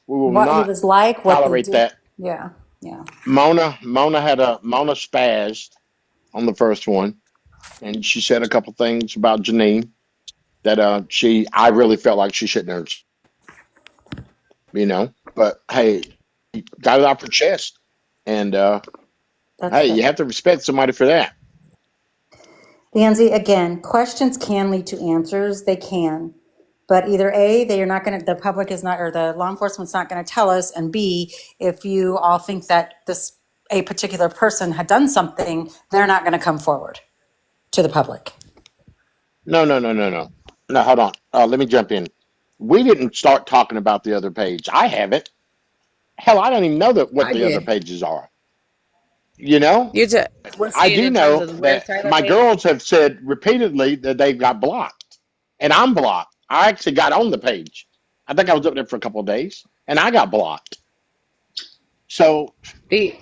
[SPEAKER 3] will
[SPEAKER 5] What he
[SPEAKER 3] not
[SPEAKER 5] was like, what they
[SPEAKER 3] tolerate
[SPEAKER 5] did.
[SPEAKER 3] that.
[SPEAKER 5] Yeah, yeah.
[SPEAKER 3] Mona spazzed on the first one, and she said a couple things about Janine that I really felt like she shouldn't have, But hey, got it off her chest, and
[SPEAKER 5] That's
[SPEAKER 3] hey,
[SPEAKER 5] good.
[SPEAKER 3] you have to respect somebody for that.
[SPEAKER 5] Danzy, again, questions can lead to answers. They can. But either A, they are not going to, the public is not, or the law enforcement's not going to tell us. And B, if you all think that a particular person had done something, they're not going to come forward to the public.
[SPEAKER 3] No, no, no, no, no. No, hold on. Let me jump in. We didn't start talking about the other page. I haven't. Hell, I don't even know what
[SPEAKER 2] I
[SPEAKER 3] the other
[SPEAKER 2] did.
[SPEAKER 3] pages are. You know,
[SPEAKER 2] You just we're
[SPEAKER 3] I
[SPEAKER 2] saying
[SPEAKER 3] do
[SPEAKER 2] in terms
[SPEAKER 3] know
[SPEAKER 2] of the Where's
[SPEAKER 3] that
[SPEAKER 2] Tyler
[SPEAKER 3] my
[SPEAKER 2] page.
[SPEAKER 3] girls have said repeatedly that they've got blocked, and I'm blocked. I actually got on the page. I think I was up there for a couple of days, and I got blocked. So
[SPEAKER 2] The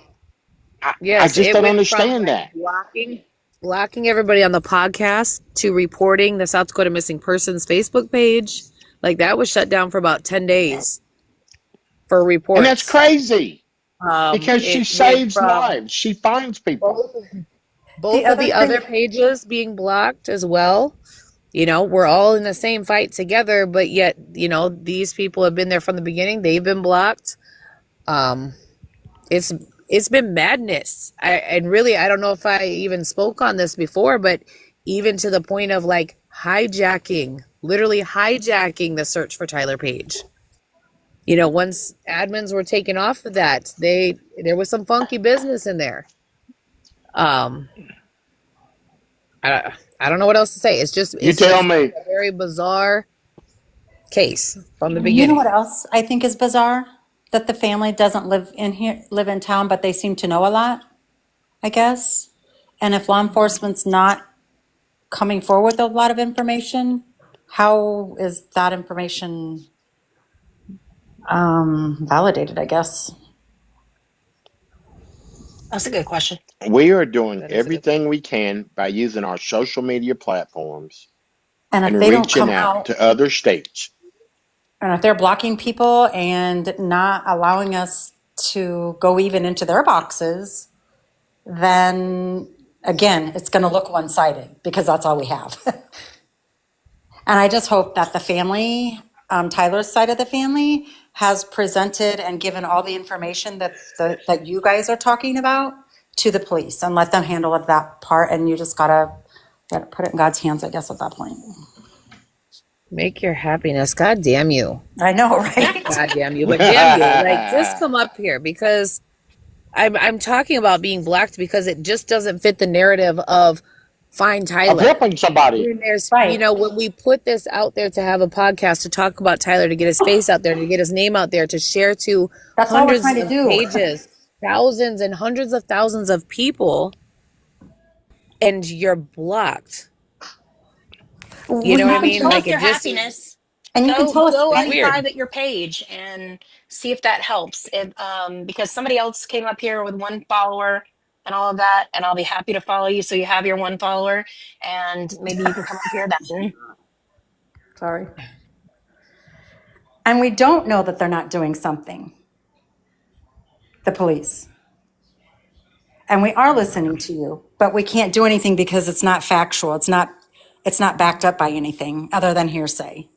[SPEAKER 3] I
[SPEAKER 2] yes,
[SPEAKER 3] just
[SPEAKER 2] it
[SPEAKER 3] don't
[SPEAKER 2] went from
[SPEAKER 3] understand
[SPEAKER 2] like
[SPEAKER 3] that.
[SPEAKER 2] blocking everybody on the podcast to reporting the South Dakota Missing Persons Facebook page. Like that was shut down for about 10 days for
[SPEAKER 3] And that's
[SPEAKER 2] reports.
[SPEAKER 3] crazy because she
[SPEAKER 2] It went
[SPEAKER 3] saves
[SPEAKER 2] from
[SPEAKER 3] lives. She finds people.
[SPEAKER 2] both
[SPEAKER 5] The
[SPEAKER 2] both of
[SPEAKER 5] other
[SPEAKER 2] the
[SPEAKER 5] thing,
[SPEAKER 2] other pages being blocked as well. You know, we're all in the same fight together, but yet, you know, these people have been there from the beginning. They've been blocked. Um, it's it's been madness. And really, I don't know if I even spoke on this before, but even to the point of like literally hijacking the search for Tyler Page. You know, once admins were taken off of that, there was some funky business in there. Um, I don't know what else to say.
[SPEAKER 3] You
[SPEAKER 2] It's
[SPEAKER 3] tell
[SPEAKER 2] just been
[SPEAKER 3] me.
[SPEAKER 2] a very bizarre case from the
[SPEAKER 5] you know what
[SPEAKER 2] beginning.
[SPEAKER 5] else I think is bizarre? That the family doesn't live in town, but they seem to know a lot, I guess. And if law enforcement's not coming forward with a lot of information, how is that information validated, I guess?
[SPEAKER 1] That's a good question.
[SPEAKER 3] We are doing
[SPEAKER 2] That is a good
[SPEAKER 3] everything we can by using our social media platforms
[SPEAKER 5] And if
[SPEAKER 3] and
[SPEAKER 5] they don't
[SPEAKER 3] reaching
[SPEAKER 5] come
[SPEAKER 3] out
[SPEAKER 5] out,
[SPEAKER 3] to other states.
[SPEAKER 5] and if they're blocking people and not allowing us to go even into their boxes, then again, it's going to look one-sided because that's all we have. And I just hope that the family, Tyler's side of the family, has presented and given all the information that you guys are talking about to the police and let them handle it that part. And you just gotta put it in God's hands, I guess, at that point.
[SPEAKER 2] Make your happiness. God damn you.
[SPEAKER 5] I know,
[SPEAKER 1] Yeah.
[SPEAKER 5] right?
[SPEAKER 2] God damn you. But damn you. Like just come up here because I'm talking about being blocked because it just doesn't fit the narrative of find
[SPEAKER 3] Of
[SPEAKER 2] Tyler.
[SPEAKER 3] helping somebody.
[SPEAKER 2] And there's, you
[SPEAKER 5] Right.
[SPEAKER 2] know, when we put this out there to have a podcast to talk about Tyler, to get his face out there, to get his name out there, to share to
[SPEAKER 5] That's all we're
[SPEAKER 2] hundreds
[SPEAKER 5] trying to
[SPEAKER 2] of
[SPEAKER 5] do.
[SPEAKER 2] pages, thousands and hundreds of thousands of people, and you're blocked. You know what I mean?
[SPEAKER 1] Show
[SPEAKER 2] Like
[SPEAKER 1] us
[SPEAKER 2] it
[SPEAKER 1] your
[SPEAKER 2] just
[SPEAKER 1] happiness.
[SPEAKER 5] And you can tell us
[SPEAKER 1] Go
[SPEAKER 5] any,
[SPEAKER 2] weird.
[SPEAKER 1] unprivate your page and see if that helps. Because somebody else came up here with one follower and all of that, and I'll be happy to follow you so you have your one follower, and maybe you can come up here then.
[SPEAKER 5] sorry. And we don't know that they're not doing something, the police. And we are listening to you, but we can't do anything because it's not factual. It's not backed up by anything other than hearsay.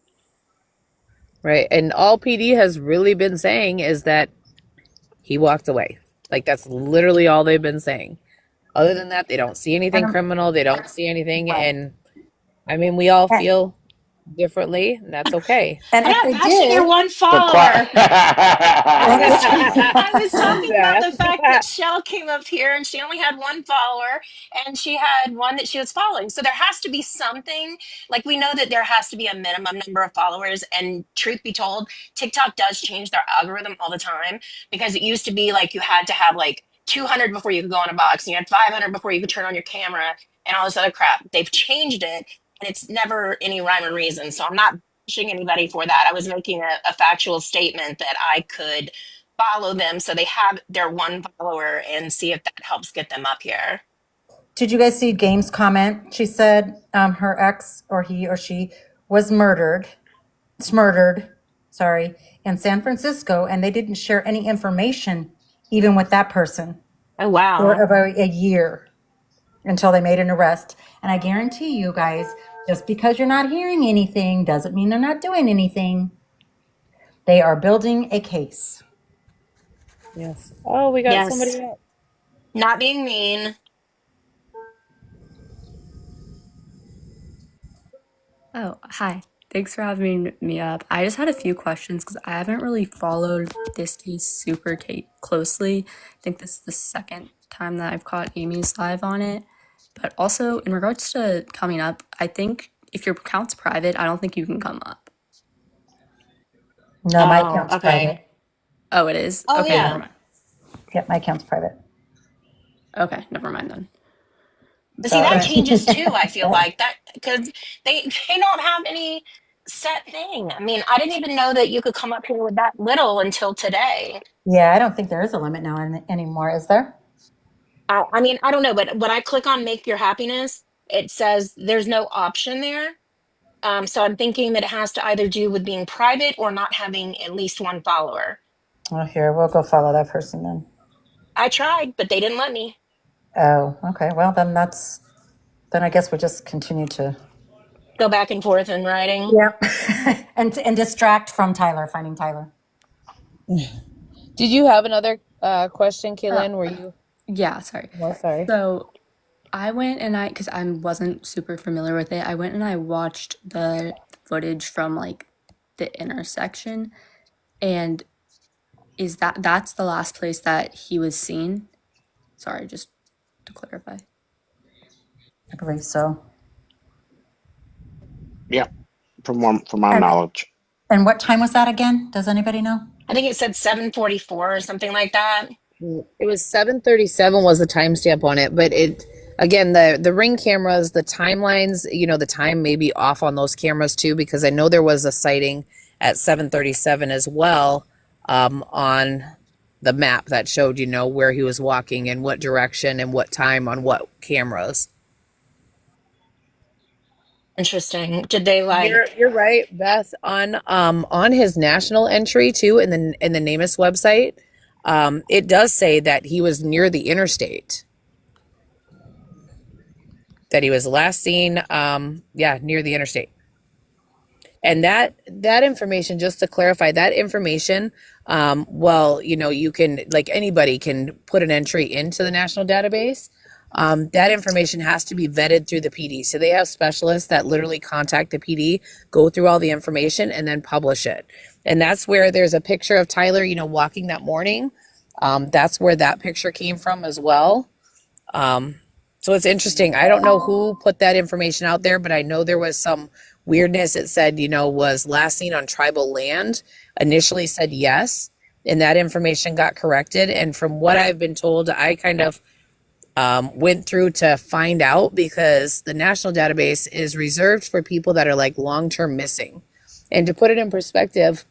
[SPEAKER 2] Right. And all PD has really been saying is that he walked away. Like that's literally all they've been saying. Other than that, they don't see anything criminal. They don't see anything.
[SPEAKER 5] Right.
[SPEAKER 2] And I mean, we all feel differently, and that's okay.
[SPEAKER 5] And
[SPEAKER 1] I'm
[SPEAKER 5] if
[SPEAKER 1] not
[SPEAKER 5] they
[SPEAKER 1] bashing your
[SPEAKER 5] did,
[SPEAKER 1] one
[SPEAKER 3] But
[SPEAKER 1] follower. I was
[SPEAKER 2] I'm
[SPEAKER 1] talking about the
[SPEAKER 2] just-
[SPEAKER 1] fact that Shell came up here and she only had one follower and she had one that she was following. So there has to be something, like we know that there has to be a minimum number of followers. And truth be told, TikTok does change their algorithm all the time because it used to be like you had to have like 200 before you could go on a box and you had 500 before you could turn on your camera and all this other crap. They've changed it and it's never any rhyme or reason. So I'm not bashing anybody for that. I was making a factual statement that I could follow them so they have their one follower and see if that helps get them up here.
[SPEAKER 5] did you guys see Game's comment? She said her ex or he or she was murdered. It's murdered. sorry, in San Francisco, and they didn't share any information even with that person
[SPEAKER 1] Oh,
[SPEAKER 5] for
[SPEAKER 1] wow.
[SPEAKER 5] about a year until they made an arrest. And I guarantee you guys, just because you're not hearing anything doesn't mean they're not doing anything. They are building a case.
[SPEAKER 2] Yes. Oh, we got
[SPEAKER 1] Yes.
[SPEAKER 2] somebody up.
[SPEAKER 1] Not being mean.
[SPEAKER 7] Oh, hi. Thanks for having me up. I just had a few questions because I haven't really followed this case super closely. I think this is the second time that I've caught Amy's live on it. But also, in regards to coming up, I think if your account's private, I don't think you can come up.
[SPEAKER 5] No, my
[SPEAKER 1] Oh,
[SPEAKER 5] account's
[SPEAKER 1] okay.
[SPEAKER 5] private.
[SPEAKER 7] Oh, it is?
[SPEAKER 1] Oh,
[SPEAKER 7] Okay,
[SPEAKER 1] yeah.
[SPEAKER 7] never mind.
[SPEAKER 5] Yep, my account's private.
[SPEAKER 7] Okay, never mind then.
[SPEAKER 1] But see, that
[SPEAKER 5] Sorry.
[SPEAKER 1] changes too, I feel like that because they don't have any set thing. I mean, I didn't even know that you could come up here with that little until today.
[SPEAKER 5] Yeah, I don't think there is a limit now anymore, is there?
[SPEAKER 1] I mean, I don't know, but when I click on make your happiness, it says there's no option there. So I'm thinking that it has to either do with being private or not having at least one follower.
[SPEAKER 5] Oh, here, we'll go follow that person then.
[SPEAKER 1] I tried, but they didn't let me.
[SPEAKER 5] Oh, okay. Well, then I guess we'll just continue to.
[SPEAKER 1] Go back and forth in writing.
[SPEAKER 5] Yeah. and distract from Tyler, finding Tyler.
[SPEAKER 2] Did you have another question, Kaylin? Were you?
[SPEAKER 7] Yeah, sorry.
[SPEAKER 2] No, sorry.
[SPEAKER 7] So I went and because I wasn't super familiar with it, I went and I watched the footage from like the intersection, and that's the last place that he was seen? Sorry, just to clarify.
[SPEAKER 5] I believe so.
[SPEAKER 3] Yeah, from my
[SPEAKER 5] And,
[SPEAKER 3] knowledge.
[SPEAKER 5] and what time was that again? Does anybody know?
[SPEAKER 1] I think it said 7:44 or something like that.
[SPEAKER 2] It was 7:37 was the timestamp on it, but it again the ring cameras, the timelines, the time may be off on those cameras too, because I know there was a sighting at 7:37 as well, on the map that showed, where he was walking and what direction and what time on what cameras.
[SPEAKER 1] Interesting. Did they
[SPEAKER 2] You're right, Beth. On his national entry too, in the NamUs website, it does say that he was near the interstate. That he was last seen, near the interstate. And that information, just to clarify, that information, you can, like anybody can put an entry into the national database. That information has to be vetted through the PD. So they have specialists that literally contact the PD, go through all the information, and then publish it. And that's where there's a picture of Tyler, walking that morning. That's where that picture came from as well. So it's interesting. I don't know who put that information out there, but I know there was some weirdness. It said, was last seen on tribal land. Initially said yes, and that information got corrected. And from what I've been told, I kind of went through to find out, because the national database is reserved for people that are like long-term missing. And to put it in perspective,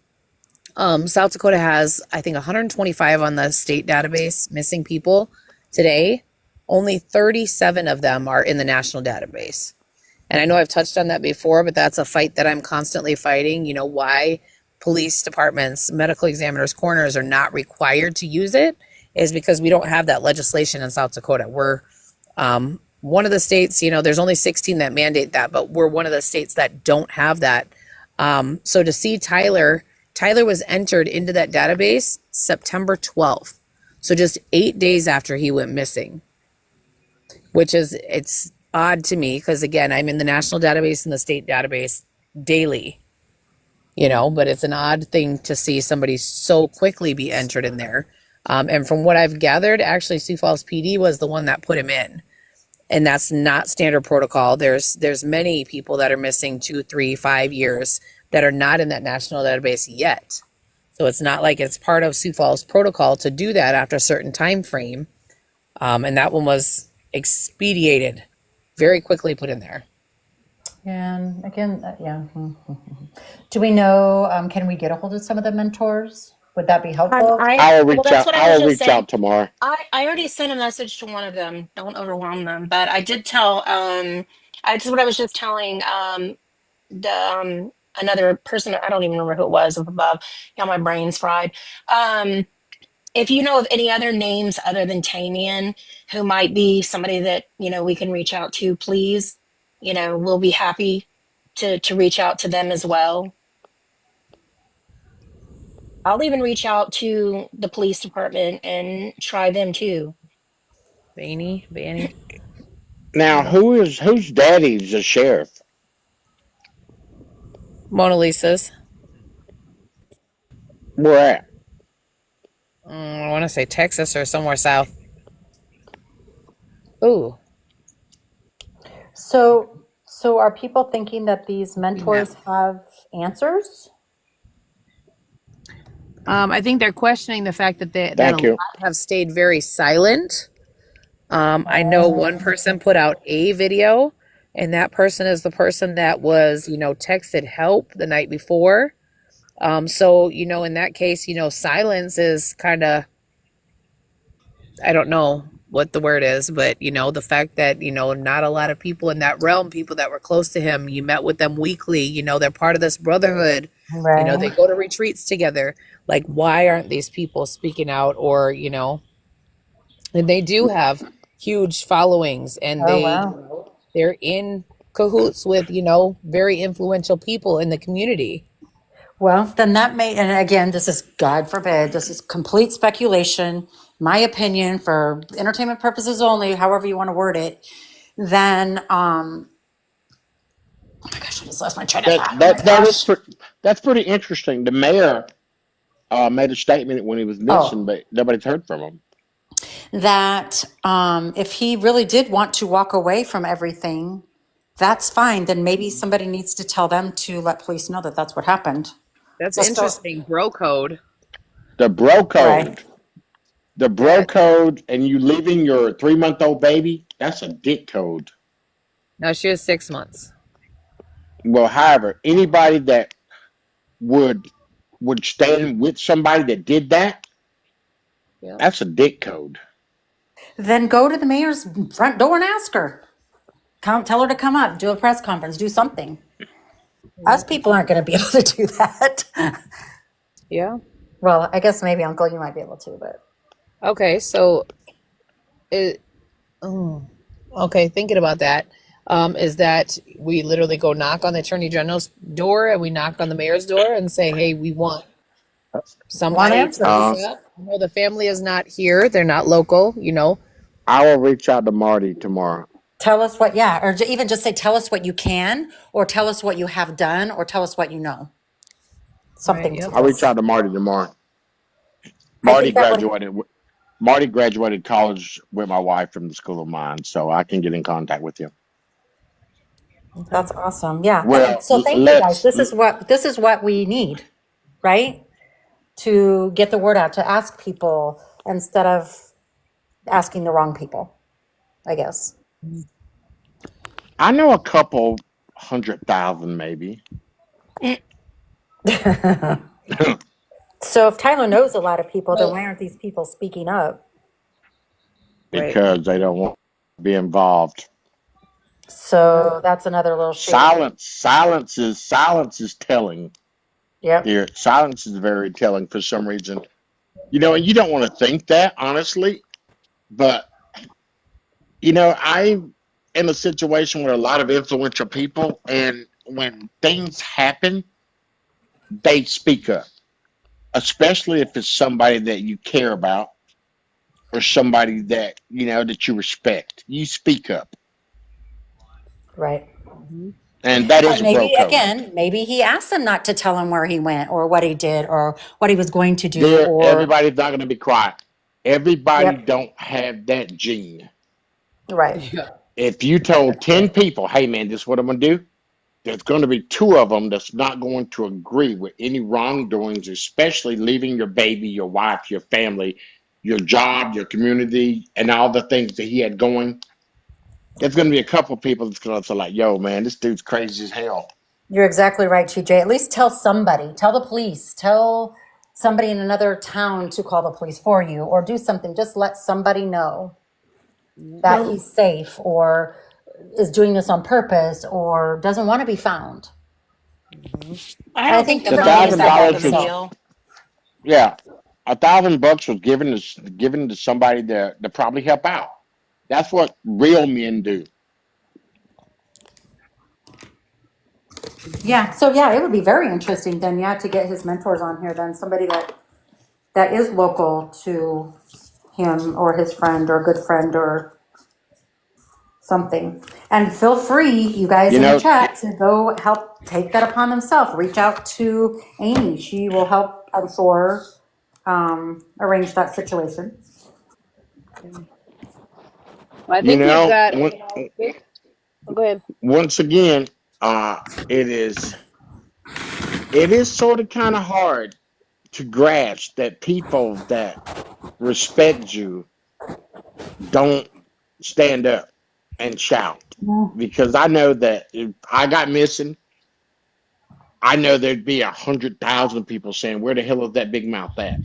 [SPEAKER 2] South Dakota has, I think, 125 on the state database missing people today. Only 37 of them are in the national database. And I know I've touched on that before, but that's a fight that I'm constantly fighting. Why police departments, medical examiners, coroners are not required to use it is because we don't have that legislation in South Dakota. We're one of the states, there's only 16 that mandate that, but we're one of the states that don't have that. So to see Tyler was entered into that database September 12th. So just 8 days after he went missing, it's odd to me because, again, I'm in the national database and the state database daily, but it's an odd thing to see somebody so quickly be entered in there. And from what I've gathered, actually Sioux Falls PD was the one that put him in. And that's not standard protocol. There's many people that are missing 2, 3, 5 years that are not in that national database yet. So it's not like it's part of Sioux Falls protocol to do that after a certain time frame. And that one was expedited, very quickly put in there.
[SPEAKER 5] And again, do we know, can we get a hold of some of the mentors? Would that be helpful?
[SPEAKER 3] I will reach
[SPEAKER 1] that's
[SPEAKER 3] out.
[SPEAKER 1] what I was
[SPEAKER 3] I will
[SPEAKER 1] just
[SPEAKER 3] reach
[SPEAKER 1] saying.
[SPEAKER 3] out tomorrow.
[SPEAKER 1] I already sent a message to one of them. Don't overwhelm them. But I did tell, that's what I was just telling the another person, I don't even remember who it was up above. Now my brain's fried. If you know of any other names other than Tamian who might be somebody that, we can reach out to, please, we'll be happy to reach out to them as well. I'll even reach out to the police department and try them too.
[SPEAKER 2] Vanny.
[SPEAKER 3] Now, whose daddy's a sheriff?
[SPEAKER 2] Mona Lisa's.
[SPEAKER 3] Where at?
[SPEAKER 2] I want to say Texas or somewhere south. Ooh.
[SPEAKER 5] So are people thinking that these mentors have answers?
[SPEAKER 2] I think they're questioning the fact that that
[SPEAKER 3] Thank
[SPEAKER 2] a
[SPEAKER 3] you.
[SPEAKER 2] lot have stayed very silent. I know one person put out a video, and that person is the person that was, texted help the night before. So, in that case, silence is kind of, I don't know what the word is, but, the fact that, not a lot of people in that realm, people that were close to him, you met with them weekly, they're part of this brotherhood,
[SPEAKER 5] Right.
[SPEAKER 2] they go to retreats together. Like, why aren't these people speaking out? Or, and they do have huge followings, and
[SPEAKER 5] Oh, wow.
[SPEAKER 2] they're in cahoots with, very influential people in the community.
[SPEAKER 5] Well, then that may, and again, this is, God forbid, this is complete speculation, my opinion, for entertainment purposes only, however you want to word it, then, oh my gosh, I just lost my train of thought. Oh my gosh.
[SPEAKER 3] That's pretty interesting. The mayor made a statement when he was missing, but nobody's heard from him.
[SPEAKER 5] That if he really did want to walk away from everything, that's fine. Then maybe somebody needs to tell them to let police know that that's what happened.
[SPEAKER 2] That's
[SPEAKER 5] Well, so-
[SPEAKER 2] interesting. Bro code.
[SPEAKER 3] The bro code.
[SPEAKER 5] Right.
[SPEAKER 3] The bro code, and you leaving your 3-month-old baby, that's a dick code.
[SPEAKER 2] No, she was 6 months.
[SPEAKER 3] Well, however, anybody that would stand with somebody that did that,
[SPEAKER 2] Yeah.
[SPEAKER 3] that's a dick code.
[SPEAKER 5] Then go to the mayor's front door and ask her. Tell her to come up, do a press conference, do something. Us people aren't going to be able to do that.
[SPEAKER 2] Yeah.
[SPEAKER 5] Well, I guess maybe Uncle, you might be able to, but.
[SPEAKER 2] Okay, so thinking about that, is that we literally go knock on the attorney general's door and we knock on the mayor's door and say, hey, we want somebody to speak up. The family is not here. They're not local,
[SPEAKER 3] I will reach out to Marty tomorrow.
[SPEAKER 5] Tell us what, or even just say, tell us what you can, or tell us what you have done, or tell us what you know. Something.
[SPEAKER 2] Right, yep.
[SPEAKER 3] I'll reach out to Marty tomorrow. Marty graduated college with my wife from the School of Mines, so I can get in contact with you.
[SPEAKER 5] That's awesome. Yeah.
[SPEAKER 3] Well,
[SPEAKER 5] so thank you guys. This is what we need, right? To get the word out, to ask people instead of asking the wrong people, I guess.
[SPEAKER 3] I know a couple 100,000 maybe.
[SPEAKER 5] So if Tyler knows a lot of people, then why aren't these people speaking up?
[SPEAKER 3] Because they don't want to be involved.
[SPEAKER 5] So that's another little shit.
[SPEAKER 3] Silence is telling.
[SPEAKER 5] Yeah.
[SPEAKER 3] Silence is very telling for some reason. And you don't want to think that, honestly, but I'm in a situation with a lot of influential people, and when things happen, they speak up, especially if it's somebody that you care about or somebody that, that you respect. You speak up.
[SPEAKER 5] Right.
[SPEAKER 3] And that is
[SPEAKER 5] maybe he asked them not to tell him where he went or what he did or what he was going to do.
[SPEAKER 3] Everybody's not going to be quiet. Everybody don't have that gene.
[SPEAKER 5] Right.
[SPEAKER 2] Yeah.
[SPEAKER 3] If you told 10 people, hey man, this is what I'm going to do, there's going to be 2 of them that's not going to agree with any wrongdoings, especially leaving your baby, your wife, your family, your job, your community, and all the things that he had going. There's going to be a couple people that's going to say like, yo, man, this dude's crazy as hell.
[SPEAKER 5] You're exactly right, TJ. At least tell somebody. Tell the police. Tell somebody in another town to call the police for you or do something. Just let somebody know that he's safe or is doing this on purpose or doesn't want to be found.
[SPEAKER 1] I
[SPEAKER 5] I
[SPEAKER 1] don't think
[SPEAKER 5] think
[SPEAKER 1] the
[SPEAKER 3] The
[SPEAKER 5] for
[SPEAKER 1] money
[SPEAKER 5] me,
[SPEAKER 1] is
[SPEAKER 3] thousand
[SPEAKER 5] that
[SPEAKER 1] that big
[SPEAKER 5] might
[SPEAKER 3] dollars
[SPEAKER 1] of
[SPEAKER 5] be
[SPEAKER 1] a
[SPEAKER 3] was,
[SPEAKER 5] so.
[SPEAKER 1] deal.
[SPEAKER 3] yeah, $1,000 was given to somebody to probably help out. That's what real men do.
[SPEAKER 5] Yeah. So yeah, it would be very interesting then, yeah, to get his mentors on here then, somebody that is local to him or his friend or good friend or something. And feel free, you guys
[SPEAKER 3] You
[SPEAKER 5] in the
[SPEAKER 3] know,
[SPEAKER 5] chat, to go help take that upon themselves. Reach out to Amy. She will help, I'm sure, arrange that situation.
[SPEAKER 2] I
[SPEAKER 3] you
[SPEAKER 2] think we've
[SPEAKER 3] know,
[SPEAKER 2] got,
[SPEAKER 3] when,
[SPEAKER 2] go ahead.
[SPEAKER 3] once again, it is sort of kind of hard to grasp that people that respect you don't stand up and shout.
[SPEAKER 5] Yeah.
[SPEAKER 3] Because I know that if I got missing, I know there'd be 100,000 people saying, "Where the hell is that big mouth at?"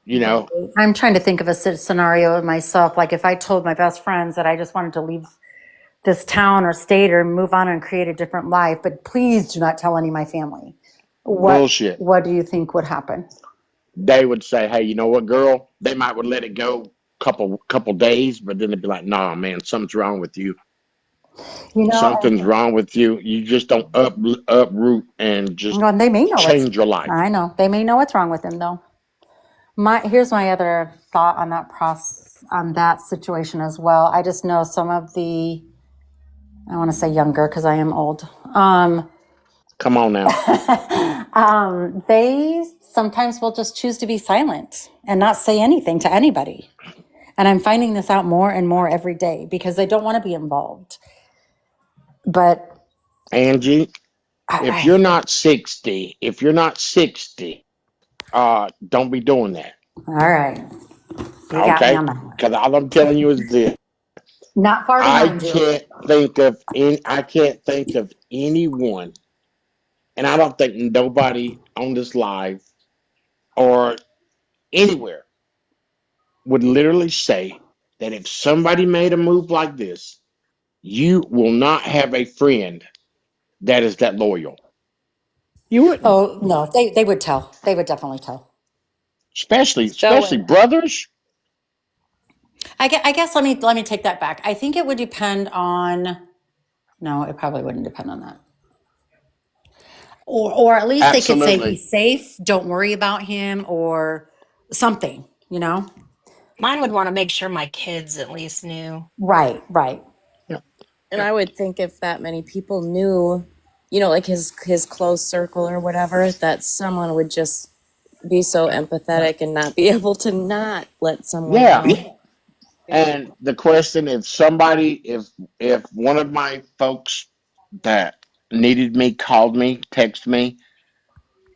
[SPEAKER 3] You know,
[SPEAKER 5] I'm trying to think of a scenario of myself. Like if I told my best friends that I just wanted to leave this town or state or move on and create a different life, but please do not tell any of my family.
[SPEAKER 3] bullshit.
[SPEAKER 5] What do you think would happen?
[SPEAKER 3] They would say, "Hey, you know what, girl?" They might would let it go couple days, but then they'd be like, "Nah, man, something's wrong with you.
[SPEAKER 5] You know,
[SPEAKER 3] Something's wrong with you. You just don't uproot and just
[SPEAKER 5] and they may know
[SPEAKER 3] change your life."
[SPEAKER 5] I know they may know what's wrong with them though. Here's my other thought on that process, on that situation as well. I just know some of the, I want to say younger because I am old.
[SPEAKER 3] Come on now.
[SPEAKER 5] They sometimes will just choose to be silent and not say anything to anybody. And I'm finding this out more and more every day because they don't want to be involved. But
[SPEAKER 3] Angie, if
[SPEAKER 5] I
[SPEAKER 3] you're not 60, don't be doing that.
[SPEAKER 5] all right, you got me
[SPEAKER 3] Okay?
[SPEAKER 5] on that one.
[SPEAKER 3] Because all I'm telling you is this.
[SPEAKER 5] Not far
[SPEAKER 3] I
[SPEAKER 5] behind you.
[SPEAKER 3] can't I can't think of anyone, and I don't think nobody on this live or anywhere would literally say that if somebody made a move like this, you will not have a friend that is that loyal. You wouldn't.
[SPEAKER 5] Oh no, they would tell. They would definitely tell.
[SPEAKER 3] Especially
[SPEAKER 2] So,
[SPEAKER 3] brothers.
[SPEAKER 5] I guess let me take that back. I think it would depend on. No, it probably wouldn't depend on that. Or at least they could say
[SPEAKER 3] Absolutely.
[SPEAKER 5] he's safe. Don't worry about him, or something. You know.
[SPEAKER 1] Mine would want to make sure my kids at least knew.
[SPEAKER 5] Right. Right.
[SPEAKER 3] Yeah.
[SPEAKER 8] And I would think if that many people knew, like his close circle or whatever, that someone would just be so empathetic and not be able to not let someone
[SPEAKER 3] Yeah.
[SPEAKER 8] know.
[SPEAKER 3] And the question, if one of my folks that needed me called me, text me,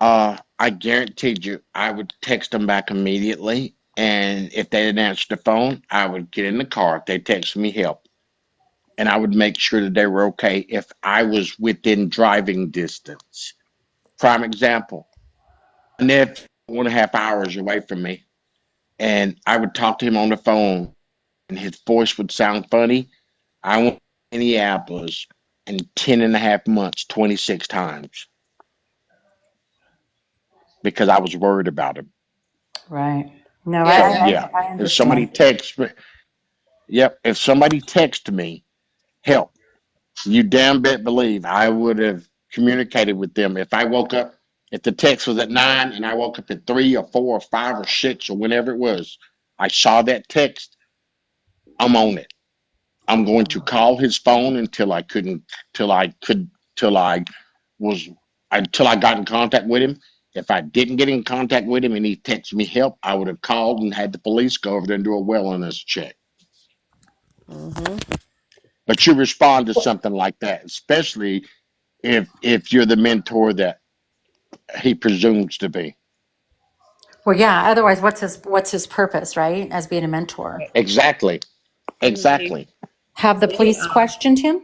[SPEAKER 3] I guaranteed you I would text them back immediately. And if they didn't answer the phone, I would get in the car. If they text me help, and I would make sure that they were okay if I was within driving distance. Prime example, my nephew 1.5 hours away from me, and I would talk to him on the phone, and his voice would sound funny. I went to Minneapolis in 10 and a half months, 26 times because I was worried about him.
[SPEAKER 5] Right. No,
[SPEAKER 2] yeah,
[SPEAKER 3] So,
[SPEAKER 2] that,
[SPEAKER 3] yeah,
[SPEAKER 5] I
[SPEAKER 3] if somebody
[SPEAKER 5] understand.
[SPEAKER 3] texts me, yep, if somebody texted me, help, you damn bet believe I would have communicated with them. If I woke up, if the text was at 9 and I woke up at 3 or 4 or 5 or 6 or whenever it was, I saw that text, I'm on it. I'm going to call his phone until I couldn't, till I could, till I was, until I got in contact with him. If I didn't get in contact with him and he texted me help, I would have called and had the police go over there and do a wellness check.
[SPEAKER 8] Hmm.
[SPEAKER 3] But you respond to something like that, especially if you're the mentor that he presumes to be.
[SPEAKER 5] Well, yeah. Otherwise, what's his purpose, right? As being a mentor.
[SPEAKER 3] Exactly. Exactly.
[SPEAKER 5] Have the police questioned him?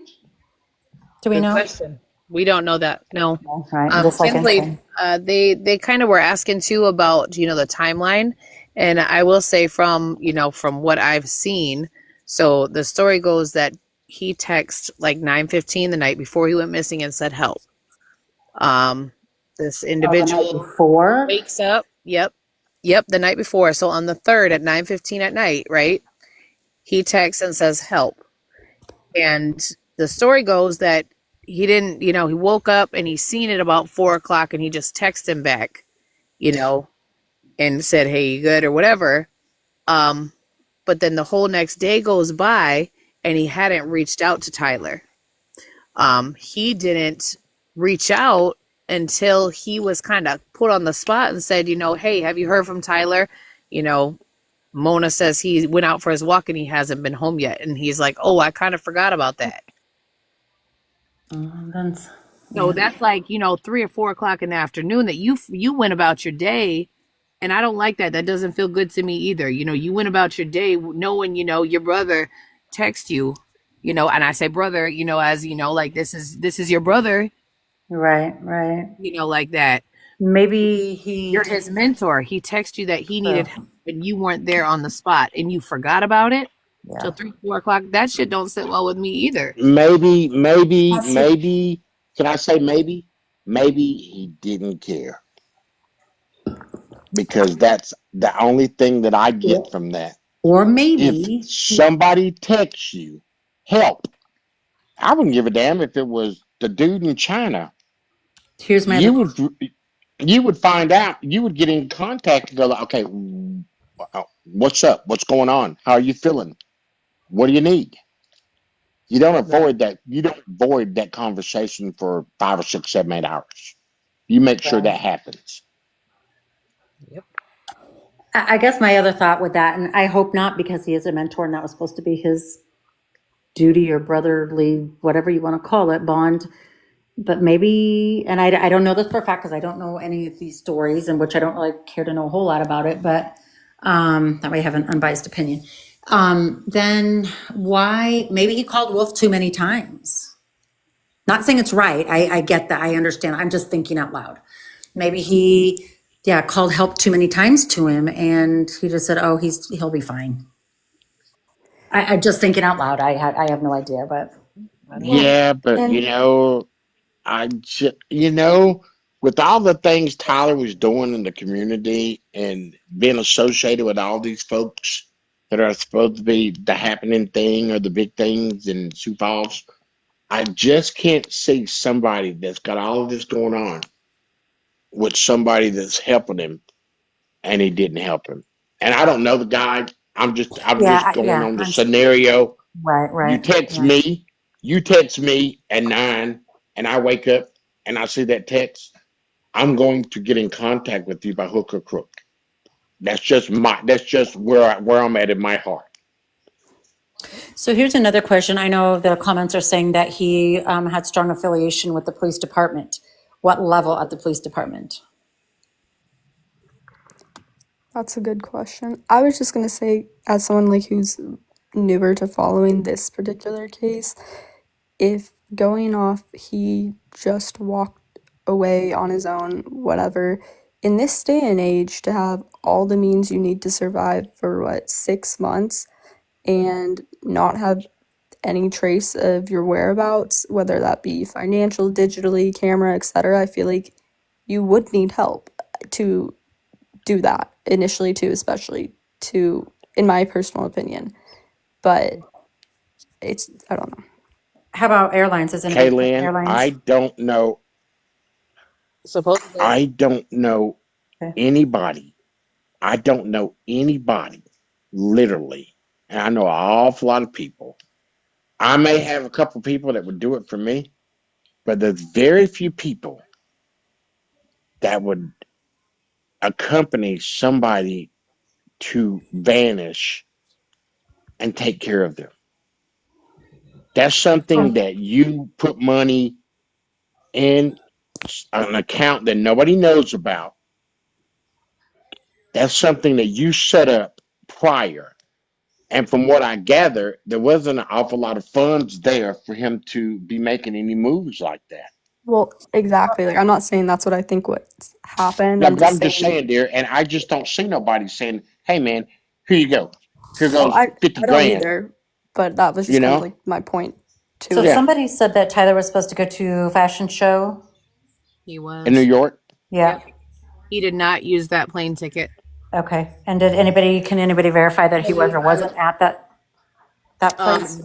[SPEAKER 5] Do we
[SPEAKER 2] good
[SPEAKER 5] know?
[SPEAKER 2] question. We don't know that. No.
[SPEAKER 5] Right. Just like I'm
[SPEAKER 2] Kinsley,
[SPEAKER 5] saying.
[SPEAKER 2] they kind of were asking too about, the timeline. And I will say from what I've seen, so the story goes that he texted like 9:15 the night before he went missing and said help. This
[SPEAKER 5] Oh, the night
[SPEAKER 2] individual
[SPEAKER 5] before?
[SPEAKER 2] wakes up. Yep. The night before. So on the 3rd at 9:15 at night, right? He texts and says, help. And the story goes that he didn't, he woke up and he seen it about 4:00 and he just texted him back, and said, hey, you good or whatever. But then the whole next day goes by and he hadn't reached out to Tyler. He didn't reach out until he was kind of put on the spot and said, hey, have you heard from Tyler? Mona says he went out for his walk and he hasn't been home yet. And he's like, oh, I kind of forgot about that. So that's like, 3 or 4 o'clock in the afternoon that you went about your day. And I don't like that. That doesn't feel good to me either. You went about your day knowing, your brother text you, and I say brother, as, like this is your brother.
[SPEAKER 5] Right.
[SPEAKER 2] Like that.
[SPEAKER 5] Maybe
[SPEAKER 2] You're his mentor. He texted you that he needed help and you weren't there on the spot and you forgot about it.
[SPEAKER 5] Yeah.
[SPEAKER 2] Till 3, 4 o'clock. That shit don't sit well with me either.
[SPEAKER 3] Maybe, can I say maybe? Maybe he didn't care. Because that's the only thing that I get from that.
[SPEAKER 5] Or maybe
[SPEAKER 3] if somebody texts you, help. I wouldn't give a damn if it was the dude in China.
[SPEAKER 5] Here's my
[SPEAKER 3] You would find out. You would get in contact and go, okay, what's up? What's going on? How are you feeling? What do you need? You don't avoid that. You don't avoid that conversation for 5 or 6, 7, 8 hours. You make sure that happens.
[SPEAKER 2] Yep.
[SPEAKER 5] I guess my other thought with that, and I hope not, because he is a mentor and that was supposed to be his duty or brotherly, whatever you want to call it, bond. But maybe, and I don't know this for a fact because I don't know any of these stories, in which I don't really care to know a whole lot about it, but that way I have an unbiased opinion. Then why, maybe he called Wolf too many times. Not saying it's right. I get that. I understand. I'm just thinking out loud. Maybe he, called help too many times to him and he just said, oh, he'll be fine. I just thinking out loud. I have no idea, but.
[SPEAKER 3] Yeah, but with all the things Tyler was doing in the community and being associated with all these folks that are supposed to be the happening thing or the big things in Sioux Falls, I just can't see somebody that's got all of this going on with somebody that's helping him and he didn't help him. And I don't know the guy. I'm just going on the scenario.
[SPEAKER 5] Right.
[SPEAKER 3] You text me at 9 and I wake up and I see that text. I'm going to get in contact with you by hook or crook. That's just where I'm at in my heart.
[SPEAKER 5] So here's another question. I know the comments are saying that he had strong affiliation with the police department. What level at the police department?
[SPEAKER 7] That's a good question. I was just gonna say, as someone like who's newer to following this particular case, if going off he just walked away on his own, whatever, in this day and age, to have all the means you need to survive for 6 months and not have any trace of your whereabouts, whether that be financial, digitally, camera, etc., I feel like you would need help to do that initially too, especially to, in my personal opinion. But it's, I don't know.
[SPEAKER 5] How about airlines? Is anybody from
[SPEAKER 3] Kaylin,
[SPEAKER 5] airlines?
[SPEAKER 3] I don't know.
[SPEAKER 2] Supposedly.
[SPEAKER 3] I don't know anybody. I don't know anybody, literally. And I know an awful lot of people. I may have a couple people that would do it for me, but there's very few people that would accompany somebody to vanish and take care of them. That's something that you put money in an account that nobody knows about. That's something that you set up prior. And from what I gather, there wasn't an awful lot of funds there for him to be making any moves like that.
[SPEAKER 7] Well, exactly. Like, I'm not saying that's what I think what's happened.
[SPEAKER 3] I'm just saying, dear, and I just don't see nobody saying, hey, man, here you go. Here goes 50
[SPEAKER 7] I don't
[SPEAKER 3] grand.
[SPEAKER 7] either, but that was just kind of like my point too.
[SPEAKER 5] So somebody said that Tyler was supposed to go to a fashion show.
[SPEAKER 2] He
[SPEAKER 3] in New
[SPEAKER 2] was.
[SPEAKER 3] York.
[SPEAKER 5] Yeah.
[SPEAKER 2] Yep. He did not use that plane ticket.
[SPEAKER 5] Okay. And can anybody verify that he was or wasn't at that place?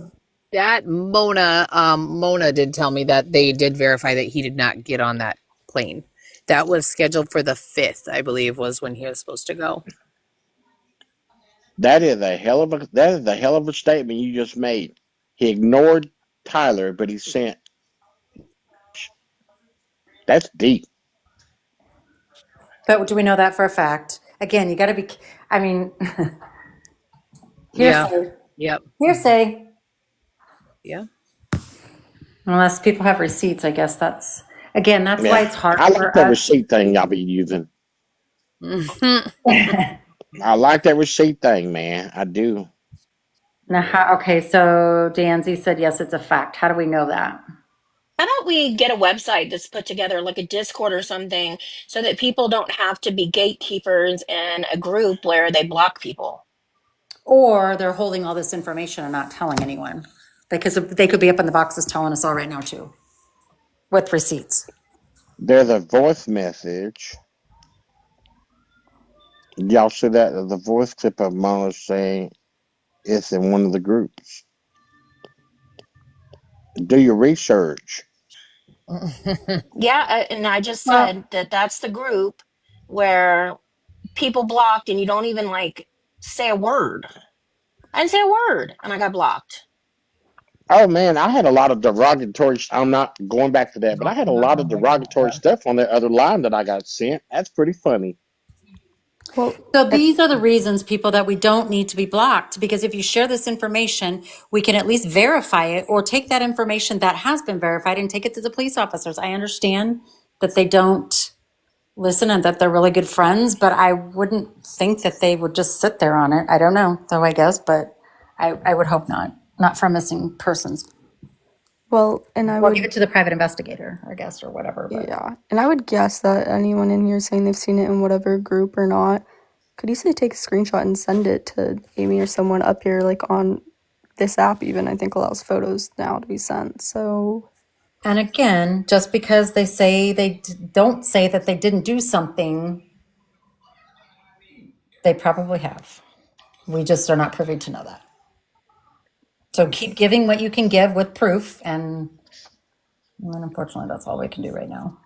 [SPEAKER 2] That Mona did tell me that they did verify that he did not get on that plane. That was scheduled for the 5th, I believe, was when he was supposed to go.
[SPEAKER 3] That is a hell of a statement you just made. He ignored Tyler, but he sent. That's deep.
[SPEAKER 5] But do we know that for a fact? Again, you got to be, I mean,
[SPEAKER 2] Yeah.
[SPEAKER 5] hearsay.
[SPEAKER 2] Yep.
[SPEAKER 5] Hearsay.
[SPEAKER 2] Yeah.
[SPEAKER 5] Unless people have receipts, I guess that's why
[SPEAKER 3] Yeah,
[SPEAKER 5] it's hard
[SPEAKER 3] I like
[SPEAKER 5] for
[SPEAKER 3] that
[SPEAKER 5] us.
[SPEAKER 3] receipt thing y'all be using.
[SPEAKER 2] Mhm.
[SPEAKER 3] I like that receipt thing, man. I do.
[SPEAKER 5] Now, okay, so Danzy said, yes, it's a fact. How do we know that?
[SPEAKER 1] How about we get a website that's put together, like a Discord or something, so that people don't have to be gatekeepers in a group where they block people?
[SPEAKER 5] Or they're holding all this information and not telling anyone. Because they could be up in the boxes telling us all right now, too, with receipts.
[SPEAKER 3] There's a voice message. Y'all see that? The voice clip of Mona saying it's in one of the groups. Do your research.
[SPEAKER 1] Yeah, and I just
[SPEAKER 5] Well,
[SPEAKER 1] said that that's the group where people blocked and you don't even like say a word. I didn't say a word and I got blocked.
[SPEAKER 3] Oh man, I had a lot of derogatory. I'm not going back to that, but I had a lot of derogatory stuff on that other line that I got sent. That's pretty funny.
[SPEAKER 7] Well,
[SPEAKER 5] so these are the reasons, people, that we don't need to be blocked. Because if you share this information, we can at least verify it or take that information that has been verified and take it to the police officers. I understand that they don't listen and that they're really good friends, but I wouldn't think that they would just sit there on it. I don't know, though, I guess, but I would hope not. Not for missing persons.
[SPEAKER 7] well, and I
[SPEAKER 5] Or give
[SPEAKER 7] would,
[SPEAKER 5] it to the private investigator, I guess, or whatever. But
[SPEAKER 7] yeah, and I would guess that anyone in here saying they've seen it in whatever group or not could easily take a screenshot and send it to Amy or someone up here, like on this app. Even I think allows photos now to be sent. So
[SPEAKER 5] and again, just because they say don't say that they didn't do something, they probably have. We just are not privy to know that. So keep giving what you can give with proof, and unfortunately, that's all we can do right now.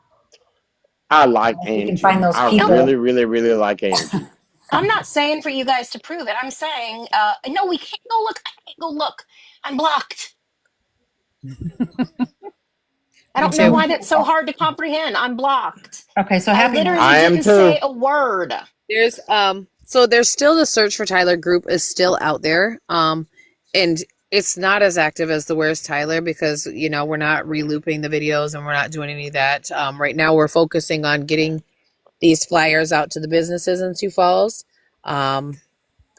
[SPEAKER 3] I like
[SPEAKER 5] Unless we can find
[SPEAKER 3] Angie.
[SPEAKER 5] those
[SPEAKER 3] I
[SPEAKER 5] people.
[SPEAKER 3] really, really, really like Angie.
[SPEAKER 1] I'm not saying for you guys to prove it. I'm saying, no, we can't go look. I can't go look. I'm blocked. I
[SPEAKER 2] Me
[SPEAKER 1] don't know
[SPEAKER 2] too.
[SPEAKER 1] why that's so hard to comprehend. I'm blocked.
[SPEAKER 5] Okay, so
[SPEAKER 1] I
[SPEAKER 5] happy.
[SPEAKER 1] literally
[SPEAKER 3] I am
[SPEAKER 1] didn't say
[SPEAKER 3] too.
[SPEAKER 1] a word.
[SPEAKER 2] There's so there's still the search for Tyler group is still out there. And it's not as active as the Where's Tyler because we're not re-looping the videos and we're not doing any of that. Right now we're focusing on getting these flyers out to the businesses in Sioux Falls. I'm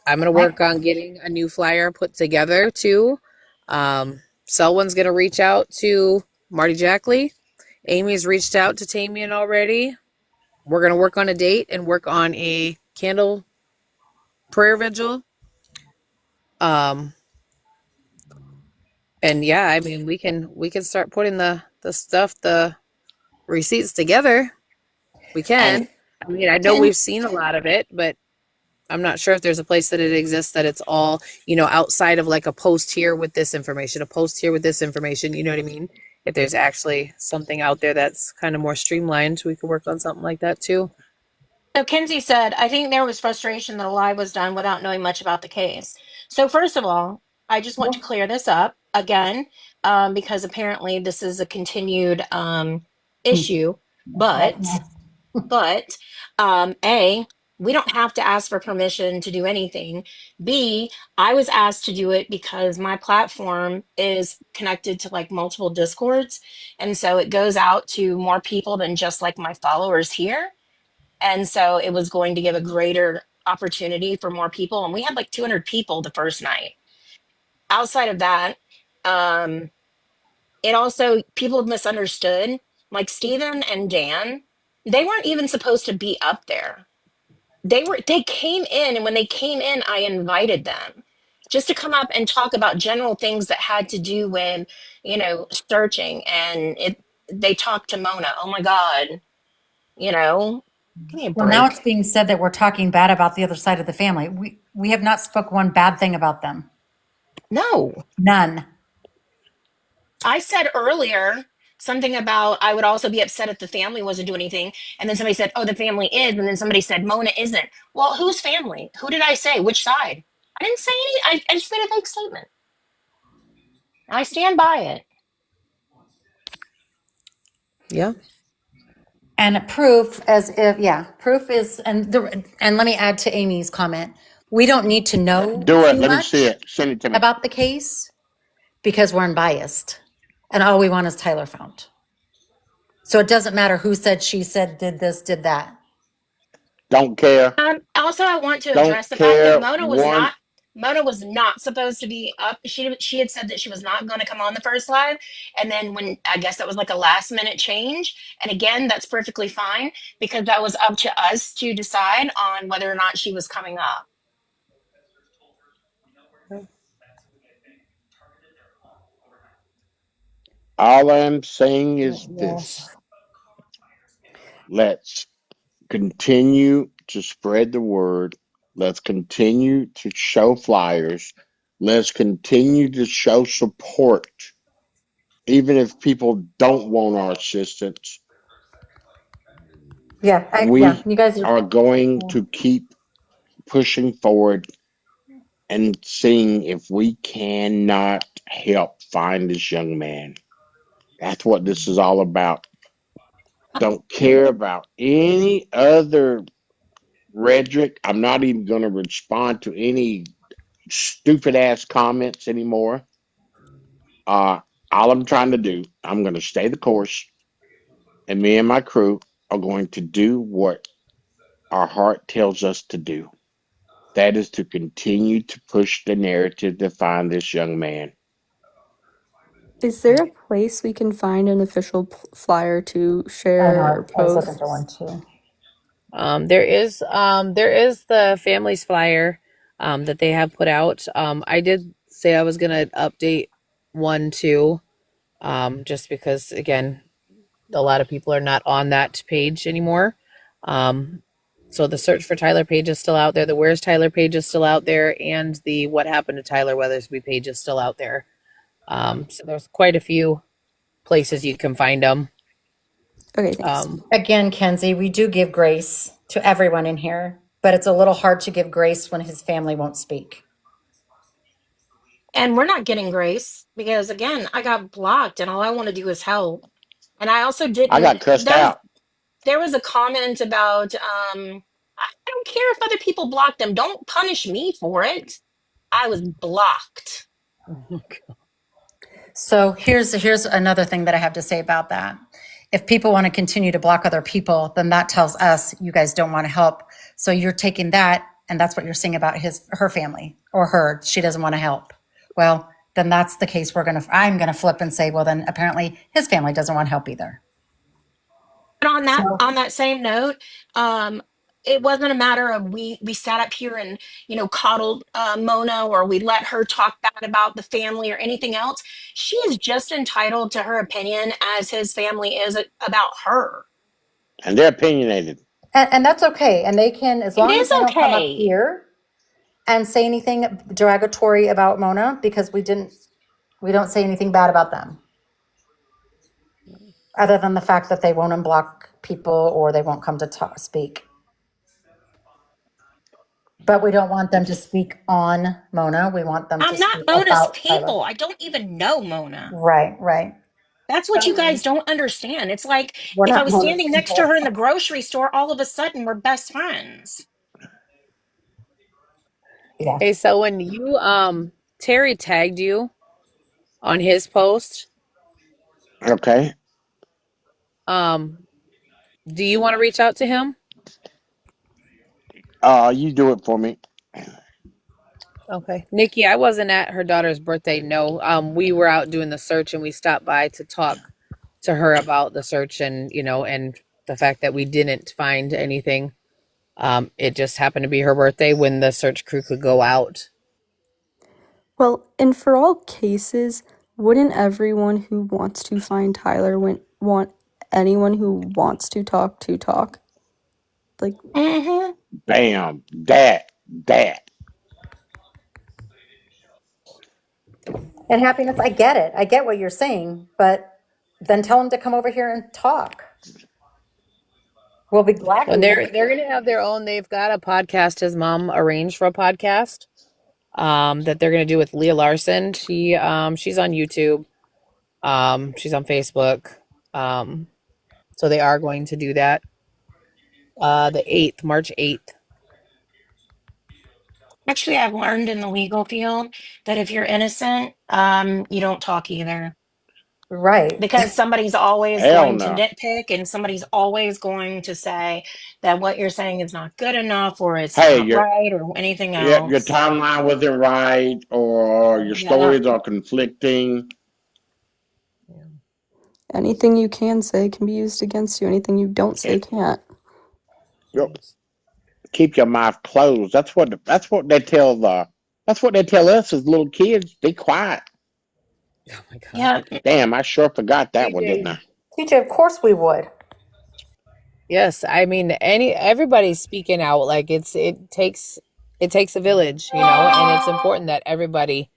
[SPEAKER 2] gonna work on getting a new flyer put together too. Selwyn's gonna reach out to Marty Jackley. Amy's reached out to Tamian already. We're going to work on a date and work on a candle prayer vigil. And yeah, I mean, we can start putting the receipts together. We can. I mean, I know we've seen a lot of it, but I'm not sure if there's a place that it exists that it's all, outside of like a post here with this information, a post here with this information, you know what I mean? If there's actually something out there that's kind of more streamlined, we could work on something like that too.
[SPEAKER 1] So Kinsey said, I think there was frustration that a lie was done without knowing much about the case. So first of all, I just want to clear this up again, because apparently this is a continued issue. But A, we don't have to ask for permission to do anything. B, I was asked to do it because my platform is connected to like multiple discords. And so it goes out to more people than just like my followers here. And so it was going to give a greater opportunity for more people. And we had like 200 people the first night. Outside of that, it also, people have misunderstood. Like Steven and Dan, they weren't even supposed to be up there. They came in, and when they came in, I invited them just to come up and talk about general things that had to do with, searching. And they talked to Mona. Oh my God. You know, give me a
[SPEAKER 5] Well, now it's
[SPEAKER 1] break.
[SPEAKER 5] being said that we're talking bad about the other side of the family. We have not spoke one bad thing about them.
[SPEAKER 1] No.
[SPEAKER 5] None.
[SPEAKER 1] I said earlier something about I would also be upset if the family wasn't doing anything. And then somebody said, oh, the family is. And then somebody said, Mona isn't. Well, whose family? Who did I say? Which side? I didn't say any. I just made a fake statement. I stand by it.
[SPEAKER 2] Yeah.
[SPEAKER 5] And proof as if, yeah, proof is, and let me add to Amy's comment. We don't need to know
[SPEAKER 3] Do it.
[SPEAKER 5] too
[SPEAKER 3] Let me see
[SPEAKER 5] much
[SPEAKER 3] it. Send it to me.
[SPEAKER 5] about the case because we're unbiased. And all we want is Tyler found. So it doesn't matter who said, she said, did this, did that.
[SPEAKER 3] Don't care.
[SPEAKER 1] Also, I want to
[SPEAKER 3] Don't
[SPEAKER 1] address the fact that
[SPEAKER 3] care one.
[SPEAKER 1] Mona was not supposed to be up. She had said that she was not going to come on the first live, and then when I guess that was like a last minute change. And again, that's perfectly fine because that was up to us to decide on whether or not she was coming up.
[SPEAKER 3] All I'm saying is
[SPEAKER 2] Yes.
[SPEAKER 3] this. Let's continue to spread the word. Let's continue to show flyers. Let's continue to show support. Even if people don't want our assistance,
[SPEAKER 5] Yeah,
[SPEAKER 3] we
[SPEAKER 5] you guys
[SPEAKER 3] are going to keep pushing forward and seeing if we cannot help find this young man. That's what this is all about. Don't care about any other rhetoric. I'm not even going to respond to any stupid ass comments anymore. All I'm trying to do, I'm going to stay the course, and me and my crew are going to do what our heart tells us to do. That is to continue to push the narrative to find this young man.
[SPEAKER 7] Is there a place we can find an official flyer to
[SPEAKER 5] I
[SPEAKER 7] share or
[SPEAKER 5] know, I was looking
[SPEAKER 7] post?
[SPEAKER 5] for one too.
[SPEAKER 2] There is the families flyer that they have put out. I did say I was gonna update one too, just because again, a lot of people are not on that page anymore. So the search for Tyler page is still out there. The Where's Tyler page is still out there, and the What Happened to Tyler Weathersby page is still out there. So there's quite a few places you can find them.
[SPEAKER 7] Okay, thanks.
[SPEAKER 5] Again, Kenzie, we do give grace to everyone in here, but it's a little hard to give grace when his family won't speak.
[SPEAKER 1] And we're not getting grace because again, I got blocked and all I want to do is help. And I also
[SPEAKER 3] I
[SPEAKER 1] didn't
[SPEAKER 3] got cussed out.
[SPEAKER 1] there was a comment about I don't care if other people block them. Don't punish me for it. I was blocked.
[SPEAKER 5] So here's another thing that I have to say about that. If people want to continue to block other people, then that tells us you guys don't want to help. So you're taking that, and that's what you're saying about her family or her. She doesn't want to help. Well, then that's the case. I'm gonna flip and say, well, then apparently his family doesn't want help either.
[SPEAKER 1] But
[SPEAKER 5] So
[SPEAKER 1] on that same note, it wasn't a matter of we sat up here and coddled Mona or we let her talk bad about the family or anything else. She is just entitled to her opinion as his family is about her.
[SPEAKER 3] And they're opinionated.
[SPEAKER 5] and that's okay. And they can, as
[SPEAKER 1] It
[SPEAKER 5] long as
[SPEAKER 1] is
[SPEAKER 5] they don't come up
[SPEAKER 1] okay.
[SPEAKER 5] here and say anything derogatory about Mona, because we don't say anything bad about them. Other than the fact that they won't unblock people or they won't come to speak. But we don't want them to speak on Mona. We want them to
[SPEAKER 1] I'm not
[SPEAKER 5] speak
[SPEAKER 1] Mona's
[SPEAKER 5] about Tyler.
[SPEAKER 1] people. I don't even know Mona.
[SPEAKER 5] Right.
[SPEAKER 1] That's what you guys don't understand. It's like
[SPEAKER 5] We're
[SPEAKER 1] if I
[SPEAKER 5] not
[SPEAKER 1] was
[SPEAKER 5] Mona's
[SPEAKER 1] standing next to
[SPEAKER 5] people.
[SPEAKER 1] her in the grocery store, all of a sudden we're best friends.
[SPEAKER 5] Yeah.
[SPEAKER 2] Okay, so when you Terry tagged you on his post,
[SPEAKER 3] Okay.
[SPEAKER 2] do you want to reach out to him?
[SPEAKER 3] You do it for me.
[SPEAKER 2] Okay. Nikki, I wasn't at her daughter's birthday. No. We were out doing the search and we stopped by to talk to her about the search and, and the fact that we didn't find anything. It just happened to be her birthday when the search crew could go out.
[SPEAKER 7] Well, and for all cases, wouldn't everyone who wants to find Tyler want
[SPEAKER 9] anyone who wants to talk. Like,
[SPEAKER 1] Mm-hmm.
[SPEAKER 3] Bam. That.
[SPEAKER 5] And Happiness, I get it. I get what you're saying, but then tell them to come over here and talk. We'll be glad
[SPEAKER 2] And
[SPEAKER 5] we
[SPEAKER 2] they're gonna have their own. They've got a podcast. His mom arranged for a podcast that they're gonna do with Leah Larson. She's on YouTube. She's on Facebook. So they are going to do that. The 8th, March 8th.
[SPEAKER 1] Actually, I've learned in the legal field that if you're innocent, you don't talk either.
[SPEAKER 5] Right.
[SPEAKER 1] Because somebody's always
[SPEAKER 3] Hell
[SPEAKER 1] going to
[SPEAKER 3] no.
[SPEAKER 1] nitpick and somebody's always going to say that what you're saying is not good enough or it's
[SPEAKER 3] Hey,
[SPEAKER 1] not right or anything
[SPEAKER 3] your
[SPEAKER 1] else.
[SPEAKER 3] timeline wasn't right, or your
[SPEAKER 1] Yeah.
[SPEAKER 3] stories are conflicting.
[SPEAKER 9] anything you can say can be used against you. Anything you don't say can't.
[SPEAKER 3] Yep. Keep your mouth closed. That's what they tell us as little kids. Be quiet.
[SPEAKER 2] Oh my God.
[SPEAKER 1] Yeah.
[SPEAKER 3] Damn, I sure forgot that one, didn't I?
[SPEAKER 5] TJ, of course we would.
[SPEAKER 2] Yes, I mean everybody's speaking out. Like it takes a village, and it's important that everybody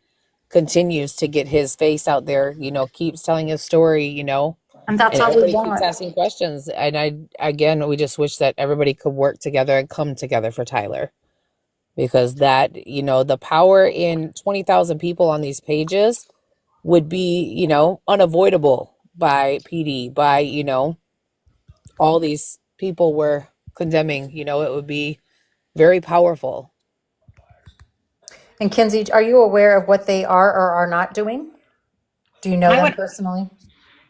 [SPEAKER 2] continues to get his face out there, keeps telling his story,
[SPEAKER 5] And that's
[SPEAKER 2] and
[SPEAKER 5] all we
[SPEAKER 2] everybody keeps
[SPEAKER 5] want.
[SPEAKER 2] asking questions. And we just wish that everybody could work together and come together for Tyler. Because that, the power in 20,000 people on these pages would be, unavoidable by PD, by, all these people were condemning, it would be very powerful.
[SPEAKER 5] And Kinsey, are you aware of what they are or are not doing? Do you know
[SPEAKER 1] I
[SPEAKER 5] them
[SPEAKER 1] would
[SPEAKER 5] personally?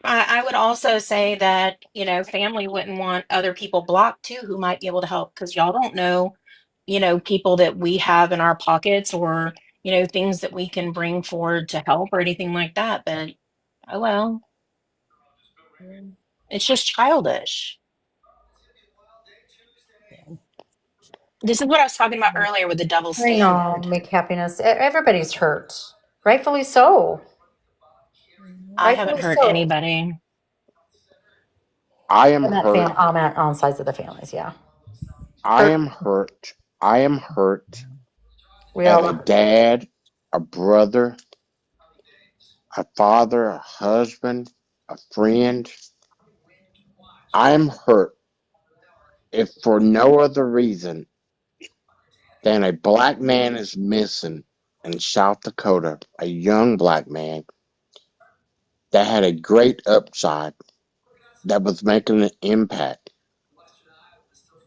[SPEAKER 1] I would also say that, family wouldn't want other people blocked too who might be able to help because y'all don't know, people that we have in our pockets or, things that we can bring forward to help or anything like that. But oh well, it's just childish. This is what I was talking about earlier with the double
[SPEAKER 5] I know,
[SPEAKER 1] standard.
[SPEAKER 5] make Happiness. Everybody's hurt. Rightfully so.
[SPEAKER 1] I haven't
[SPEAKER 5] Rightfully
[SPEAKER 1] hurt
[SPEAKER 5] so.
[SPEAKER 1] anybody.
[SPEAKER 3] I am
[SPEAKER 5] And that
[SPEAKER 3] hurt.
[SPEAKER 5] on sides of the families, yeah.
[SPEAKER 3] I am hurt. I am hurt
[SPEAKER 5] We
[SPEAKER 3] as
[SPEAKER 5] all
[SPEAKER 3] a dad, a brother, a father, a husband, a friend. I'm hurt if for no other reason than a black man is missing in South Dakota, a young black man that had a great upside, that was making an impact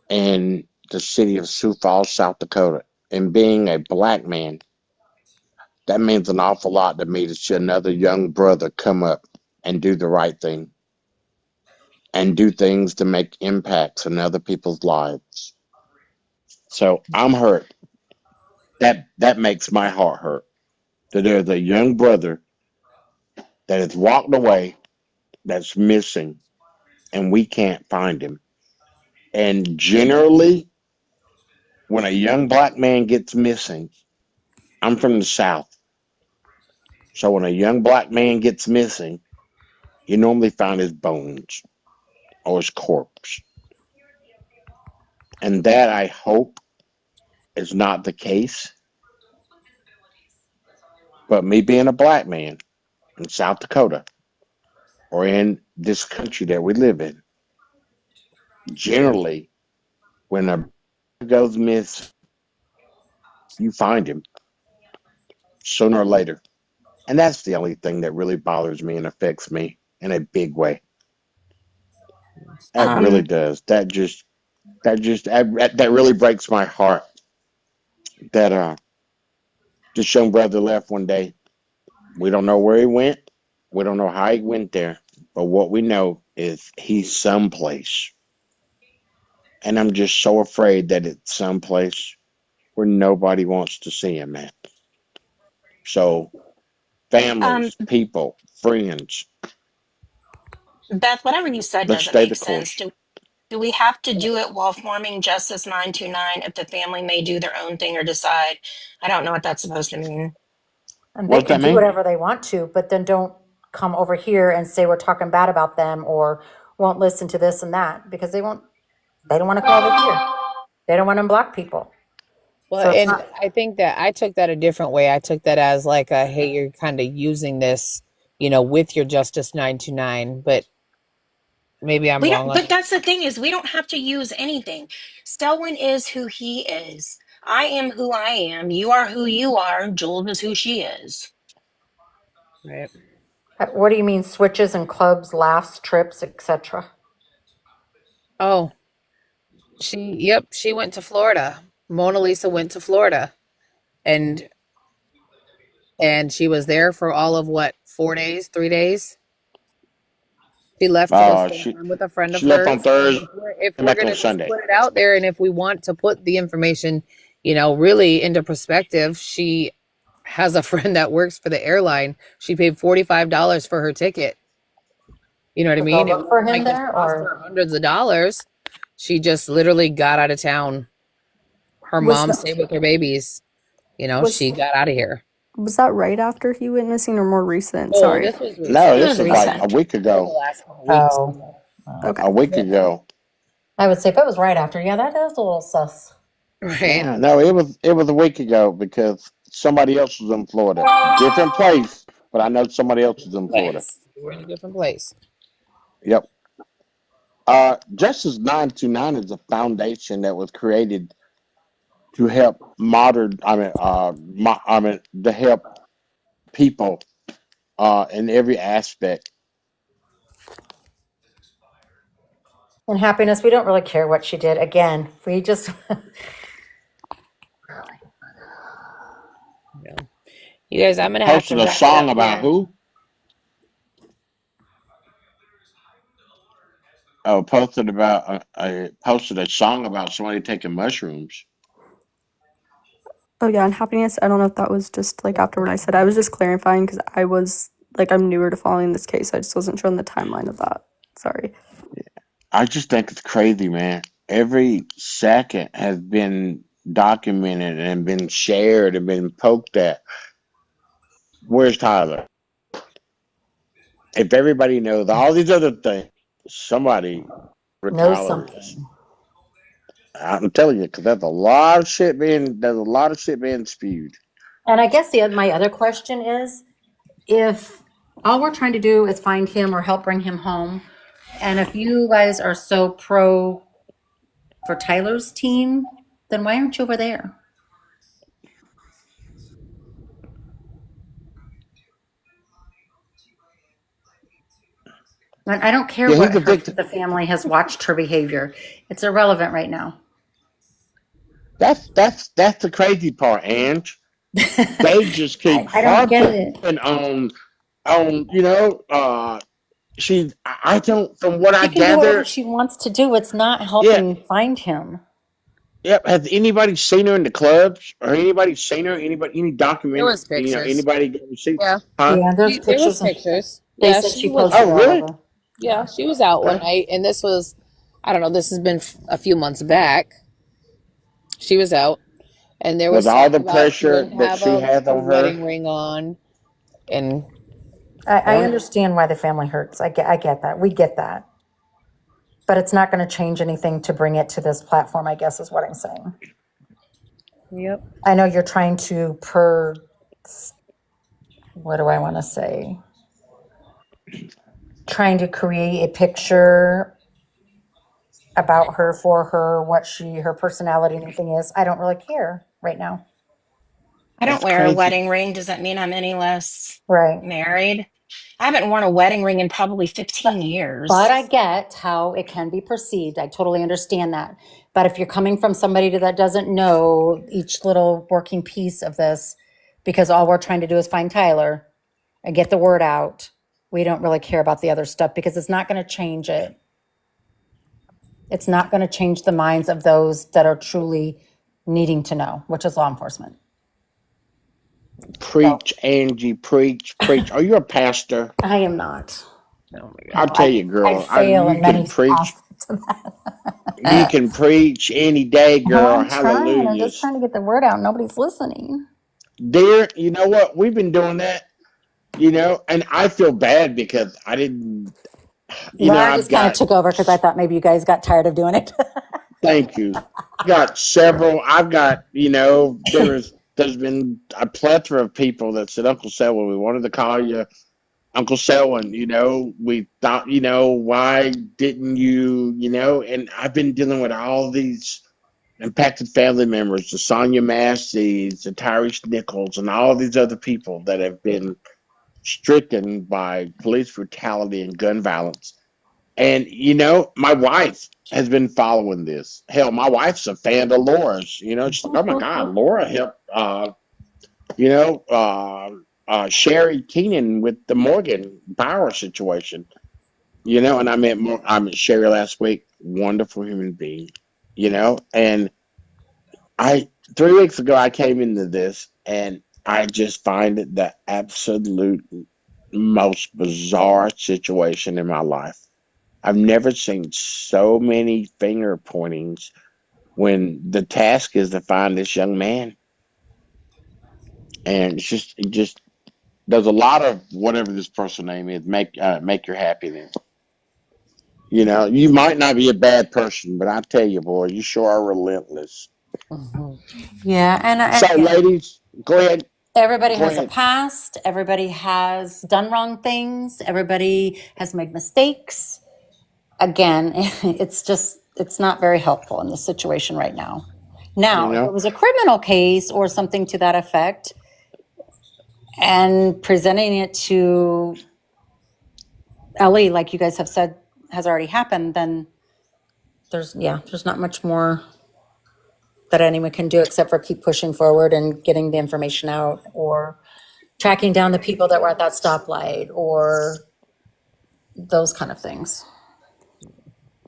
[SPEAKER 3] in the city of Sioux Falls, South Dakota. And being a black man, that means an awful lot to me to see another young brother come up and do the right thing and do things to make impacts in other people's lives. So I'm hurt. That makes my heart hurt. That there's a young brother that has walked away, that's missing, and we can't find him. And generally, when a young black man gets missing, I'm from the South. So when a young black man gets missing, you normally find his bones or his corpse. And that, I hope, is not the case. But me being a black man in South Dakota or in this country that we live in, generally, when a goes missing, you find him sooner or later. And that's the only thing that really bothers me and affects me in a big way. That really does. That really breaks my heart that this young brother left one day. We don't know where he went. We don't know how he went there. But what we know is he's someplace. And I'm just so afraid that it's someplace where nobody wants to see him at. So families, people, friends,
[SPEAKER 1] Beth, whatever you said
[SPEAKER 3] let's
[SPEAKER 1] doesn't
[SPEAKER 3] stay the
[SPEAKER 1] make sense.
[SPEAKER 3] course.
[SPEAKER 1] Do we have to do it while forming Justice 929 if the family may do their own thing or decide? I don't know what that's supposed to mean.
[SPEAKER 5] And they
[SPEAKER 3] What does
[SPEAKER 5] can
[SPEAKER 3] that
[SPEAKER 5] do
[SPEAKER 3] mean?
[SPEAKER 5] whatever they want to, but then don't come over here and say we're talking bad about them or won't listen to this and that because they don't want to call the here. They don't want to block people.
[SPEAKER 2] Well,
[SPEAKER 5] So it's
[SPEAKER 2] and
[SPEAKER 5] not,
[SPEAKER 2] I think that I took that a different way. I took that as like a, hey, you're kind of using this, with your Justice 929, but maybe I'm
[SPEAKER 1] We
[SPEAKER 2] wrong
[SPEAKER 1] don't,
[SPEAKER 2] on
[SPEAKER 1] but that's the thing is we don't have to use anything. Selwyn is who he is. I am who I am. You are who you are. Jules is who she is.
[SPEAKER 2] right.
[SPEAKER 5] what do you mean switches and clubs, laughs, trips, etc.?
[SPEAKER 2] Oh, she went to Florida. Mona Lisa went to Florida and she was there for all of what, 4 days, 3 days? She left to go spend
[SPEAKER 3] She
[SPEAKER 2] time with a friend of
[SPEAKER 3] she left on
[SPEAKER 2] hers. And
[SPEAKER 3] Thursday,
[SPEAKER 2] if we're
[SPEAKER 3] back on
[SPEAKER 2] gonna just
[SPEAKER 3] Sunday.
[SPEAKER 2] put it out there, and if we want to put the information, really into perspective, she has a friend that works for the airline. She paid $45 for her ticket. You know what I
[SPEAKER 5] To go
[SPEAKER 2] mean? It
[SPEAKER 5] look for
[SPEAKER 2] wasn't
[SPEAKER 5] him
[SPEAKER 2] like it
[SPEAKER 5] there,
[SPEAKER 2] cost
[SPEAKER 5] or
[SPEAKER 2] her hundreds of dollars. She just literally got out of town. Her
[SPEAKER 9] Was
[SPEAKER 2] mom
[SPEAKER 9] that
[SPEAKER 2] stayed with her babies.
[SPEAKER 9] was
[SPEAKER 2] She got out of here.
[SPEAKER 9] was that right after he went missing or more recent?
[SPEAKER 2] Oh,
[SPEAKER 9] Sorry.
[SPEAKER 2] this was
[SPEAKER 3] No,
[SPEAKER 1] It
[SPEAKER 2] recent.
[SPEAKER 3] this
[SPEAKER 1] was
[SPEAKER 3] was like a
[SPEAKER 1] recent.
[SPEAKER 3] week
[SPEAKER 2] The
[SPEAKER 3] ago.
[SPEAKER 2] last couple weeks.
[SPEAKER 9] Okay.
[SPEAKER 3] A week
[SPEAKER 2] Yep.
[SPEAKER 3] ago.
[SPEAKER 5] I would say if it was right after, yeah, that is a little sus.
[SPEAKER 2] Right.
[SPEAKER 3] Yeah, no, it was a week ago because somebody else was in Florida. Different place, but I know somebody else was in Florida.
[SPEAKER 2] Yes. We're in a different place.
[SPEAKER 3] Yep. Justice 929 is a foundation that was created to help to help people in every aspect.
[SPEAKER 5] And happiness, we don't really care what she did. Again, we just
[SPEAKER 2] Yeah. You guys, I'm gonna have to
[SPEAKER 3] Posted a
[SPEAKER 2] wrap it
[SPEAKER 3] song
[SPEAKER 2] up
[SPEAKER 3] about
[SPEAKER 2] here.
[SPEAKER 3] who? Oh, posted a song about somebody taking mushrooms.
[SPEAKER 9] Oh yeah, and happiness. I don't know if that was just like after what I said. I was just clarifying because I was like I'm newer to following this case. I just wasn't sure on the timeline of that. Sorry.
[SPEAKER 3] I just think it's crazy, man. Every second has been documented and been shared and been poked at. Where's Tyler? If everybody knows all these other things, somebody for
[SPEAKER 5] know
[SPEAKER 3] Tyler is.
[SPEAKER 5] something.
[SPEAKER 3] I'm telling you, because there's a lot of shit being spewed.
[SPEAKER 5] And I guess my other question is, if all we're trying to do is find him or help bring him home, and if you guys are so pro for Tyler's team, then why aren't you over there? I don't care
[SPEAKER 3] Yeah,
[SPEAKER 5] what
[SPEAKER 3] he's a victim.
[SPEAKER 5] the family has watched her behavior. It's irrelevant right now.
[SPEAKER 3] That's the crazy part, Ange. They just keep
[SPEAKER 5] I don't get it.
[SPEAKER 3] harping on I don't, from what I
[SPEAKER 5] She can do whatever
[SPEAKER 3] gather.
[SPEAKER 5] she wants to do. It's not
[SPEAKER 3] Yeah,
[SPEAKER 5] helping find him.
[SPEAKER 3] yep. Has anybody seen her in the clubs or anybody seen her? Any
[SPEAKER 2] There
[SPEAKER 3] document?
[SPEAKER 2] was pictures.
[SPEAKER 3] Anybody go see?
[SPEAKER 2] Yeah.
[SPEAKER 3] Huh?
[SPEAKER 5] Yeah, there's
[SPEAKER 2] There was
[SPEAKER 5] pictures. And
[SPEAKER 2] pictures.
[SPEAKER 5] they
[SPEAKER 2] Yeah,
[SPEAKER 5] said
[SPEAKER 2] she
[SPEAKER 5] she
[SPEAKER 2] was.
[SPEAKER 5] posted
[SPEAKER 3] Oh,
[SPEAKER 5] all
[SPEAKER 3] really?
[SPEAKER 5] of them.
[SPEAKER 2] Yeah, she was out one
[SPEAKER 3] Okay.
[SPEAKER 2] night, and this was, I don't know. This has been a few months back. She was out, and there was
[SPEAKER 3] With all
[SPEAKER 2] talk
[SPEAKER 3] the
[SPEAKER 2] about she
[SPEAKER 3] pressure
[SPEAKER 2] didn't
[SPEAKER 3] that
[SPEAKER 2] have
[SPEAKER 3] she has
[SPEAKER 2] a
[SPEAKER 3] on her,
[SPEAKER 2] wedding ring on, and
[SPEAKER 5] I
[SPEAKER 2] well,
[SPEAKER 5] understand why the family hurts. I get that. We get that. But it's not going to change anything to bring it to this platform, I guess is what I'm saying.
[SPEAKER 2] yep.
[SPEAKER 5] I know you're trying to what do I want to say? Trying to create a picture about her, for her, what her personality and everything is. I don't really care right now.
[SPEAKER 1] I don't
[SPEAKER 3] that's
[SPEAKER 1] wear a
[SPEAKER 3] crazy.
[SPEAKER 1] wedding ring. Does that mean I'm any less
[SPEAKER 5] Right.
[SPEAKER 1] married? I haven't worn a wedding ring in probably 15
[SPEAKER 5] But
[SPEAKER 1] years.
[SPEAKER 5] I get how it can be perceived. I totally understand that. But if you're coming from somebody that doesn't know each little working piece of this, because all we're trying to do is find Tyler and get the word out, we don't really care about the other stuff because it's not going to change it. It's not going to change the minds of those that are truly needing to know, which is law enforcement. So
[SPEAKER 3] Preach, Angie, preach. Are you a pastor?
[SPEAKER 5] I am not.
[SPEAKER 2] Oh my
[SPEAKER 5] No,
[SPEAKER 3] I'll
[SPEAKER 2] God.
[SPEAKER 3] tell you, girl.
[SPEAKER 5] fail
[SPEAKER 3] You
[SPEAKER 5] in many
[SPEAKER 3] can preach.
[SPEAKER 5] aspects of that.
[SPEAKER 3] You can preach any day, girl.
[SPEAKER 5] I'm trying. I'm just
[SPEAKER 3] Hallelujahs.
[SPEAKER 5] trying to get the word out. Nobody's listening.
[SPEAKER 3] Dear, you know what? We've been doing that, and I feel bad because I didn't.
[SPEAKER 5] Laura
[SPEAKER 3] I've
[SPEAKER 5] just kind of
[SPEAKER 3] got,
[SPEAKER 5] took over because I thought maybe you guys got tired of doing it.
[SPEAKER 3] thank you. Got several. I've got, there's been a plethora of people that said, Uncle Selwyn, we wanted to call you Uncle Selwyn, we thought, why didn't you, and I've been dealing with all these impacted family members, the Sonia Massey's, the Tyrese Nichols, and all these other people that have been stricken by police brutality and gun violence. And my wife has been following this. Hell, my wife's a fan of Laura's. She's like, oh my God, Laura helped. Sherry Keenan with the Morgan Bauer situation. And I met Sherry last week. Wonderful human being. And 3 weeks ago I came into this and I just find it the absolute most bizarre situation in my life. I've never seen so many finger pointings when the task is to find this young man. And it just there's a lot of whatever this person's name is, make your happiness. You might not be a bad person, but I tell you, boy, you sure are relentless.
[SPEAKER 5] Yeah, and
[SPEAKER 3] So, ladies, go ahead.
[SPEAKER 5] everybody
[SPEAKER 3] Go
[SPEAKER 5] has a
[SPEAKER 3] ahead.
[SPEAKER 5] past. Everybody has done wrong things. Everybody has made mistakes. Again, it's not very helpful in this situation right now. Now, if it was a criminal case or something to that effect, and presenting it to Ellie, like you guys have said, has already happened, then there's not much more that anyone can do except for keep pushing forward and getting the information out or tracking down the people that were at that stoplight or those kind of things.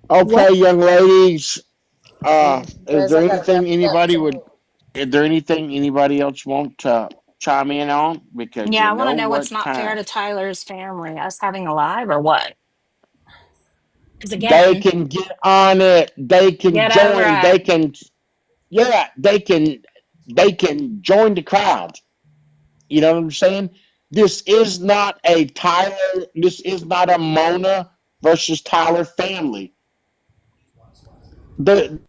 [SPEAKER 3] Okay, young ladies. Is there anything anybody else want to chime in on? Because
[SPEAKER 1] Yeah,
[SPEAKER 3] you
[SPEAKER 1] I want to
[SPEAKER 3] know
[SPEAKER 1] know what's
[SPEAKER 3] what
[SPEAKER 1] not fair
[SPEAKER 3] time.
[SPEAKER 1] to Tyler's family, us having a live or what? Because
[SPEAKER 3] They
[SPEAKER 1] again,
[SPEAKER 3] can get on it. They can
[SPEAKER 1] get over
[SPEAKER 3] join.
[SPEAKER 1] it.
[SPEAKER 3] They can join the crowd. You know what I'm saying? This is not this is not a Mona versus Tyler family. There's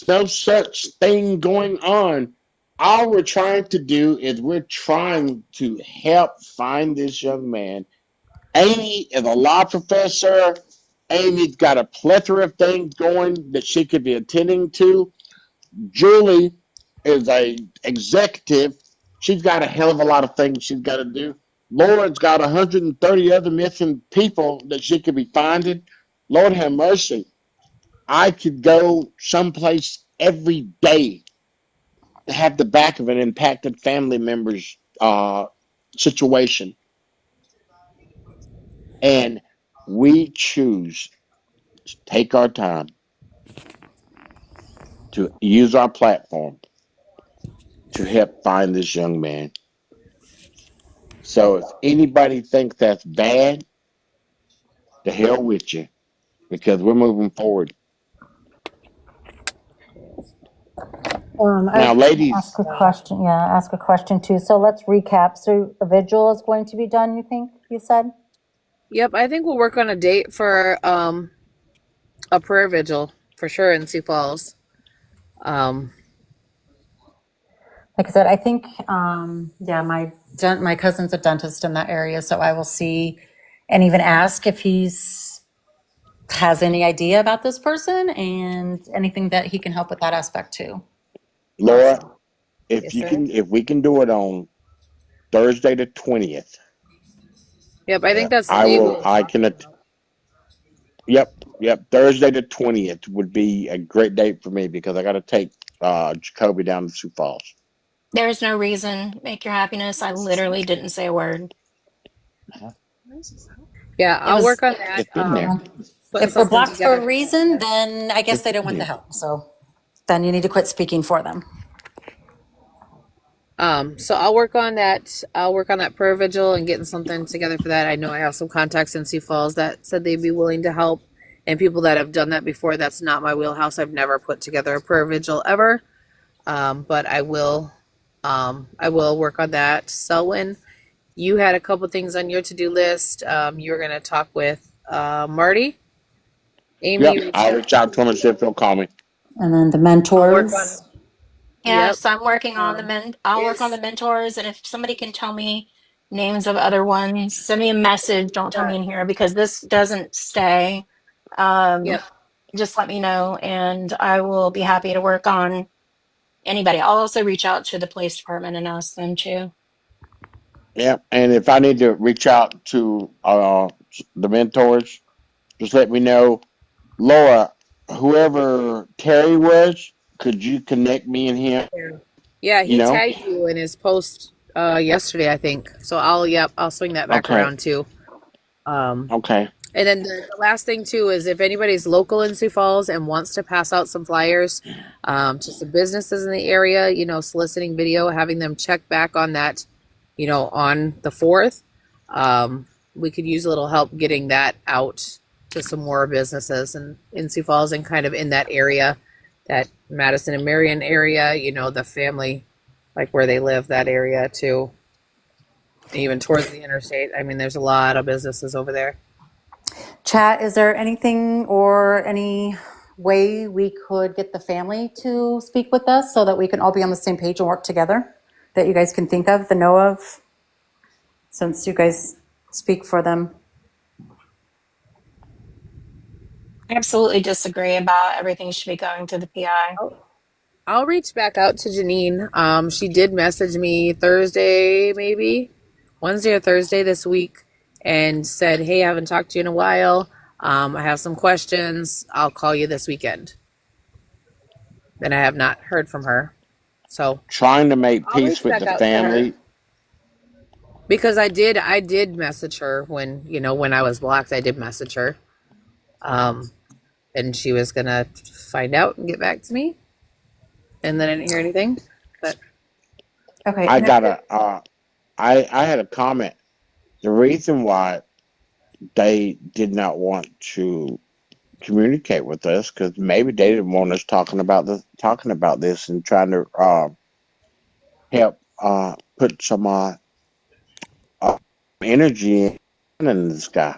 [SPEAKER 3] no such thing going on. All we're trying to do is we're trying to help find this young man. Amy is a law professor. Amy's got a plethora of things going that she could be attending to. Julie is a executive. She's got a hell of a lot of things she's got to do. Laura's got 130 other missing people that she could be finding. Lord have mercy. I could go someplace every day to have the back of an impacted family member's situation. And we choose to take our time to use our platform to help find this young man. So if anybody thinks that's bad, the hell with you, because we're moving forward. Now, ladies,
[SPEAKER 5] Ask a question. Yeah, ask a question too. So let's recap. So a vigil is going to be done, you think, you said?
[SPEAKER 2] Yep, I think we'll work on a date for a prayer vigil for sure in Sioux Falls.
[SPEAKER 5] Like I said, I think, my cousin's a dentist in that area, so I will see and even ask if has any idea about this person and anything that he can help with that aspect too.
[SPEAKER 3] Laura,
[SPEAKER 2] Yes, sir.
[SPEAKER 3] if we can do it on Thursday the 20th,
[SPEAKER 2] Yep, I think that's
[SPEAKER 3] I
[SPEAKER 2] legal.
[SPEAKER 3] will. I can. Yep. Thursday the 20th would be a great date for me because I got to take Jacoby down to Sioux Falls.
[SPEAKER 1] There's no reason. Make your happiness. I literally didn't say a word.
[SPEAKER 2] Yeah, I'll work on that.
[SPEAKER 3] It's been there.
[SPEAKER 5] If they're blocked for a reason, then I guess they don't want the help. So then you need to quit speaking for them.
[SPEAKER 2] So I'll work on that. I'll work on that prayer vigil and getting something together for that. I know I have some contacts in Sioux Falls that said they'd be willing to help, and people that have done that before. That's not my wheelhouse. I've never put together a prayer vigil ever, but I will. I will work on that. Selwyn, you had a couple things on your to-do list. You were going to talk with Marty, Amy,
[SPEAKER 3] Yep, I'll reach out to him and see if he'll call me.
[SPEAKER 5] And then the
[SPEAKER 2] I'll work on.
[SPEAKER 5] mentors.
[SPEAKER 2] Yep.
[SPEAKER 1] Yes, I'm working on the I'll work on the
[SPEAKER 2] Is
[SPEAKER 1] mentors, and if somebody can tell me names of other ones, send me a message. Don't tell me in here because this doesn't stay.
[SPEAKER 2] yep.
[SPEAKER 1] Just let me know, and I will be happy to work on anybody. I'll also reach out to the police department and ask them to.
[SPEAKER 3] Yep, and if I need to reach out to the mentors, just let me know. Laura, whoever Terry was, could you connect me and him?
[SPEAKER 2] Yeah,
[SPEAKER 3] You
[SPEAKER 2] he
[SPEAKER 3] know?
[SPEAKER 2] tagged you in his post yesterday, I think. So I'll swing that back
[SPEAKER 3] Okay.
[SPEAKER 2] around too.
[SPEAKER 3] Okay.
[SPEAKER 2] And then the last thing too is if anybody's local in Sioux Falls and wants to pass out some flyers to some businesses in the area, you know, soliciting video, having them check back on that, you know, on the 4th, we could use a little help getting that out to some more businesses and in Sioux Falls and kind of in that area, that Madison and Marion area, you know, the family, like where they live, that area too. Even towards the interstate. I mean, there's a lot of businesses over there.
[SPEAKER 5] Chat, is there anything or any way we could get the family to speak with us so that we can all be on the same page and work together that you guys can think of, know of, since you guys speak for them?
[SPEAKER 1] I absolutely disagree about everything should be going to the PI.
[SPEAKER 2] I'll reach back out to Janine. She did message me Thursday, maybe Wednesday or Thursday this week, and said, "Hey, I haven't talked to you in a while. I have some questions. I'll call you this weekend." And I have not heard from her. So
[SPEAKER 3] Trying to make
[SPEAKER 2] I'll
[SPEAKER 3] peace
[SPEAKER 2] reach
[SPEAKER 3] with
[SPEAKER 2] back
[SPEAKER 3] the
[SPEAKER 2] out to her.
[SPEAKER 3] family.
[SPEAKER 2] Because I did message her when, you know, when I was blocked, I did message her. And she was gonna find out and get back to me. And then I didn't hear anything. But
[SPEAKER 5] Okay.
[SPEAKER 3] I got I had a comment. The reason why they did not want to communicate with us because maybe they didn't want us talking about this and trying to help put some energy in this guy.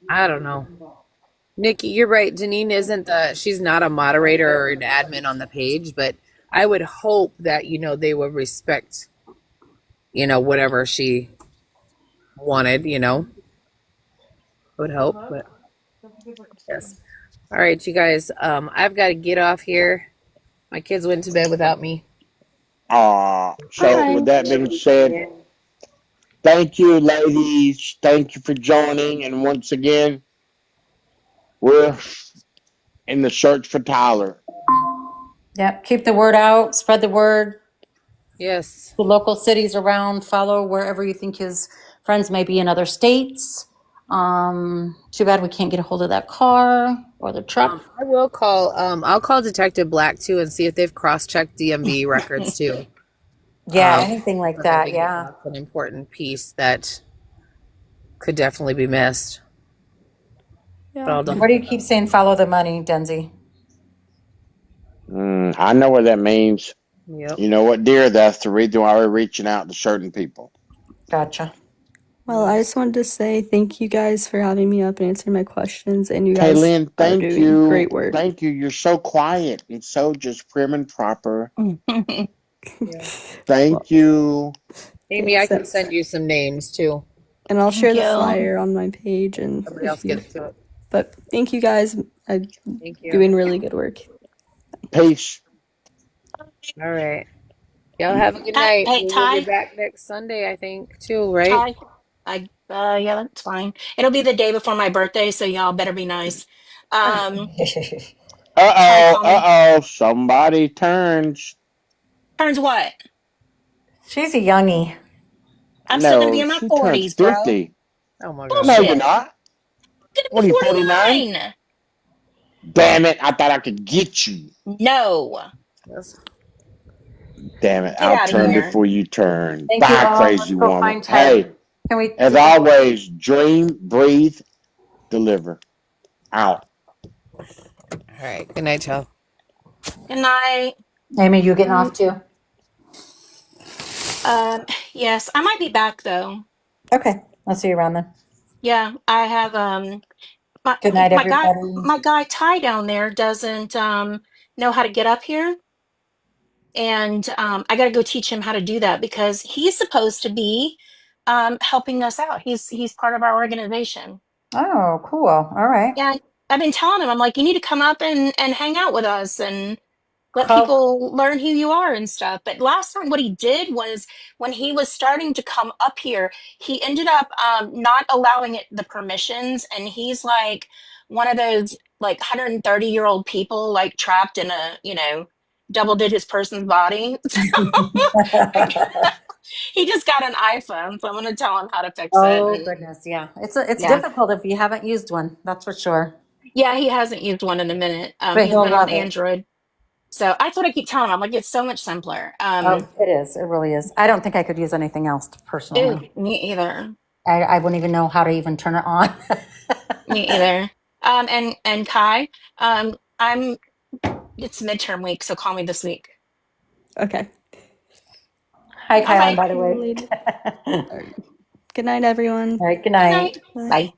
[SPEAKER 2] I don't know. Nikki, you're right. Janine she's not a moderator or an admin on the page, but I would hope that, you know, they would respect, you know, whatever she wanted, you know. I would hope, but yes. All right, you guys. I've got to get off here. My kids went to bed without me.
[SPEAKER 3] So
[SPEAKER 9] Bye.
[SPEAKER 3] with that being said, thank you, ladies. Thank you for joining. And once again, we're in the search for Tyler.
[SPEAKER 5] Yep. Keep the word out, spread the word.
[SPEAKER 2] Yes.
[SPEAKER 5] The local cities around, follow wherever you think his friends may be in other states. Too bad we can't get a hold of that car or the truck.
[SPEAKER 2] I will call. I'll call Detective Black too and see if they've cross-checked DMV records too.
[SPEAKER 5] Yeah, anything like
[SPEAKER 2] I
[SPEAKER 5] that.
[SPEAKER 2] think
[SPEAKER 5] Yeah.
[SPEAKER 2] that's an important piece that could definitely be missed. But
[SPEAKER 9] Yeah.
[SPEAKER 2] I'll double-
[SPEAKER 5] Why do you keep saying follow the money, Denzi?
[SPEAKER 3] I know what that means.
[SPEAKER 2] Yep.
[SPEAKER 3] You know what, dear? That's the reason why we're reaching out to certain people.
[SPEAKER 5] Gotcha.
[SPEAKER 9] Well, I just wanted to say thank you guys for having me up and answering my questions. And you
[SPEAKER 3] Hey,
[SPEAKER 9] guys
[SPEAKER 3] Lynn,
[SPEAKER 9] are
[SPEAKER 3] thank
[SPEAKER 9] doing
[SPEAKER 3] you.
[SPEAKER 9] great work.
[SPEAKER 3] Thank you. You're so quiet and so just prim and proper. Thank you.
[SPEAKER 2] Amy, I can send you some names too.
[SPEAKER 9] And I'll share the
[SPEAKER 1] you.
[SPEAKER 9] flyer on my page. And
[SPEAKER 2] Somebody else gets to it.
[SPEAKER 9] but thank you guys. I'm
[SPEAKER 2] Thank you.
[SPEAKER 9] doing really good work.
[SPEAKER 3] Peace.
[SPEAKER 2] All right. Y'all have a good
[SPEAKER 1] Hey,
[SPEAKER 2] night.
[SPEAKER 1] hey,
[SPEAKER 2] We'll
[SPEAKER 1] Ty.
[SPEAKER 2] be back next Sunday, I think, too, right?
[SPEAKER 1] Ty, yeah, that's fine. It'll be the day before my birthday, so y'all better be nice. Ty, call me.
[SPEAKER 3] Somebody turns.
[SPEAKER 1] Turns what?
[SPEAKER 5] She's a youngie.
[SPEAKER 1] I'm still gonna be
[SPEAKER 3] No,
[SPEAKER 1] in my
[SPEAKER 3] she turns
[SPEAKER 1] 40s, bro.
[SPEAKER 3] 50.
[SPEAKER 2] Oh my
[SPEAKER 3] No,
[SPEAKER 2] God.
[SPEAKER 3] you're not.
[SPEAKER 1] I'm
[SPEAKER 3] What
[SPEAKER 1] gonna
[SPEAKER 3] are
[SPEAKER 1] be
[SPEAKER 3] you, 49?
[SPEAKER 1] 49.
[SPEAKER 3] Damn it. I thought I could get you.
[SPEAKER 1] No.
[SPEAKER 2] Yes.
[SPEAKER 3] Damn it.
[SPEAKER 1] Get
[SPEAKER 3] I'll
[SPEAKER 1] out of
[SPEAKER 3] turn
[SPEAKER 1] here.
[SPEAKER 3] before you turn.
[SPEAKER 5] Thank you
[SPEAKER 3] Bye,
[SPEAKER 5] all.
[SPEAKER 3] crazy
[SPEAKER 5] Let's go
[SPEAKER 3] woman.
[SPEAKER 5] find Tyler.
[SPEAKER 3] Hey,
[SPEAKER 5] Can we?
[SPEAKER 3] as always, dream, breathe, deliver. Out.
[SPEAKER 2] All right. Good night, y'all.
[SPEAKER 1] Good night.
[SPEAKER 5] Amy, you getting off too?
[SPEAKER 1] Yes, I might be back though.
[SPEAKER 5] Okay. I'll see you around then.
[SPEAKER 1] Yeah, I have my
[SPEAKER 5] Good night,
[SPEAKER 1] my guy
[SPEAKER 5] everybody.
[SPEAKER 1] my guy Ty down there doesn't know how to get up here, and I got to go teach him how to do that because he's supposed to be helping us out. He's part of our organization.
[SPEAKER 5] Oh, cool. All right.
[SPEAKER 1] Yeah, I've been telling him, I'm like, you need to come up and hang out with us and let
[SPEAKER 5] Call.
[SPEAKER 1] people learn who you are and stuff. But last time, what he did was when he was starting to come up here, he ended up not allowing it the permissions, and he's like one of those like 130-year-old people like trapped in a double digits person's body. He just got an iPhone, so I'm gonna tell him how to fix it.
[SPEAKER 5] Oh,
[SPEAKER 1] And
[SPEAKER 5] goodness. Yeah. It's
[SPEAKER 1] yeah,
[SPEAKER 5] difficult if you haven't used one. That's for sure.
[SPEAKER 1] yeah, he hasn't used one in a minute.
[SPEAKER 5] But
[SPEAKER 1] He's
[SPEAKER 5] he'll
[SPEAKER 1] been on
[SPEAKER 5] love it.
[SPEAKER 1] Android. So that's what I keep telling him. I'm like, it's so much simpler.
[SPEAKER 5] Oh, it is. It really is. I don't think I could use anything else
[SPEAKER 1] Ooh,
[SPEAKER 5] personally.
[SPEAKER 1] me either.
[SPEAKER 5] I wouldn't even know how to even turn it on.
[SPEAKER 1] Me either. And Kai, I'm it's midterm week, so call me this week.
[SPEAKER 9] Okay.
[SPEAKER 5] Hi,
[SPEAKER 1] All
[SPEAKER 5] Kylan,
[SPEAKER 1] right.
[SPEAKER 5] by the way.
[SPEAKER 9] Later. All right. Good night, everyone.
[SPEAKER 5] All right. Good
[SPEAKER 1] Good
[SPEAKER 5] night.
[SPEAKER 1] night.
[SPEAKER 9] Bye.
[SPEAKER 1] Bye.